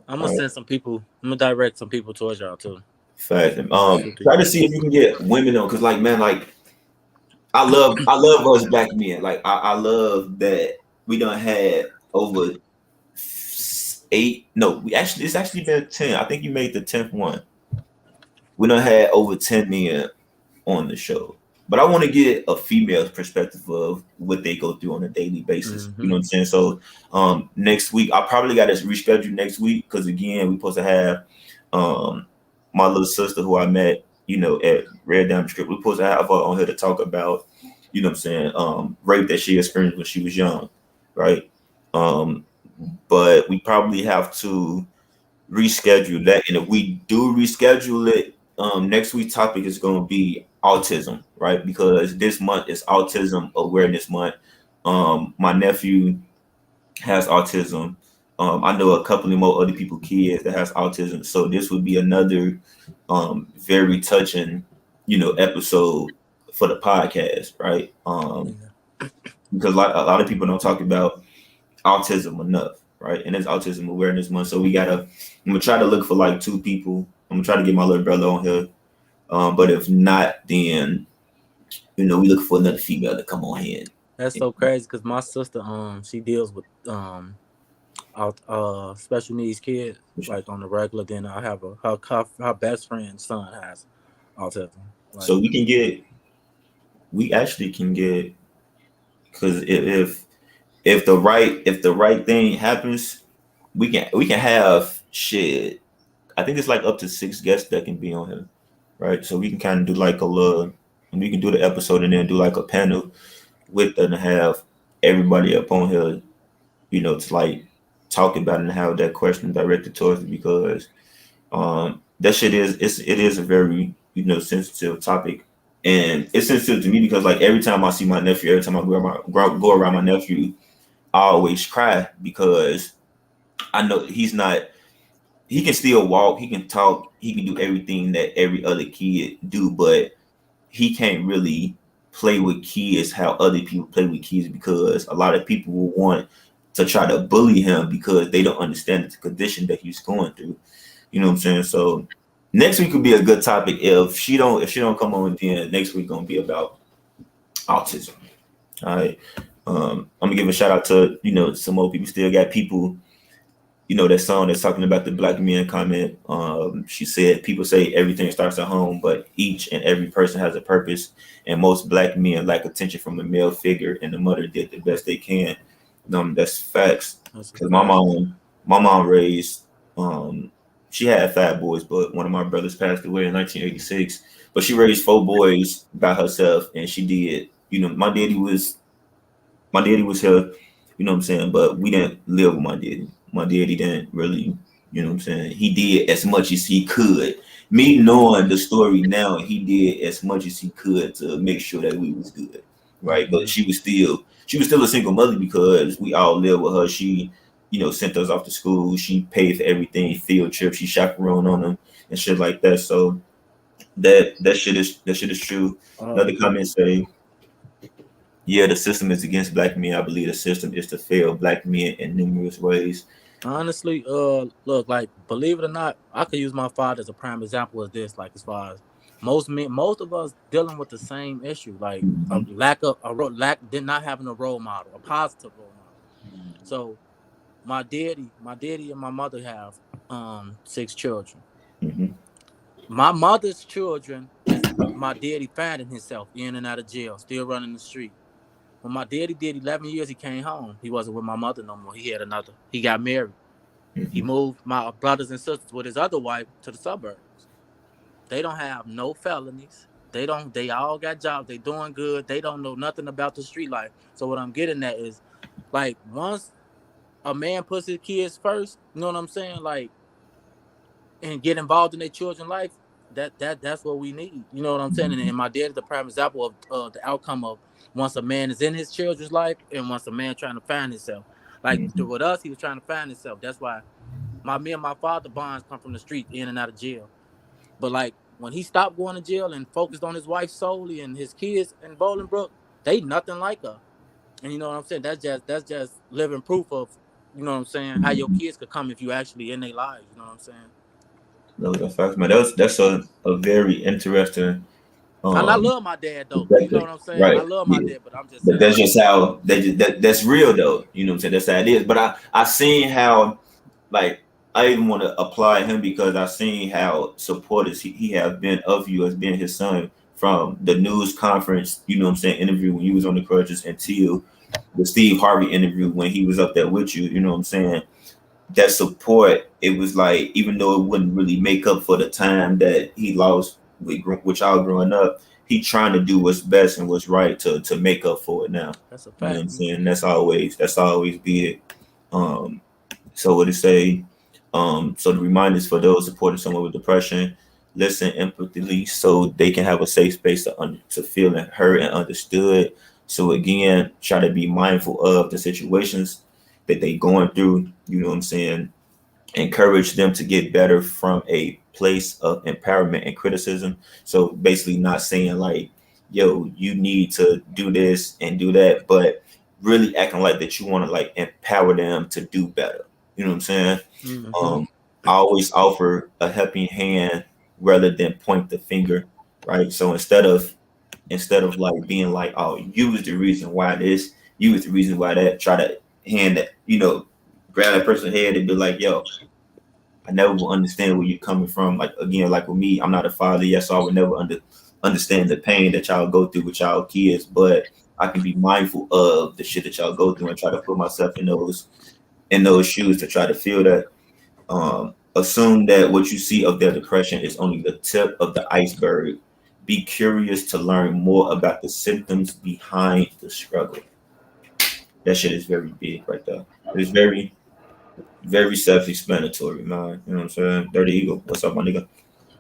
I'm gonna send some people. I'm gonna direct some people towards y'all too. Fact. Try to see if you can get women on, because like man, like I love us back then. Like I love that we done had over 8. No, it's actually been 10. I think you made the 10th one. We done had over 10 men on the show. But I want to get a female's perspective of what they go through on a daily basis. You know what I'm saying? So next week, I probably got to reschedule next week because again, we're supposed to have my little sister who I met, you know, at Red Diamond Script. We're supposed to have her on here to talk about, you know what I'm saying, rape that she experienced when she was young, right? But we probably have to reschedule that. And if we do reschedule it, next week's topic is going to be autism, right? Because this month is Autism Awareness Month. My nephew has autism. I know a couple of more other people, kids that has autism. So this would be another very touching, you know, episode for the podcast, right? Because a lot of people don't talk about autism enough, right? And it's Autism Awareness Month. So I'm gonna try to look for like 2 people. I'm gonna try to get my little brother on here. But if not, then you know, we look for another female to come on here. That's so crazy because my sister, she deals with special needs kids like on the regular. Then I have her best friend's son has autism. Like, so we actually can get, because if the right thing happens, we can have shit. I think it's like up to 6 guests that can be on here, right? So we can kind of do like we can do the episode and then do like a panel with and have everybody up on here, you know, to like talk about it and have that question directed towards it, because that shit is a very, you know, sensitive topic. And it's sensitive to me because like every time I see my nephew, every time I go around my nephew, I always cry because I know he can still walk, he can talk, he can do everything that every other kid do, but he can't really play with kids how other people play with kids, because a lot of people will want to try to bully him because they don't understand the condition that he's going through. You know what I'm saying? So next week would be a good topic. If she don't come on, then next week gonna be about autism. All right. I'm gonna give a shout out to, some more people. Still got people, that song that's talking about the black men comment. She said, people say everything starts at home, but each and every person has a purpose, and most black men lack attention from a male figure, and the mother did the best they can. That's facts. Because my mom raised, she had 5 boys, but one of my brothers passed away in 1986. But she raised 4 boys by herself, and she did. My daddy was here, you know what I'm saying, but we didn't live with my daddy. My daddy didn't really, you know what I'm saying. He did as much as he could. Me knowing the story now, he did as much as he could to make sure that we was good, right? But she was still a single mother because we all lived with her. She, sent us off to school. She paid for everything, field trips. She chaperoned on them and shit like that. So that shit is true. Another comment say, yeah, the system is against black men. I believe the system is to fail black men in numerous ways. Honestly, look, like, believe it or not, I could use my father as a prime example of this. Like, as far as most of us dealing with the same issue, like a lack did not having a role model, a positive role model. So my daddy and my mother have 6 children. My mother's children is my daddy finding himself in and out of jail, still running the street. When my daddy did 11 years, he came home. He wasn't with my mother no more. He got married. He moved my brothers and sisters with his other wife to the suburbs. They don't have no felonies. They all got jobs. They doing good. They don't know nothing about the street life. So what I'm getting at is, like, once a man puts his kids first, you know what I'm saying? Like, and get involved in their children's life, that's what we need. You know what I'm saying? And my dad is the prime example of the outcome of once a man is in his children's life and once a man trying to find himself. Like, with us, he was trying to find himself. That's why me and my father bonds come from the street, in and out of jail. But, like, when he stopped going to jail and focused on his wife solely and his kids in Bolingbrook, they nothing like her. And you know what I'm saying? That's just living proof of, you know what I'm saying, how your kids could come if you actually in their lives. You know what I'm saying? No, that's facts, man. That's a very interesting. And I love my dad though. You know what I'm saying? Right. I love my dad, but I'm just saying. But that's just how that's real though. You know what I'm saying? That's how it is. But I seen how, like, I even want to apply him because I seen how supportive he has been of you as being his son, from the news conference, you know what I'm saying, interview when you was on the crutches, until the Steve Harvey interview when he was up there with you. You know what I'm saying? That support, it was like, even though it wouldn't really make up for the time that he lost with y'all growing up, he trying to do what's best and what's right to make up for it now. That's a fact. You know what I'm saying? That's always be it. So what it say? So the reminders for those supporting someone with depression: listen empathically so they can have a safe space to feel heard and understood. So again, try to be mindful of the situations that they going through. You know what I'm saying? Encourage them to get better from a place of empowerment and criticism. So basically not saying like, yo, you need to do this and do that, but really acting like that you want to like empower them to do better. You know what I'm saying? I always offer a helping hand rather than point the finger, right? So instead of like being like, oh, you was the reason why this, you was the reason why that, try to hand that, grab that person's head and be like, yo, I never will understand where you're coming from. Like, again, like with me, I'm not a father yet, so I would never understand the pain that y'all go through with y'all kids, but I can be mindful of the shit that y'all go through and try to put myself in those shoes to try to feel that. Assume that what you see of their depression is only the tip of the iceberg. Be curious to learn more about the symptoms behind the struggle. That shit is very big right there. It's very, very self-explanatory, man. You know what I'm saying? Dirty Eagle. What's up, my nigga?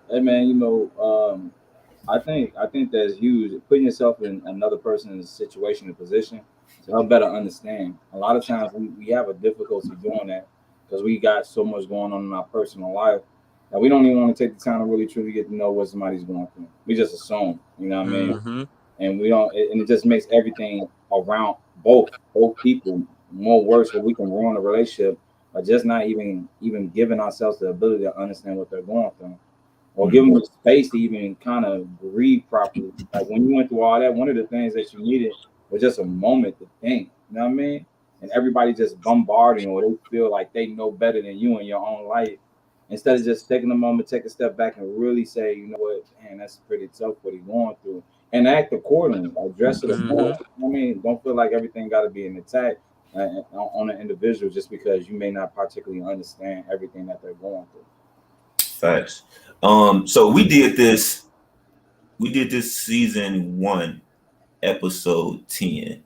Hey, man, I think that's huge. Putting yourself in another person's situation and position to help better understand. A lot of times we have a difficulty doing that because we got so much going on in our personal life Like, we don't even want to take the time to really truly get to know what somebody's going through. We just assume, you know what I mean? Mm-hmm. And we don't, and it just makes everything around both people more worse. Where we can ruin a relationship by just not even giving ourselves the ability to understand what they're going through, or give them the space to even kind of grieve properly. Like when you went through all that, one of the things that you needed was just a moment to think. You know what I mean? And everybody just bombarding, or they feel like they know better than you in your own life. Instead of just taking a moment, take a step back, and really say, you know what, man, that's pretty tough what he's going through, and act accordingly, address it accordingly. I mean, don't feel like everything got to be an attack on an individual just because you may not particularly understand everything that they're going through. Facts. So we did this season 1, episode 10.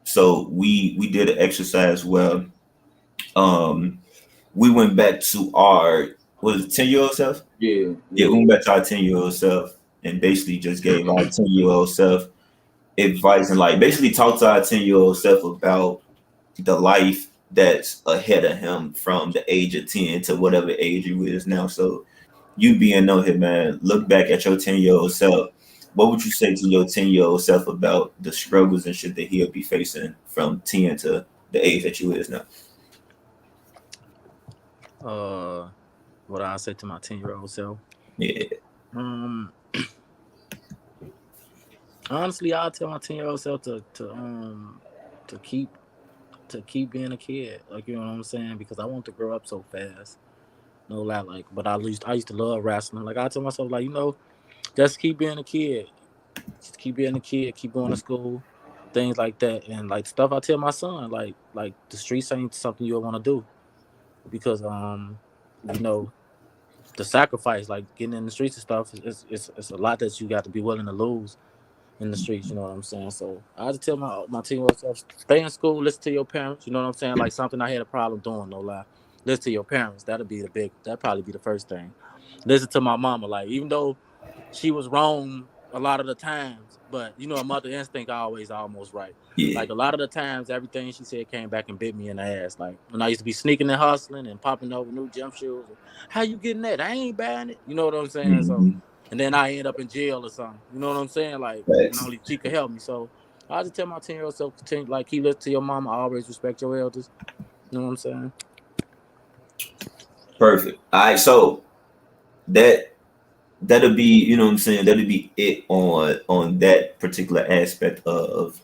So we did an exercise where we went back to our 10-year-old self. Yeah, we went back to our 10-year-old self and basically just gave our 10-year-old self advice, and like basically talked to our 10-year-old self about the life that's ahead of him from the age of 10 to whatever age you is now. So you being on here, man, look back at your 10-year-old self. What would you say to your 10-year-old self about the struggles and shit that he'll be facing from 10 to the age that you is now? What I say to my 10-year-old self? Yeah. Honestly, I'll tell my 10-year-old self to keep being a kid. Like, you know what I'm saying? Because I want to grow up so fast. No lie, like, but I used to love wrestling. Like, I tell myself, like, you know, just keep being a kid. Just keep being a kid. Keep going to school, things like that. And like stuff I tell my son, like the streets ain't something you'll want to do, because you know, the sacrifice, like getting in the streets and stuff, it's a lot that you got to be willing to lose in the streets. You know what I'm saying? So I just tell my 10-year-old self, stay in school, listen to your parents. You know what I'm saying? Like something I had a problem doing, no lie. Listen to your parents. That'd probably be the first thing. Listen to my mama. Like, even though she was wrong a lot of the times, but you know, a mother instinct always almost right. Yeah. Like a lot of the times, everything she said came back and bit me in the ass. Like when I used to be sneaking and hustling and popping over new gym shoes. How you getting that? I ain't buying it. You know what I'm saying? So, and then I end up in jail or something. You know what I'm saying? Like, and only she could help me. So I just tell my 10-year-old self, continue, like, keep listening to your mama. Always respect your elders. You know what I'm saying? Perfect. All right, so that'll be, you know what I'm saying, that'll be it on that particular aspect of,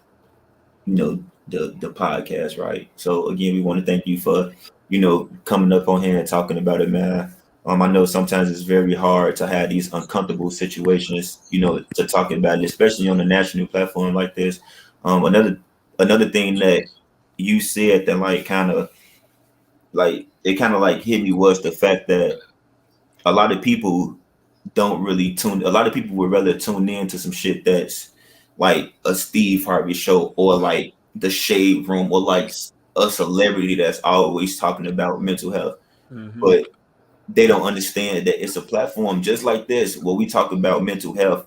you know, the podcast, right? So again, we want to thank you for, you know, coming up on here and talking about it, man. I know sometimes it's very hard to have these uncomfortable situations, you know, to talk about it, especially on a national platform like this. Another thing that you said that like kind of like hit me was the fact that a lot of people don't really tune. A lot of people would rather tune in to some shit that's like a Steve Harvey show, or like the Shade Room, or like a celebrity that's always talking about mental health. But they don't understand that it's a platform just like this where we talk about mental health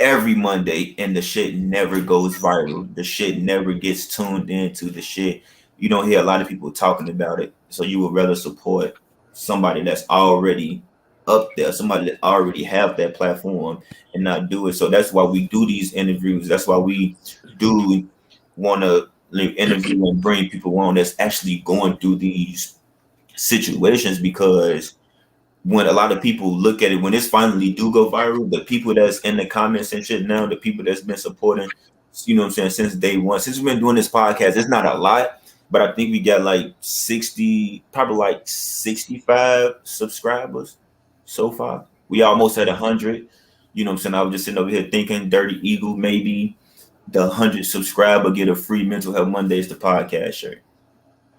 every Monday, and the shit never goes viral. The shit never gets tuned into. The shit, you don't hear a lot of people talking about it. So you would rather support somebody that's already up there, somebody that already have that platform, and not do it. So that's why we do these interviews. That's why we do want to interview and bring people on that's actually going through these situations, because when a lot of people look at it, when it's finally do go viral, the people that's in the comments and shit now, the people that's been supporting, you know what I'm saying, since day one, since we've been doing this podcast, it's not a lot, but I think we got like 60, probably like 65 subscribers so far. We almost had 100. You know what I'm saying? I was just sitting over here thinking, Dirty Eagle, maybe the 100 subscriber get a free Mental Health Mondays, the podcast shirt.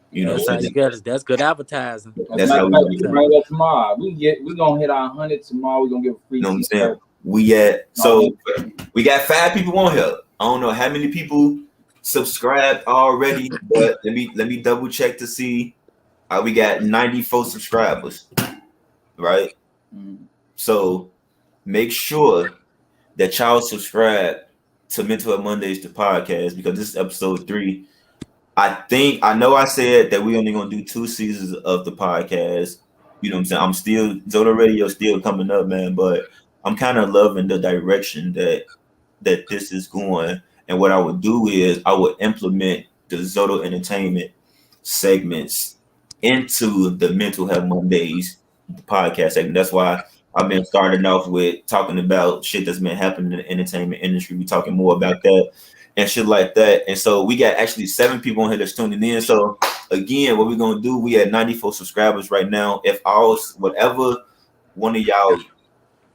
You know, that's how you get it. That's good advertising. That's how we get it. Tomorrow. We gonna hit our 100 tomorrow. We're gonna give a free. You know what I'm saying? We got 5 people on here. I don't know how many people subscribed already, but let me double check to see. We got 94 subscribers, right? So make sure that y'all subscribe to Mental Health Mondays, the podcast, because this is episode 3. I know I said that we only gonna do 2 seasons of the podcast, You know what I'm saying? I'm still Zoto Radio still coming up, man, but I'm kind of loving the direction that this is going. And what I would do is I would implement the Zoto Entertainment segments into the Mental Health Mondays podcast segment. That's why I've been starting off with talking about shit that's been happening in the entertainment industry. We're talking more about that and shit like that. And so we got actually 7 people on here that's tuning in. So again, what we're gonna do, we at 94 subscribers right now. If whatever one of y'all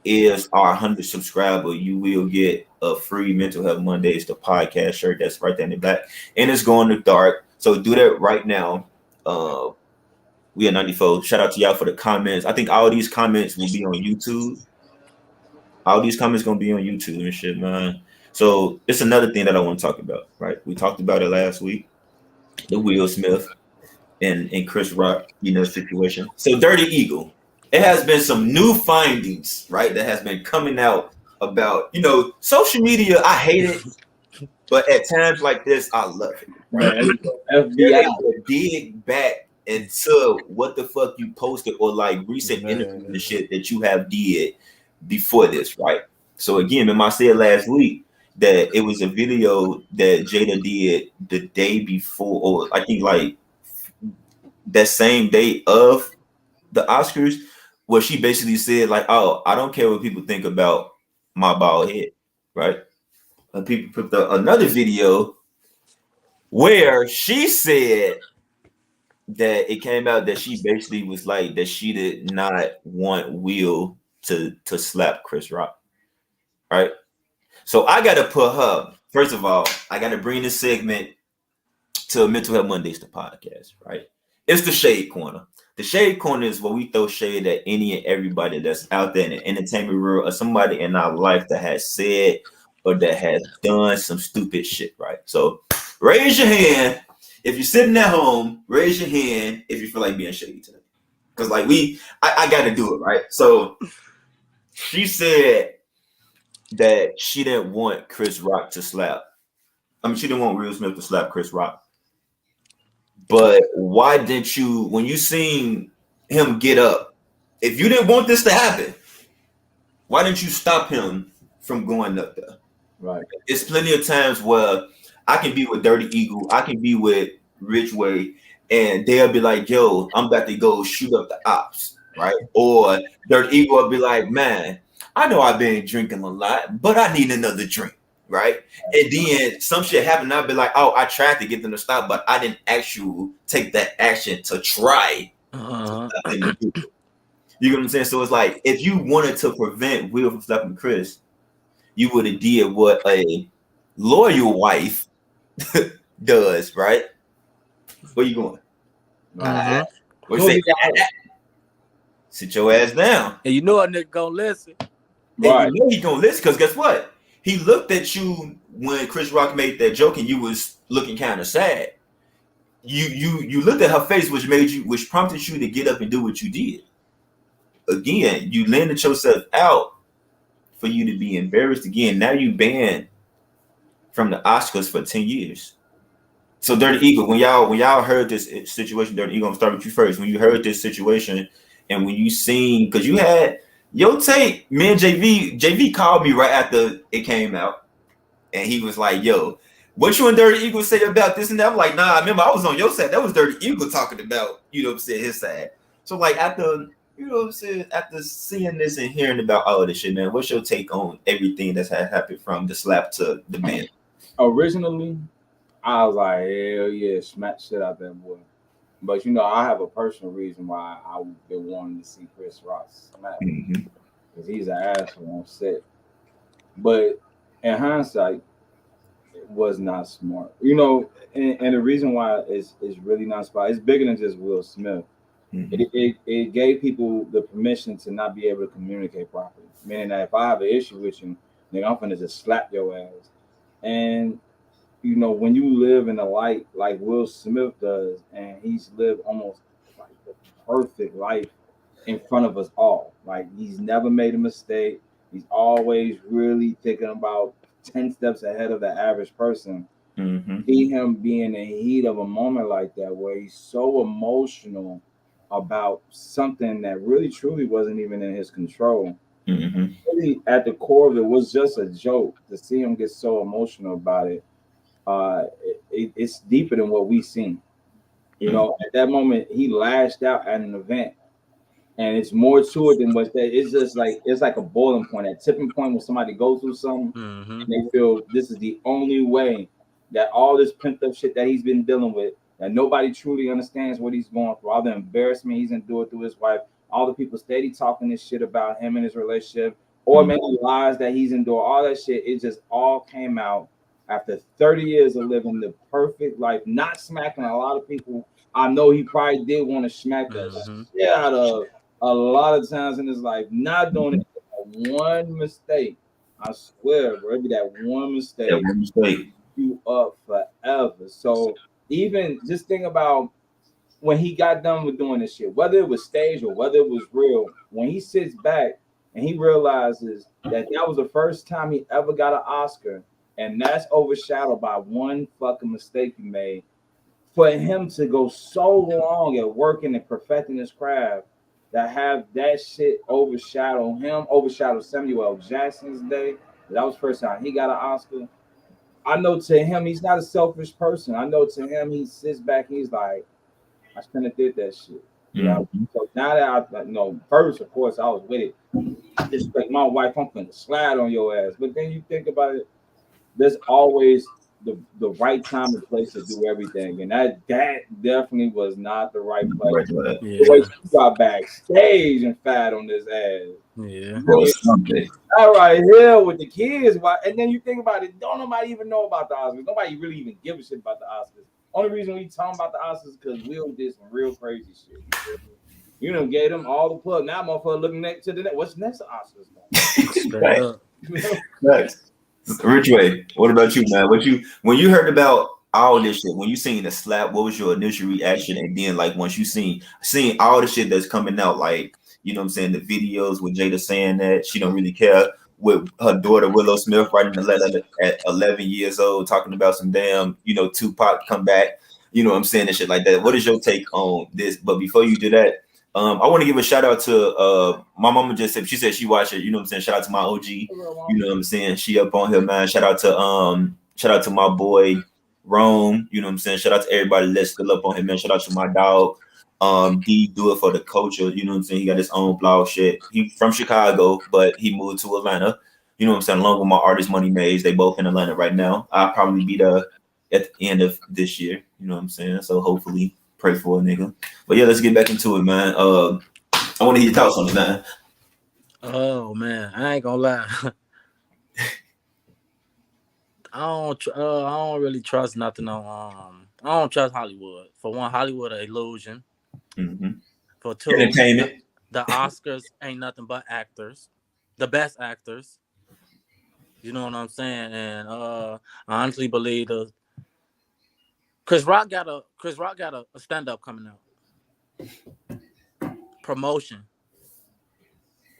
is our 100 subscriber, you will get a free Mental Health Mondays the podcast shirt that's right there in the back, and it's going to dark. So do that right now. We at 94. Shout out to y'all for the comments. I think all these comments will be on YouTube. All these comments gonna be on YouTube and shit, man. So it's another thing that I want to talk about, right? We talked about it last week, the Will Smith and Chris Rock, situation. So Dirty Eagle, it has been some new findings, right? That has been coming out about, social media. I hate it, but at times like this, I love it. Right? FBI dig back into what the fuck you posted or like recent interviews and shit that you have did before this, right? So again, remember I said last week that it was a video that Jada did the day before, or I think like that same day of the Oscars, where she basically said like, "Oh, I don't care what people think about my bald head," right? And people put another video where she said that it came out that she basically was like that she did not want Will to slap Chris Rock, right? So I got to put her, first of all, I got to bring this segment to Mental Health Mondays, the podcast, right? It's the Shade Corner. The Shade Corner is where we throw shade at any and everybody that's out there in the entertainment world or somebody in our life that has said or that has done some stupid shit, right? So raise your hand if you're sitting at home. Raise your hand if you feel like being shady today, because like I got to do it, right? So she said that she didn't want Chris Rock to slap. I mean, she didn't want Will Smith to slap Chris Rock. But why didn't you, when you seen him get up, if you didn't want this to happen, why didn't you stop him from going up there? Right. It's plenty of times where I can be with Dirty Eagle, I can be with Richway, and they'll be like, "Yo, I'm about to go shoot up the ops," right? Or Dirty Eagle will be like, "Man, I know I've been drinking a lot, but I need another drink." Right. And then some shit happened. I'll be like, "Oh, I tried to get them to stop, but I didn't actually take that action to try to stop them to do it." You know what I'm saying? So it's like, if you wanted to prevent Will from slapping Chris, you would have did what a loyal wife does, right? Where you going? Where you say, sit your ass down. And you know a nigga gonna listen. Right. And you know he gonna listen, because guess what? He looked at you when Chris Rock made that joke and you was looking kind of sad. You looked at her face, which prompted you to get up and do what you did. Again, you landed yourself out for you to be embarrassed again. Now you banned from the Oscars for 10 years. So Dirty Eagle, when y'all heard this situation, Dirty Eagle, I'm gonna start with you first. When you heard this situation and when you seen, because you had your tape, me and JV called me right after it came out, and he was like, "Yo, what you and Dirty Eagle say about this and that?" I'm like, "Nah, I remember I was on your side. That was Dirty Eagle talking about, his side." So like after, after seeing this and hearing about all of this shit, man, what's your take on everything that's happened from the slap to the ban? Originally, I was like, hell yeah, smack shit out that boy. But I have a personal reason why I've been wanting to see Chris Rock smack, because he's an asshole on set. But in hindsight, it was not smart. And the reason why it's really not smart, it's bigger than just Will Smith. It gave people the permission to not be able to communicate properly. Meaning that if I have an issue with you, nigga, I'm finna just slap your ass. And when you live in a light like Will Smith does, and he's lived almost like the perfect life in front of us all. Like, he's never made a mistake. He's always really thinking about 10 steps ahead of the average person. See him being in the heat of a moment like that, where he's so emotional about something that really truly wasn't even in his control. Mm-hmm. Really, at the core of it was just a joke. To see him get so emotional about it, it's deeper than what we seen. You know, at that moment, he lashed out at an event, and it's more to it than what's that. It's just like it's like a boiling point, that tipping point when somebody goes through something, and they feel this is the only way that all this pent up shit that he's been dealing with, that nobody truly understands what he's going through, all the embarrassment he's endured through his wife, all the people steady talking this shit about him and his relationship, or maybe lies that he's endured, all that shit. It just all came out after 30 years of living the perfect life, not smacking a lot of people. I know he probably did want to smack the shit out of a lot of times in his life, not doing it. One mistake, I swear, bro, it'd be that one mistake. That one mistake. You up forever. So even just think about when he got done with doing this shit, whether it was staged or whether it was real, when he sits back and he realizes that that was the first time he ever got an Oscar, and that's overshadowed by one fucking mistake you made. For him to go so long at working and perfecting his craft, that have that shit overshadow him, overshadow Samuel L. Jackson's day. That was the first time he got an Oscar. I know to him, he's not a selfish person. I know to him, he sits back and he's like, I shouldn't have did that shit. You know? So now that I know, first, of course, I was with it. I disrespect my wife, I'm gonna slide on your ass. But then you think about it, there's always the right time and place to do everything, and that definitely was not the right place. Yeah. The way she got backstage and fat on this ass. Yeah. All right, here with the kids, and then you think about it, don't nobody even know about the Oscars. Nobody really even give a shit about the Oscars. Only reason we talking about the Oscars is because Will did some real crazy shit. You know, gave them all the plug. Now, motherfucker looking next to the next. What's next to Oscars? Right. Richway, what about you, man? When you heard about all this shit, when you seen the slap, what was your initial reaction? And then, like, once you seen all the shit that's coming out, like, you know what I'm saying, the videos with Jada saying that she don't really care, with her daughter Willow Smith writing a letter at 11 years old talking about some damn, you know, Tupac come back, you know what I'm saying, and shit like that. What is your take on this? But before you do that, I want to give a shout out to my mama. Just said, she said she watched it, you know what I'm saying. Shout out to my OG, you know what I'm saying. She up on here, man. Shout out to my boy Rome, you know what I'm saying. Shout out to everybody that's still up on him, man. Shout out to my dog, D do it for the culture, you know what I'm saying. He got his own blog shit. He from Chicago, but he moved to Atlanta, you know what I'm saying, along with my artist Money Maze. They both in Atlanta right now. I'll probably be there at the end of this year, you know what I'm saying. So hopefully pray for a nigga. But yeah, let's get back into it, man. I want to hear your thoughts on it, man. Oh man, I ain't gonna lie. I don't really trust nothing on I don't trust Hollywood. For one, Hollywood an illusion. For two, entertainment. The Oscars ain't nothing but actors. The best actors. You know what I'm saying? And I honestly believe Chris Rock got a stand-up coming out. Promotion.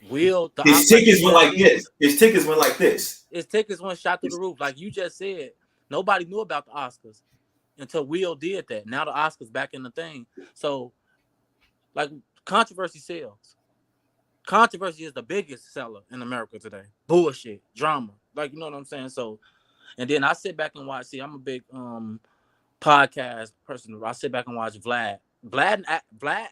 His tickets went like this. His tickets went like this. His tickets went shot through the roof. Like you just said, nobody knew about the Oscars until Will did that. Now the Oscars back in the thing. So, like, controversy sells. Controversy is the biggest seller in America today. Bullshit, drama. Like, you know what I'm saying? So, and then I sit back and watch. See, I'm a big podcast person. I sit back and watch Vlad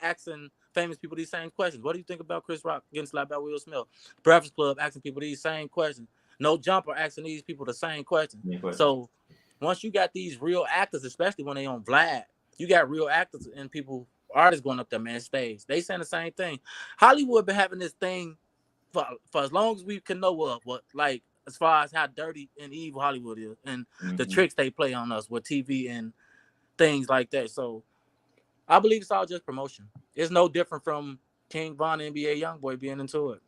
asking famous people these same questions. What do you think about Chris Rock getting slapped by Will Smith? Breakfast Club asking people these same questions. No Jumper asking these people the same question. So once you got these real actors, especially when they on Vlad, you got real actors and people, artists going up there, man, stage. They saying the same thing. Hollywood been having this thing for as long as we can know of. What, like, as far as how dirty and evil Hollywood is and the tricks they play on us with TV and things like that. So I believe it's all just promotion. It's no different from King Von, NBA Youngboy being into it.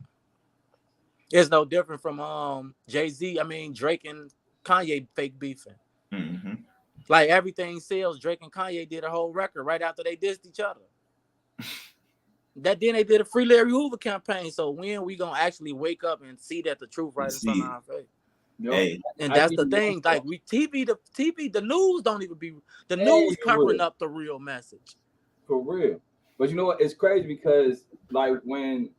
It's no different from Jay-Z, Drake and Kanye fake beefing. Like, everything sells. Drake and Kanye did a whole record right after they dissed each other. Then they did a Free Larry Hoover campaign. So when we gonna actually wake up and see that the truth right in front of our face? Hey, and that's the thing. Like, the news don't even be the news covering up the real message. For real. But you know what? It's crazy because like when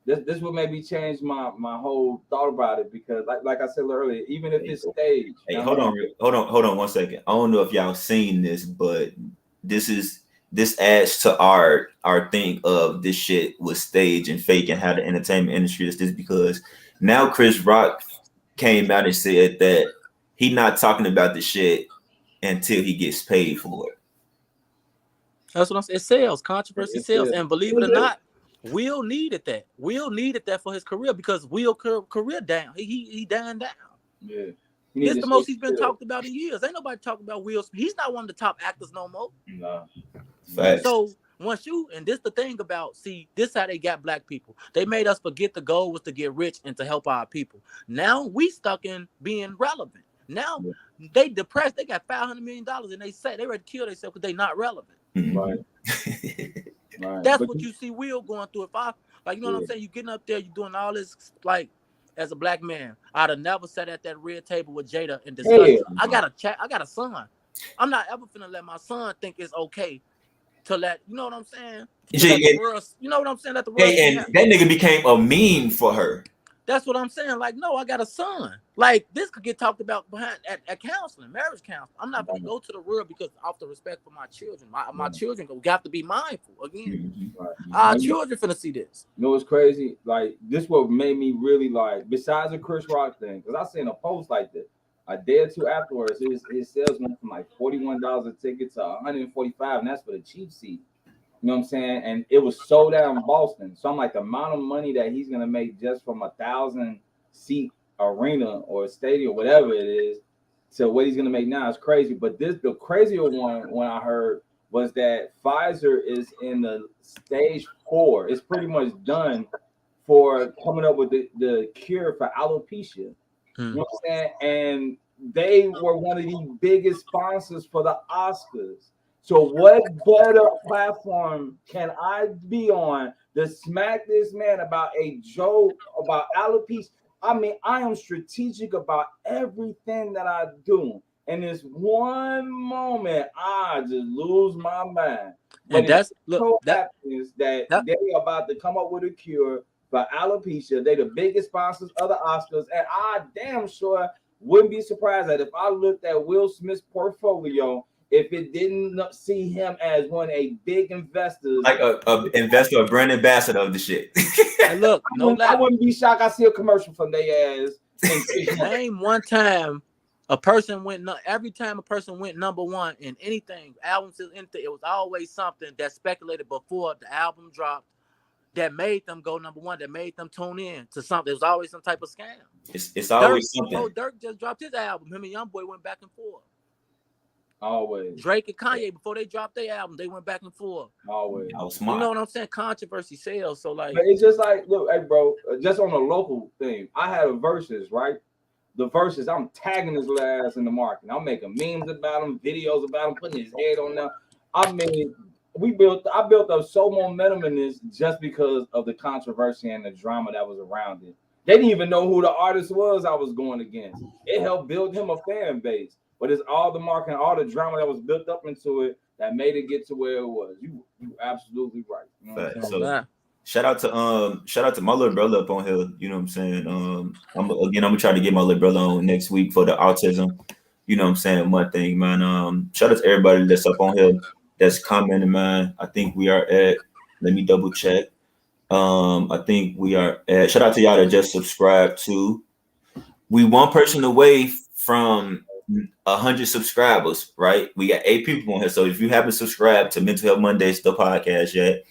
this would maybe change my whole thought about it because like I said earlier, even if it's staged. Hey, hold on 1 second. I don't know if y'all seen this, but this adds to our thing of this shit was staged and fake and how the entertainment industry is this because now Chris Rock came out and said that he not talking about the shit until he gets paid for it. That's what I'm saying. It sells. Controversy sells. And believe it or not, Will needed that. Will needed that for his career because Will career down. He dying down. Yeah. This is the most he's been talked about in years. Ain't nobody talking about Will Smith. He's not one of the top actors no more. No. Facts. So once and this the thing about, this how they got black people. They made us forget the goal was to get rich and to help our people. Now we stuck in being relevant. Now they depressed. They got $500 million and they ready to kill themselves because they not relevant. Right. Right. That's what you see Will going through. If I you know what I'm saying, you getting up there, you doing all this as a black man. I'd have never sat at that red table with Jada and discussed. I got a son. I'm not ever finna let my son think it's okay to let, you know what I'm saying? You know what I'm saying? Let the world and that nigga became a meme for her. That's what I'm saying. Like, no, I got a son. Like, this could get talked about behind at counseling, marriage counseling. I'm not gonna go to the world because of the respect for my children. My children got to be mindful again. Our children finna see this. You know what's crazy? Like, this what made me really like, besides the Chris Rock thing, because I seen a post like this a day or two afterwards. His sales went from like $41 a ticket to $145, and that's for the cheap seat. You know what I'm saying? And it was sold out in Boston. So I'm like, the amount of money that he's gonna make just from 1,000-seat arena or stadium, whatever it is, to what he's gonna make now is crazy. But the crazier one when I heard was that Pfizer is in the stage 4. It's pretty much done for coming up with the cure for alopecia. You know what I'm saying? And they were one of the biggest sponsors for the Oscars. So what better platform can I be on to smack this man about a joke about alopecia? I mean, I am strategic about everything that I do. And this one moment, I just lose my mind. But and that's that they about to come up with a cure for alopecia. They the biggest sponsors of the Oscars, and I damn sure wouldn't be surprised that if I looked at Will Smith's portfolio, if it didn't see him as one of a big investors, like a investor, a brand ambassador of the shit. And look, I wouldn't be shocked. I see a commercial from their ass. Name one time every time a person went number one in anything, albums, anything, it was always something that speculated before the album dropped that made them go number one, that made them tune in to something. It was always some type of scam. It's always something. Before Dirk just dropped his album, him and YoungBoy went back and forth. Always. Drake and Kanye, before they dropped their album, they went back and forth. Always. I was smart. You know what I'm saying? Controversy sells. So like, but it's just like, look, hey, bro, just on a local thing, I had a verses, right? The verses, I'm tagging his ass in the market. I'm making memes about him, videos about him, putting his head on them. I mean, I built up so momentum in this just because of the controversy and the drama that was around it. They didn't even know who the artist was I was going against. It helped build him a fan base. But it's all the marketing, all the drama that was built up into it that made it get to where it was. You absolutely right. You know so shout out to my little brother up on here. You know what I'm saying? I'm gonna try to get my little brother on next week for the autism. You know what I'm saying? One thing, man. Shout out to everybody that's up on here that's commenting, man. I think we are at. Let me double check. I think we are at. Shout out to y'all that just subscribed to. We one person away from 100 subscribers, right? We got 8 people on here. So if you haven't subscribed to Mental Health Mondays, the podcast yet,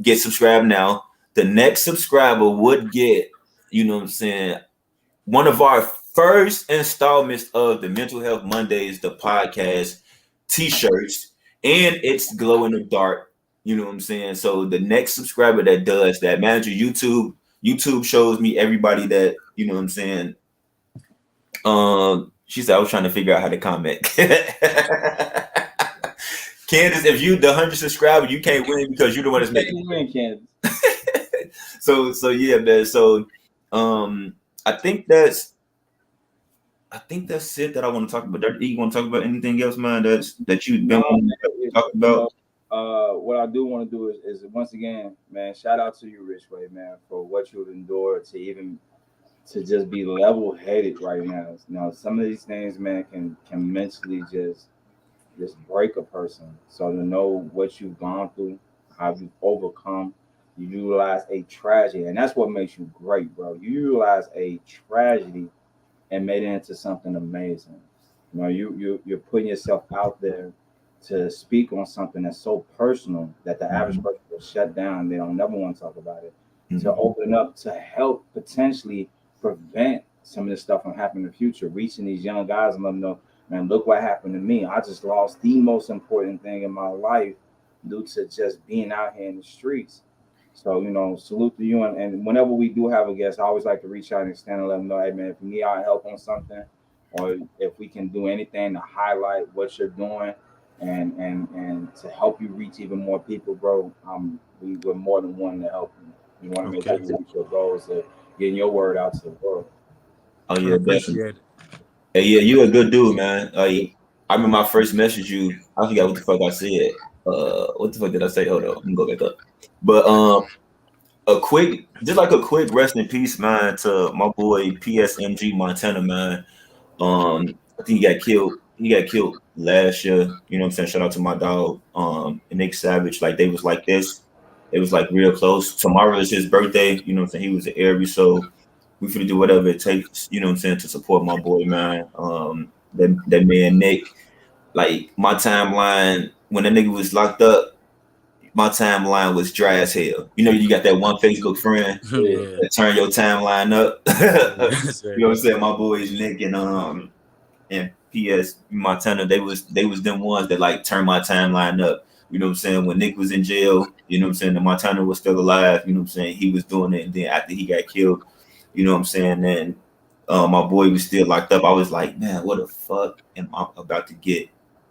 get subscribed now. The next subscriber would get, you know what I'm saying, one of our first installments of the Mental Health Mondays, the podcast t-shirts, and it's glow in the dark. You know what I'm saying? So the next subscriber that does that, manager YouTube shows me everybody that, you know what I'm saying. She said I was trying to figure out how to comment. Candace, if you the 100 subscribers, you can't win because you're the one that's making win, Candace. So yeah, man. So I think that's it that I want to talk about. You want to talk about anything else, man? That you've been wanting to talk about? what I do want to do is once again, man, shout out to you, Richway, man, for what you've endured to just be level headed right now. Now, some of these things, man, can mentally just break a person. So to know what you've gone through, how you've overcome, you utilize a tragedy, and that's what makes you great, bro. You utilize a tragedy and made it into something amazing. You know, you're putting yourself out there to speak on something that's so personal that the average person will shut down. They don't never want to talk about it. To open up to help potentially prevent some of this stuff from happening in the future, reaching these young guys and let them know, man, look what happened to me. I just lost the most important thing in my life due to just being out here in the streets. So, you know, salute to you. And whenever we do have a guest, I always like to reach out and extend and let them know, hey, man, if you need our help on something, or if we can do anything to highlight what you're doing and to help you reach even more people, bro, we're more than one to help you. You want to make sure you reach your goals of getting your word out to the world. Oh yeah, definitely. Hey, yeah, you a good dude, man. Like, I remember I first messaged you. I forgot what the fuck I said. What the fuck did I say? Hold on, let me go back up. But just like a quick rest in peace, man, to my boy PSMG Montana, man. I think he got killed. He got killed last year. You know what I'm saying? Shout out to my dog, and Nick Savage. Like, they was like this. It was like real close. Tomorrow is his birthday. You know what I'm saying? He was an Aries, so we finna do whatever it takes. You know what I'm saying, to support my boy, man. That man Nick. Like, my timeline when that nigga was locked up, my timeline was dry as hell. You know, you got that one Facebook friend that turn your timeline up. You know what I'm saying? My boys Nick and PS Montana, they was them ones that like turned my timeline up. You know what I'm saying? When Nick was in jail, you know what I'm saying, the Montana was still alive, you know what I'm saying? He was doing it, and then after he got killed, you know what I'm saying, then my boy was still locked up. I was like, man, what the fuck am I about to get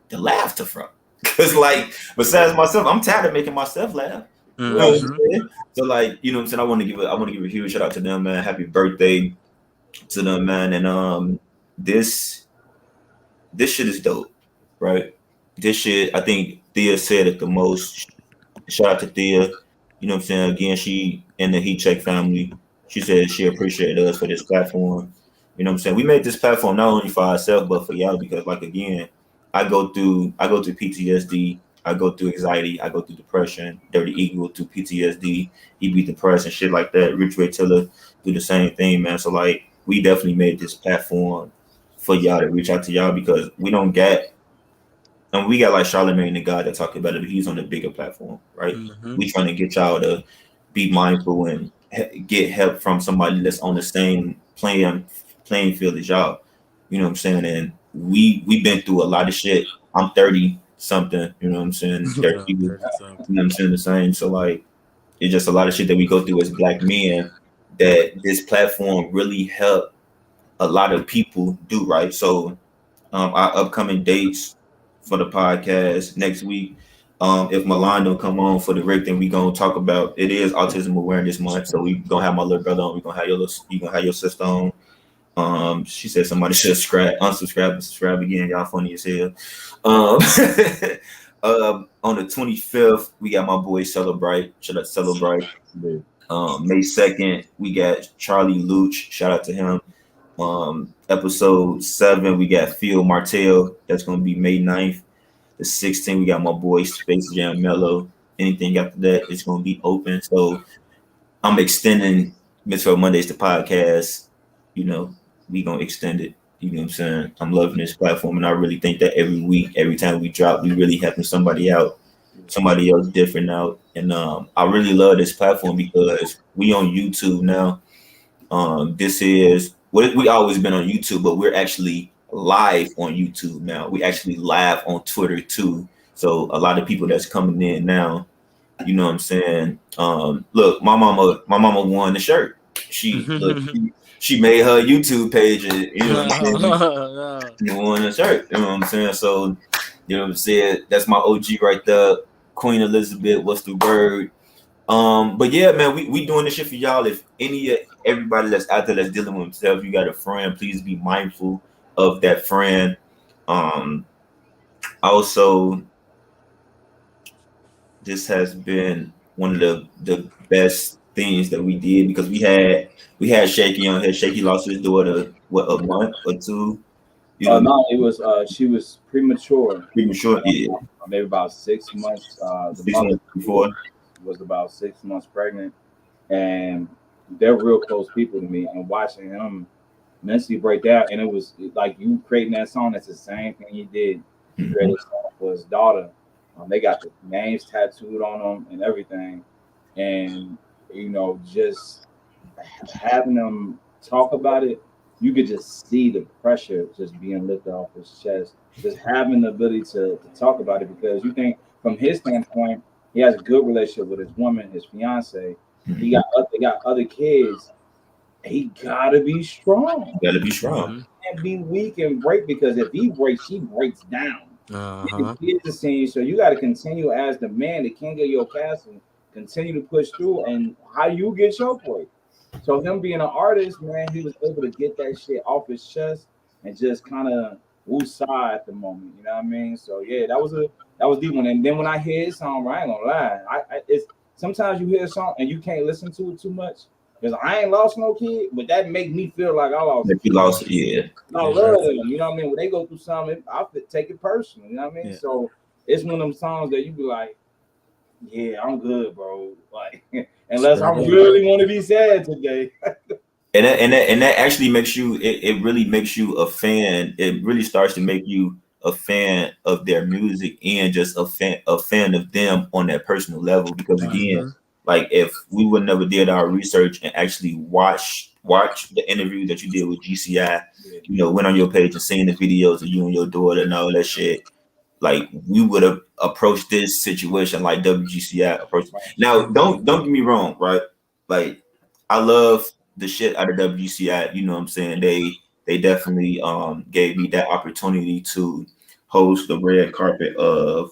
the laughter from? Because, like, besides myself, I'm tired of making myself laugh. You know what I'm saying? So, like, you know what I'm saying, I want to give a huge shout out to them, man. Happy birthday to them, man. And this shit is dope, right? This shit, I think Thea said it the most. Shout out to Thea. You know what I'm saying? Again, she and the Heat Check family. She said she appreciated us for this platform. You know what I'm saying? We made this platform not only for ourselves but for y'all, because, like, again, I go through PTSD, I go through anxiety, I go through depression. Dirty Eagle through PTSD, he be depressed and shit like that. Richway Tilla do the same thing, man. So, like, we definitely made this platform for y'all to reach out to y'all, because we don't get, and we got like Charlamagne the God that talked about it, but he's on a bigger platform, right? We trying to get y'all to be mindful and get help from somebody that's on the same playing field as y'all. You know what I'm saying? And we been through a lot of shit. I'm 30 something, you know what I'm saying? 30, you know what I'm saying, the same. So, like, it's just a lot of shit that we go through as Black men that this platform really helped a lot of people do, right? So our upcoming dates for the podcast next week. If Milan don't come on for the Rick, then we gonna talk about, it is Autism Awareness Month, so we gonna have my little brother on. We gonna have you gonna have your sister on. She said somebody should unsubscribe and subscribe again. Y'all funny as hell. On the 25th, we got my boy Celebrate. Shout out to Celebrate. May 2nd, we got Charlie Luch. Shout out to him. Episode 7, we got Phil Martell. That's gonna be May 9th. The 16th, we got my boy Space Jam Mello. Anything after that, it's gonna be open. So I'm extending Mitzvah Mondays to podcast. You know, we gonna extend it. You know what I'm saying? I'm loving this platform, and I really think that every week, every time we drop, we really helping somebody out, somebody else different out. And I really love this platform because we on YouTube now. This is we always been on YouTube, but we're actually live on YouTube now. We actually live on Twitter too. So a lot of people that's coming in now, you know what I'm saying? Look, my mama won the shirt. She made her YouTube page, and, you know what I'm saying? She won the shirt. You know what I'm saying? So, you know what I'm saying? That's my OG right there. Queen Elizabeth, what's the word? But yeah, man, we doing this shit for y'all. If everybody that's out there that's dealing with themselves, you got a friend, please be mindful of that friend. Also, this has been one of the best things that we did because we had Shaky on here. Shaky lost his daughter a month or two. No, it was she was premature. Premature, yeah. Maybe about 6 months. The 6 mother months before was about 6 months pregnant, and they're real close people to me. And watching him mentally break down, and it was like you creating that song. That's the same thing he did. He created a song for his daughter. They got the names tattooed on them and everything, and just having them talk about it, you could just see the pressure just being lifted off his chest. Just having the ability to talk about it, because you think from his standpoint, he has a good relationship with his woman, his fiance. They got other kids. He gotta be strong. Gotta be strong. He can't be weak and break, because if he breaks, she breaks down. It's the same. So you got to continue as the man, the king of your castle, continue to push through, and how you get your break. So him being an artist, man, he was able to get that shit off his chest and just kind of woosah at the moment. You know what I mean? So yeah, that was deep one. And then when I hear his song, I ain't gonna lie, it's sometimes you hear a song and you can't listen to it too much. Because I ain't lost no kid, but that make me feel like I lost. Like you lost it, yeah. I love them, you know what I mean? When they go through something, I take it personal, you know what I mean? Yeah. So it's one of them songs that you be like, yeah, I'm good, bro. Like, unless I really want to be sad today. And that actually makes you. It really makes you a fan. It really starts to make you a fan of their music and just a fan of them on that personal level. Because again, like if we would never did our research and actually watch the interview that you did with GCI, went on your page and seen the videos of you and your daughter and all that shit, like we would have approached this situation like WGCI approached. Now, don't get me wrong, right? Like I love the shit out of WGCI. You know what I'm saying? They definitely gave me that opportunity to host the red carpet of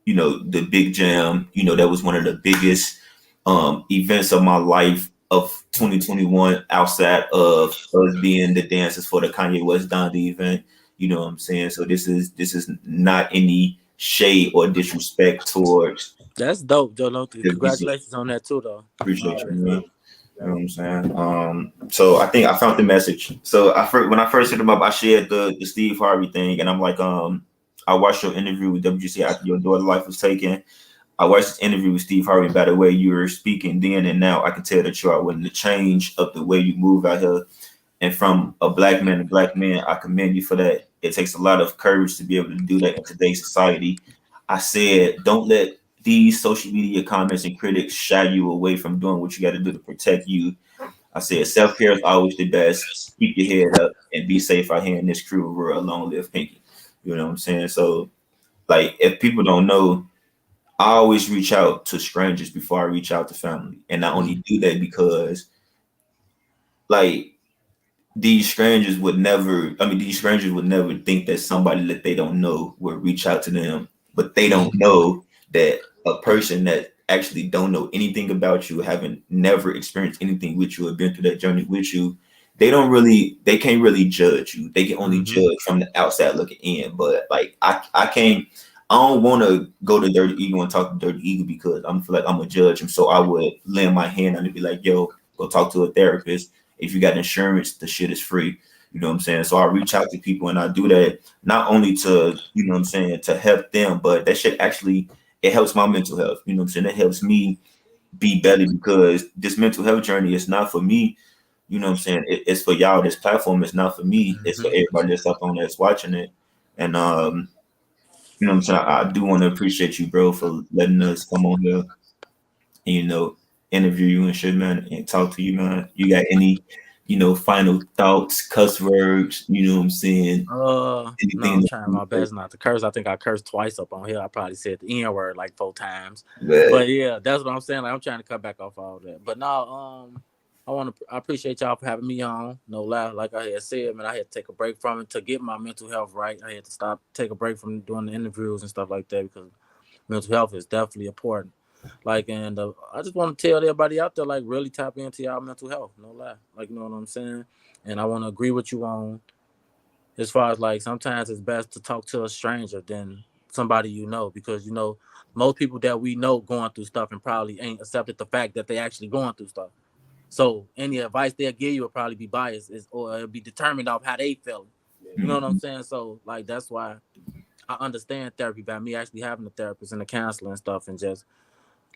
the Big Jam. That was one of the biggest events of my life of 2021 outside of us being the dancers for the Kanye West Donda event. You know what I'm saying? So this is not any shade or disrespect towards. That's dope, Joe. Congratulations on that too, though. Appreciate you, man. You know what I'm saying? So I think I found the message. So when I first hit him up, I shared the Steve Harvey thing, and I'm like, I watched your interview with WC after your daughter's life was taken. I watched this interview with Steve Harvey. By the way you were speaking then and now, I can tell that you are willing to change up the way you move out here. And from a black man to black man, I commend you for that. It takes a lot of courage to be able to do that in today's society. I said, don't let these social media comments and critics shy you away from doing what you got to do to protect you. I said, self-care is always the best. Keep your head up and be safe out here in this cruel world. Long live Pinky. You know what I'm saying? So, like, if people don't know, I always reach out to strangers before I reach out to family. And I only do that because, like, these strangers would never think that somebody that they don't know would reach out to them. But they don't know that a person that actually don't know anything about you, haven't never experienced anything with you or been through that journey with you, they can't really judge you. They can only judge from the outside looking in. But like I don't want to go to Dirty Eagle and talk to Dirty Eagle because I feel like I'm a judge him. So I would lend my hand on and be like, yo, go talk to a therapist. If you got insurance, the shit is free. You know what I'm saying? So I reach out to people and I do that not only to, you know what I'm saying, to help them, but that shit actually, it helps my mental health. You know what I'm saying? It helps me be better because this mental health journey is not for me. You know what I'm saying? It's for y'all. This platform is not for me. It's for everybody that's up on that's watching it. And, you know what I'm saying? I do want to appreciate you, bro, for letting us come on here and, interview you and shit, man, and talk to you, man. You got any, final thoughts, cuss words, you know what I'm saying? No, I'm trying my best not to curse. I think I cursed twice up on here. I probably said the N word like 4 times. But yeah, that's what I'm saying. Like, I'm trying to cut back off all that. But now, I appreciate y'all for having me on. No lie, like I had said, man, I had to take a break from it to get my mental health right. I had to take a break from doing the interviews and stuff like that because mental health is definitely important. Like, and I just want to tell everybody out there, like, really tap into y'all mental health. No lie, like, you know what I'm saying. And I want to agree with you on, as far as like, sometimes it's best to talk to a stranger than somebody you know, because you know most people that we know going through stuff and probably ain't accepted the fact that they actually going through stuff. So any advice they'll give you will probably be biased, or it'll be determined off how they feel. You know what I'm saying? So like that's why I understand therapy by me actually having a therapist and a counselor and stuff, and just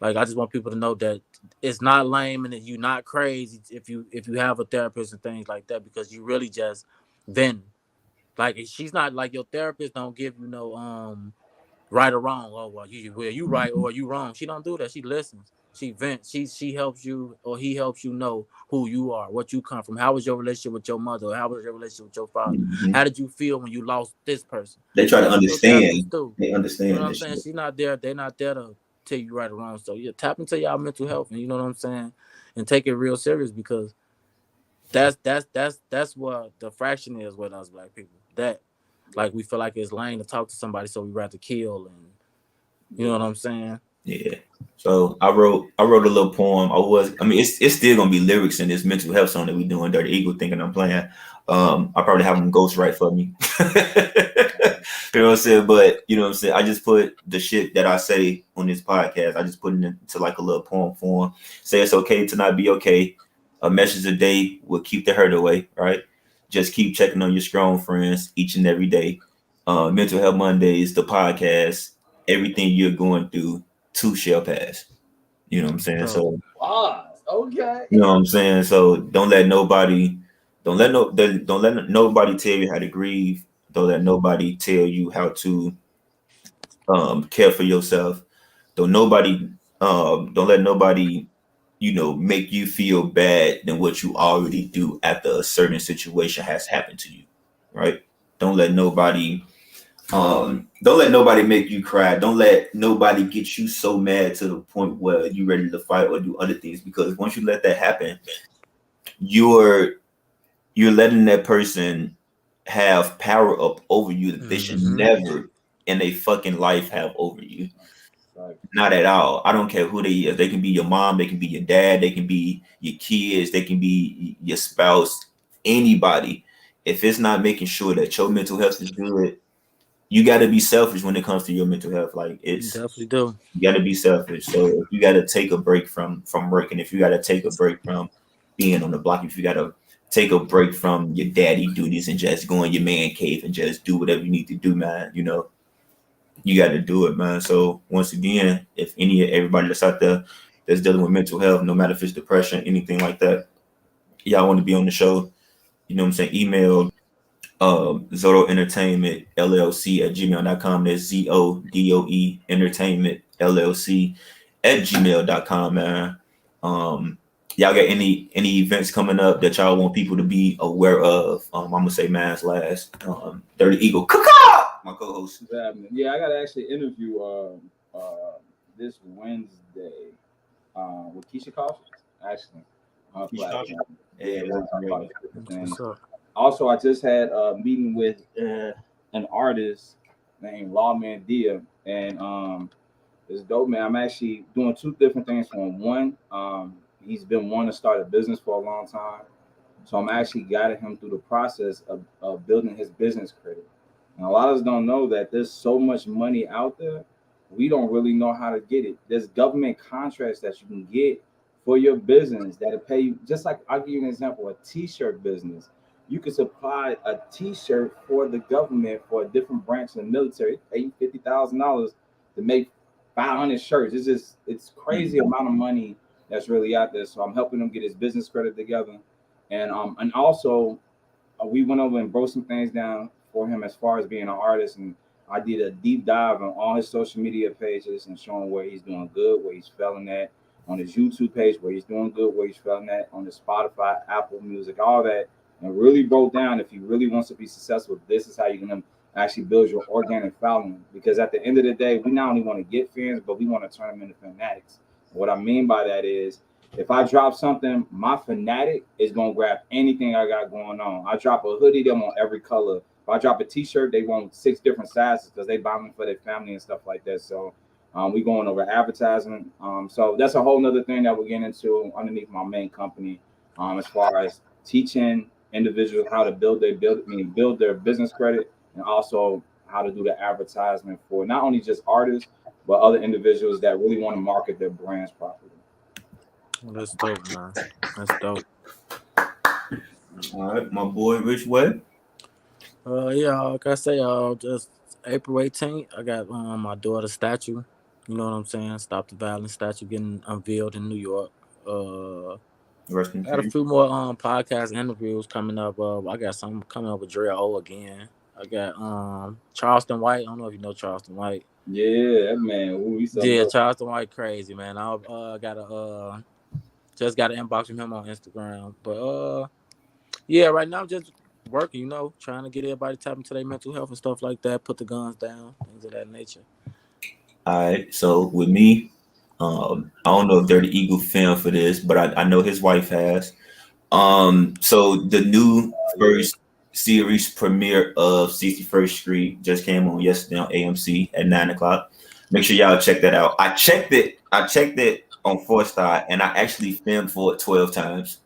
like I just want people to know that it's not lame and that you're not crazy if you have a therapist and things like that, because you really just venting. Like she's not like your therapist don't give you no right or wrong. Oh well, you right or you wrong. She don't do that. She listens. She vents. She helps you, or he helps you know who you are, what you come from. How was your relationship with your mother? How was your relationship with your father? How did you feel when you lost this person? They try to That's what your understand. therapist do. They understand. You know what I'm this saying? shit. She's not there. They're not there to tell you right or wrong. So yeah, tap into y'all mental health, and you know what I'm saying, and take it real serious, because that's what the fraction is with us black people. That like we feel like it's lame to talk to somebody, so we rather kill, and you know what I'm saying? Yeah. So I wrote a little poem. It's still gonna be lyrics in this mental health song that we doing. Dirty Eagle thinking I'm playing. I probably have them ghostwrite for me. You know what I'm saying? But you know what I'm saying? I just put the shit that I say on this podcast, I just put it into like a little poem form. Say it's okay to not be okay. A message a day will keep the hurt away, right? Just keep checking on your strong friends each and every day. Mental Health Mondays, the podcast, everything you're going through too shall pass. You know what I'm saying? So okay. you know what I'm saying? So don't let nobody nobody tell you how to grieve. Don't let nobody tell you how to care for yourself. Don't let nobody, make you feel bad than what you already do after a certain situation has happened to you. Right? Don't let nobody make you cry. Don't let nobody get you so mad to the point where you're ready to fight or do other things. Because once you let that happen, you're letting that person have power up over you that they should never in a fucking life have over you. Right. Not at all. I don't care who they is. They can be your mom, they can be your dad, they can be your kids, they can be your spouse, anybody. If it's not making sure that your mental health is good, you got to be selfish when it comes to your mental health. Like it's definitely do. You got to be selfish. So if you got to take a break from working, if you got to take a break from being on the block, if you got to take a break from your daddy duties and just go in your man cave and just do whatever you need to do, man, you got to do it, man. So once again, if everybody that's out there that's dealing with mental health, no matter if it's depression, anything like that, y'all want to be on the show, you know what I'm saying? Email Zodo Entertainment LLC at gmail.com. That's ZODOE Entertainment LLC at gmail.com, man. Y'all got any events coming up that y'all want people to be aware of? I'm gonna say man's last. Dirty Eagle, my co-host. Yeah, I got to actually interview this Wednesday with Keisha Coffee, actually. Yeah, also, I just had a meeting with an artist named Lawman Dia, and it's dope, man. I'm actually doing two different things for him. One, he's been wanting to start a business for a long time, so I'm actually guiding him through the process of building his business credit. And a lot of us don't know that there's so much money out there, we don't really know how to get it. There's government contracts that you can get for your business that'll pay you. Just like I'll give you an example, a t-shirt business. You can supply a t-shirt for the government for a different branch of the military. Pay you $50,000 to make 500 shirts. It's crazy amount of money that's really out there. So I'm helping him get his business credit together. And also we went over and broke some things down for him as far as being an artist, and I did a deep dive on all his social media pages and showing where he's doing good, where he's failing at, on his YouTube page where he's doing good, where he's failing at, on his Spotify, Apple Music, all that, and really broke down if he really wants to be successful, this is how you're going to actually build your organic following. Because at the end of the day, we not only want to get fans, but we want to turn them into fanatics. What I mean by that is, if I drop something, my fanatic is going to grab anything I got going on. I drop a hoodie, they want every color. If I drop a t-shirt, they want 6 different sizes because they buy them for their family and stuff like that. So we going over advertising. So that's a whole nother thing that we're getting into underneath my main company, as far as teaching individuals how to build their business credit, and also how to do the advertisement for not only just artists, but other individuals that really want to market their brands properly. Well, that's dope, man. That's dope. All right, my boy Richway. Yeah, like I say, just April 18th, I got my daughter's statue. You know what I'm saying? Stop the Violence statue getting unveiled in New York. Rest in I got a peace. few more podcast interviews coming up. I got some coming up with Dre O again. I got Charleston White. I don't know if you know Charleston White. Yeah, that man. Ooh, he's so Yeah, dope. Charleston White crazy, man. I just got an inbox from him on Instagram. But yeah, right now I'm just working, you know, trying to get everybody tapping into their mental health and stuff like that, put the guns down, things of that nature. All right, so with me, I don't know if Dirty Eagle fan for this, but I know his wife has. So the new first series premiere of 61st Street just came on yesterday on AMC at 9:00. Make sure y'all check that out. I checked it on 4-Star, and I actually filmed for it 12 times.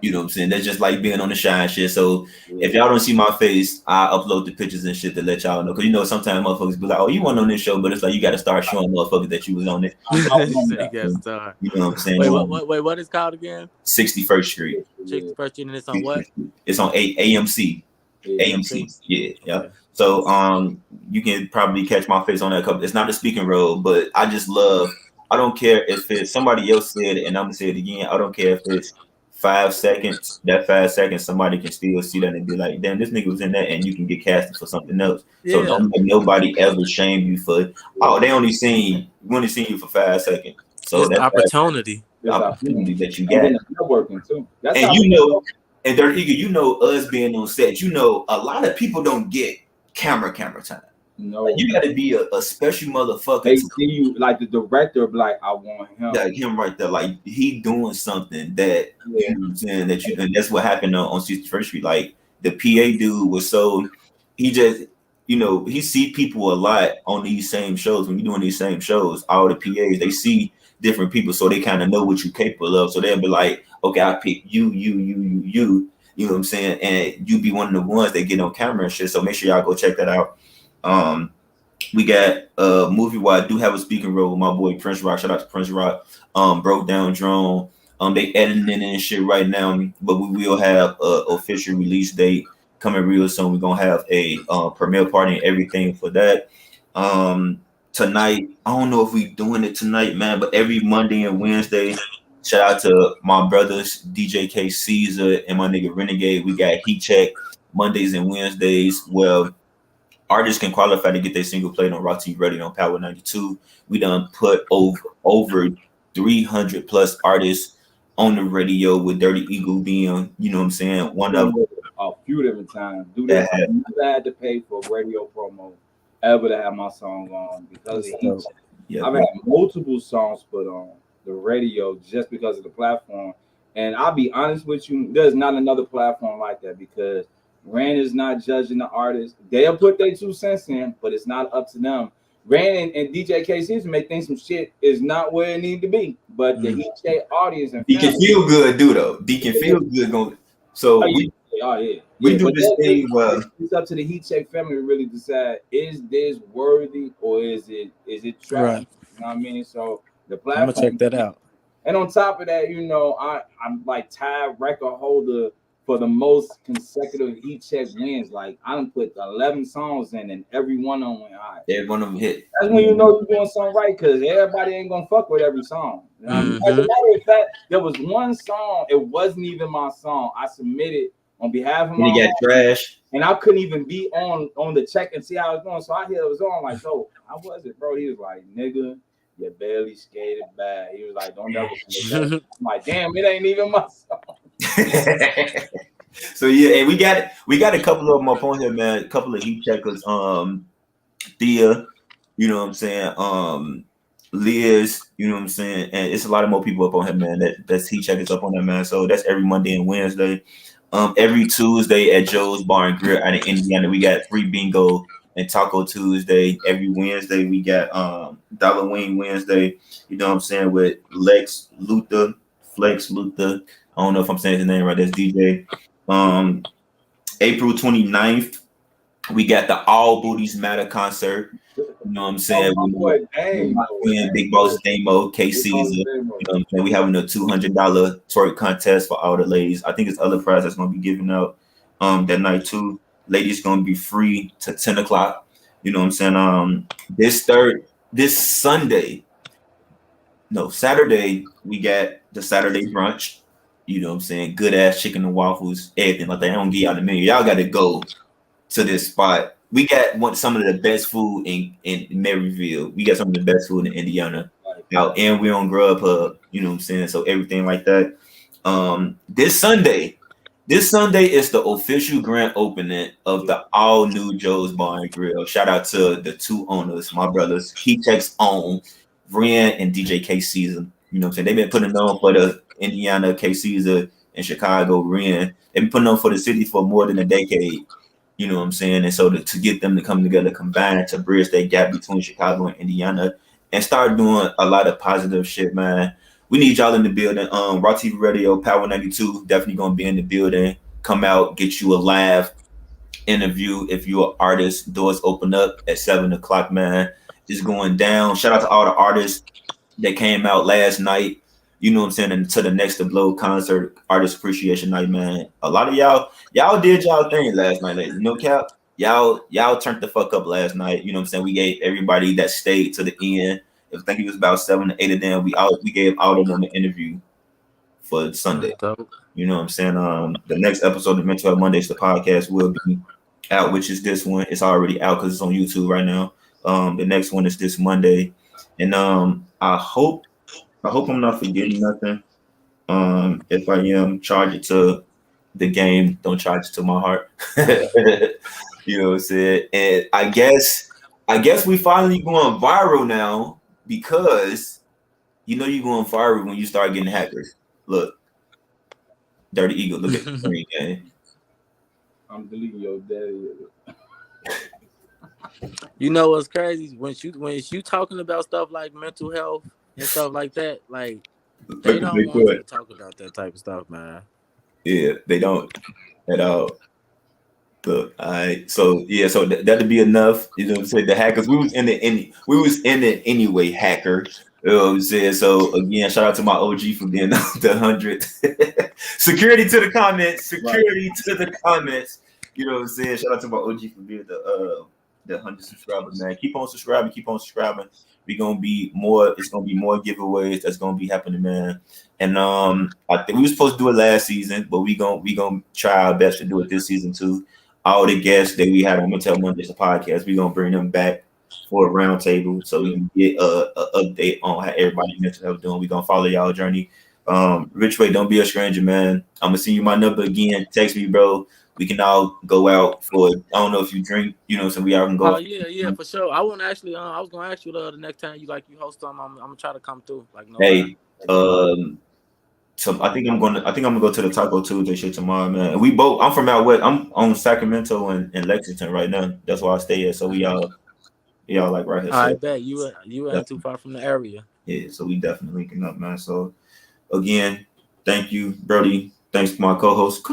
You know what I'm saying? That's just like being on the shine shit. So if y'all don't see my face, I upload the pictures and shit to let y'all know. Cause you know sometimes motherfuckers be like, "Oh, you weren't on this show," but it's like you got to start showing motherfuckers that you was on it. You know what I'm saying? Wait, what is called again? 61st Street. 61st Street, and it's on what? It's on AMC. AMC. Yeah. Okay. So you can probably catch my face on that couple. It's not a speaking role, but I just love. I don't care if it's somebody else said it, and I'm gonna say it again. I don't care if it's 5 seconds. That 5 seconds, somebody can still see that and be like, "Damn, this nigga was in that," and you can get casted for something else. So don't let nobody ever shame you for. Oh, they only seen you for 5 seconds. So it's that's opportunity. The opportunity that you got. And networking too. That's and you know, and Dirty Eagle, you know, us being on set, you know, a lot of people don't get camera time. No, like, you got to be a special motherfucker. They see you like the director, like I want him. Like him right there, like he doing something that you know what I'm saying that you, and that's what happened on 61st Street. Like the PA dude was so he just. You know, he see people a lot on these same shows. When you're doing these same shows, all the PAs, they see different people, so they kind of know what you're capable of. So they'll be like, okay, I pick you. You know what I'm saying? And you be one of the ones that get on camera and shit. So make sure y'all go check that out. We got a movie where I do have a speaking role with my boy Prince Rock. Shout out to Prince Rock. Broke Down Drone. They editing it and shit right now, but we will have a official release date coming real soon. We're gonna have a premiere party and everything for that. Tonight, I don't know if we doing it tonight, man, but every Monday and Wednesday, shout out to my brothers DJ K Caesar and my nigga Renegade. We got Heat Check Mondays and Wednesdays. Well, artists can qualify to get their single played on Rock TV Radio on Power 92. We done put over 300 plus artists on the radio with Dirty Eagle being, you know what I'm saying, one of them. A few different times. Dude, I never had to pay for radio promo ever to have my song on because of Heat Check. I've had multiple songs put on the radio just because of the platform. And I'll be honest with you, there's not another platform like that because Rand is not judging the artist. They'll put their 2 cents in, but it's not up to them. Rand and DJ KC may think some shit is not where it need to be, but the Heat Check audience and he can feel good, do though. He can feel good going. So we do this thing where it's up to the Heat Check family to really decide: is this worthy or is it trash? Right. You know what I mean? So the platform. I'm gonna check that out. And on top of that, you know, I'm like tied record holder for the most consecutive Heat Check wins. Like I done put 11 songs in, and every one of them went high. Every one of them hit. That's when you know you're doing something right, because everybody ain't gonna fuck with every song. You know what I mean? As a matter of fact, there was one song. It wasn't even my song. I submitted on behalf of my got trash, and I couldn't even be on the check and see how it was going. So I hear it was on. Like, so how was it, bro? He was like, nigga, you barely skated by. He was like, don't ever commit that. I'm like, damn, it ain't even my song. So yeah, and we got a couple of them up on here, man. A couple of Heat Checkers, Tilla, you know what I'm saying, Liz, you know what I'm saying, and it's a lot of more people up on here, man. That's Heat Checkers up on there, man. So that's every Monday and Wednesday. Every Tuesday at Joe's Bar and Grill out in Indiana, we got free bingo and Taco Tuesday. Every Wednesday we got Dollar Wing Wednesday, you know what I'm saying, with Flex Luther. I don't know if I'm saying his name right. That's DJ. April 29th, We got the All Booties Matter concert. You know what I'm saying? Oh, my boy Dame. Big Boss Damo, K Caesar. You know what I'm saying? We having a $200 twerk contest for all the ladies. I think it's other prize that's gonna be given out that night too. Ladies gonna be free to 10 o'clock. You know what I'm saying? This Saturday, we got the Saturday brunch. You know what I'm saying? Good ass chicken and waffles, everything like that. I don't give y'all the menu. Y'all gotta go to this spot. We got some of the best food in Maryville. We got some of the best food in Indiana. Out and we're on Grubhub, you know what I'm saying? So everything like that. This Sunday is the official grand opening of the all new Joe's Bar and Grill. Shout out to the two owners, my brothers, He Tech's own, Ren and DJ K Caesar. You know what I'm saying? They've been putting on for the Indiana K Caesar and Chicago Ren. They've been putting on for the city for more than a decade. You know what I'm saying? And so to get them to come together, combine to bridge that gap between Chicago and Indiana and start doing a lot of positive shit, man. We need y'all in the building. Raw TV Radio, Power 92, definitely gonna be in the building. Come out, get you a live interview. If you're an artist, doors open up at 7 o'clock, man. It's going down. Shout out to all the artists that came out last night. You know what I'm saying? And to the Next to Blow concert, Artist Appreciation Night, man. A lot of y'all did y'all thing last night. Like, no cap. Y'all turned the fuck up last night. You know what I'm saying? We gave everybody that stayed to the end. I think it was about 7 to 8 of them. We gave all of them an interview for Sunday. You know what I'm saying? The next episode of Mental Health Mondays, the podcast, will be out, which is this one. It's already out because it's on YouTube right now. The next one is this Monday. And I hope I'm not forgetting nothing. If I am, charge it to the game. Don't charge it to my heart. You know what I'm saying? And I guess we finally going viral now because you know you're going viral when you start getting hackers. Look, Dirty Eagle. Look at the screen, gang. I'm deleting your daddy. You know what's crazy? When you talking about stuff like mental health and stuff like that, like they don't want you to talk about that type of stuff, man. Yeah, they don't at all. Look, all right. So yeah, so that'd be enough. You know what I'm saying? The hackers, we was in it anyway, hacker. You know what I'm saying? So again, shout out to my OG for being the 100. Security to the comments. Security to the comments. You know what I'm saying? Shout out to my OG for being the 100 subscribers, man. Keep on subscribing. It's gonna be more giveaways that's gonna be happening, man. And I think we were supposed to do it last season, but we gonna try our best to do it this season too. All the guests that we had on Mental Mondays, the podcast, we're gonna bring them back for a roundtable so we can get a update on how everybody mental health doing. We're gonna follow y'all journey. Richway, don't be a stranger, man. I'm gonna send you my number again. Text me, bro. We can all go out for, I don't know if you drink, you know, so we all can go. Oh yeah, for sure. I want to actually, I was gonna ask you the next time you host them, I'm gonna try to come through. Like, no. Hey, so I think I'm gonna go to the Taco Tuesday shit tomorrow, man. And I'm from out west. I'm on Sacramento and Lexington right now. That's where I stay at. So we all like right here. I bet you ain't too far from the area. Yeah, so we definitely linking up, man. So again, thank you, Brody. Thanks to my co-host,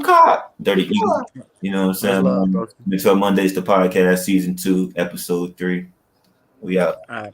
Dirty Eagle. You know what I'm saying? Mental Mondays, the podcast, season 2, episode 3. We out. All right.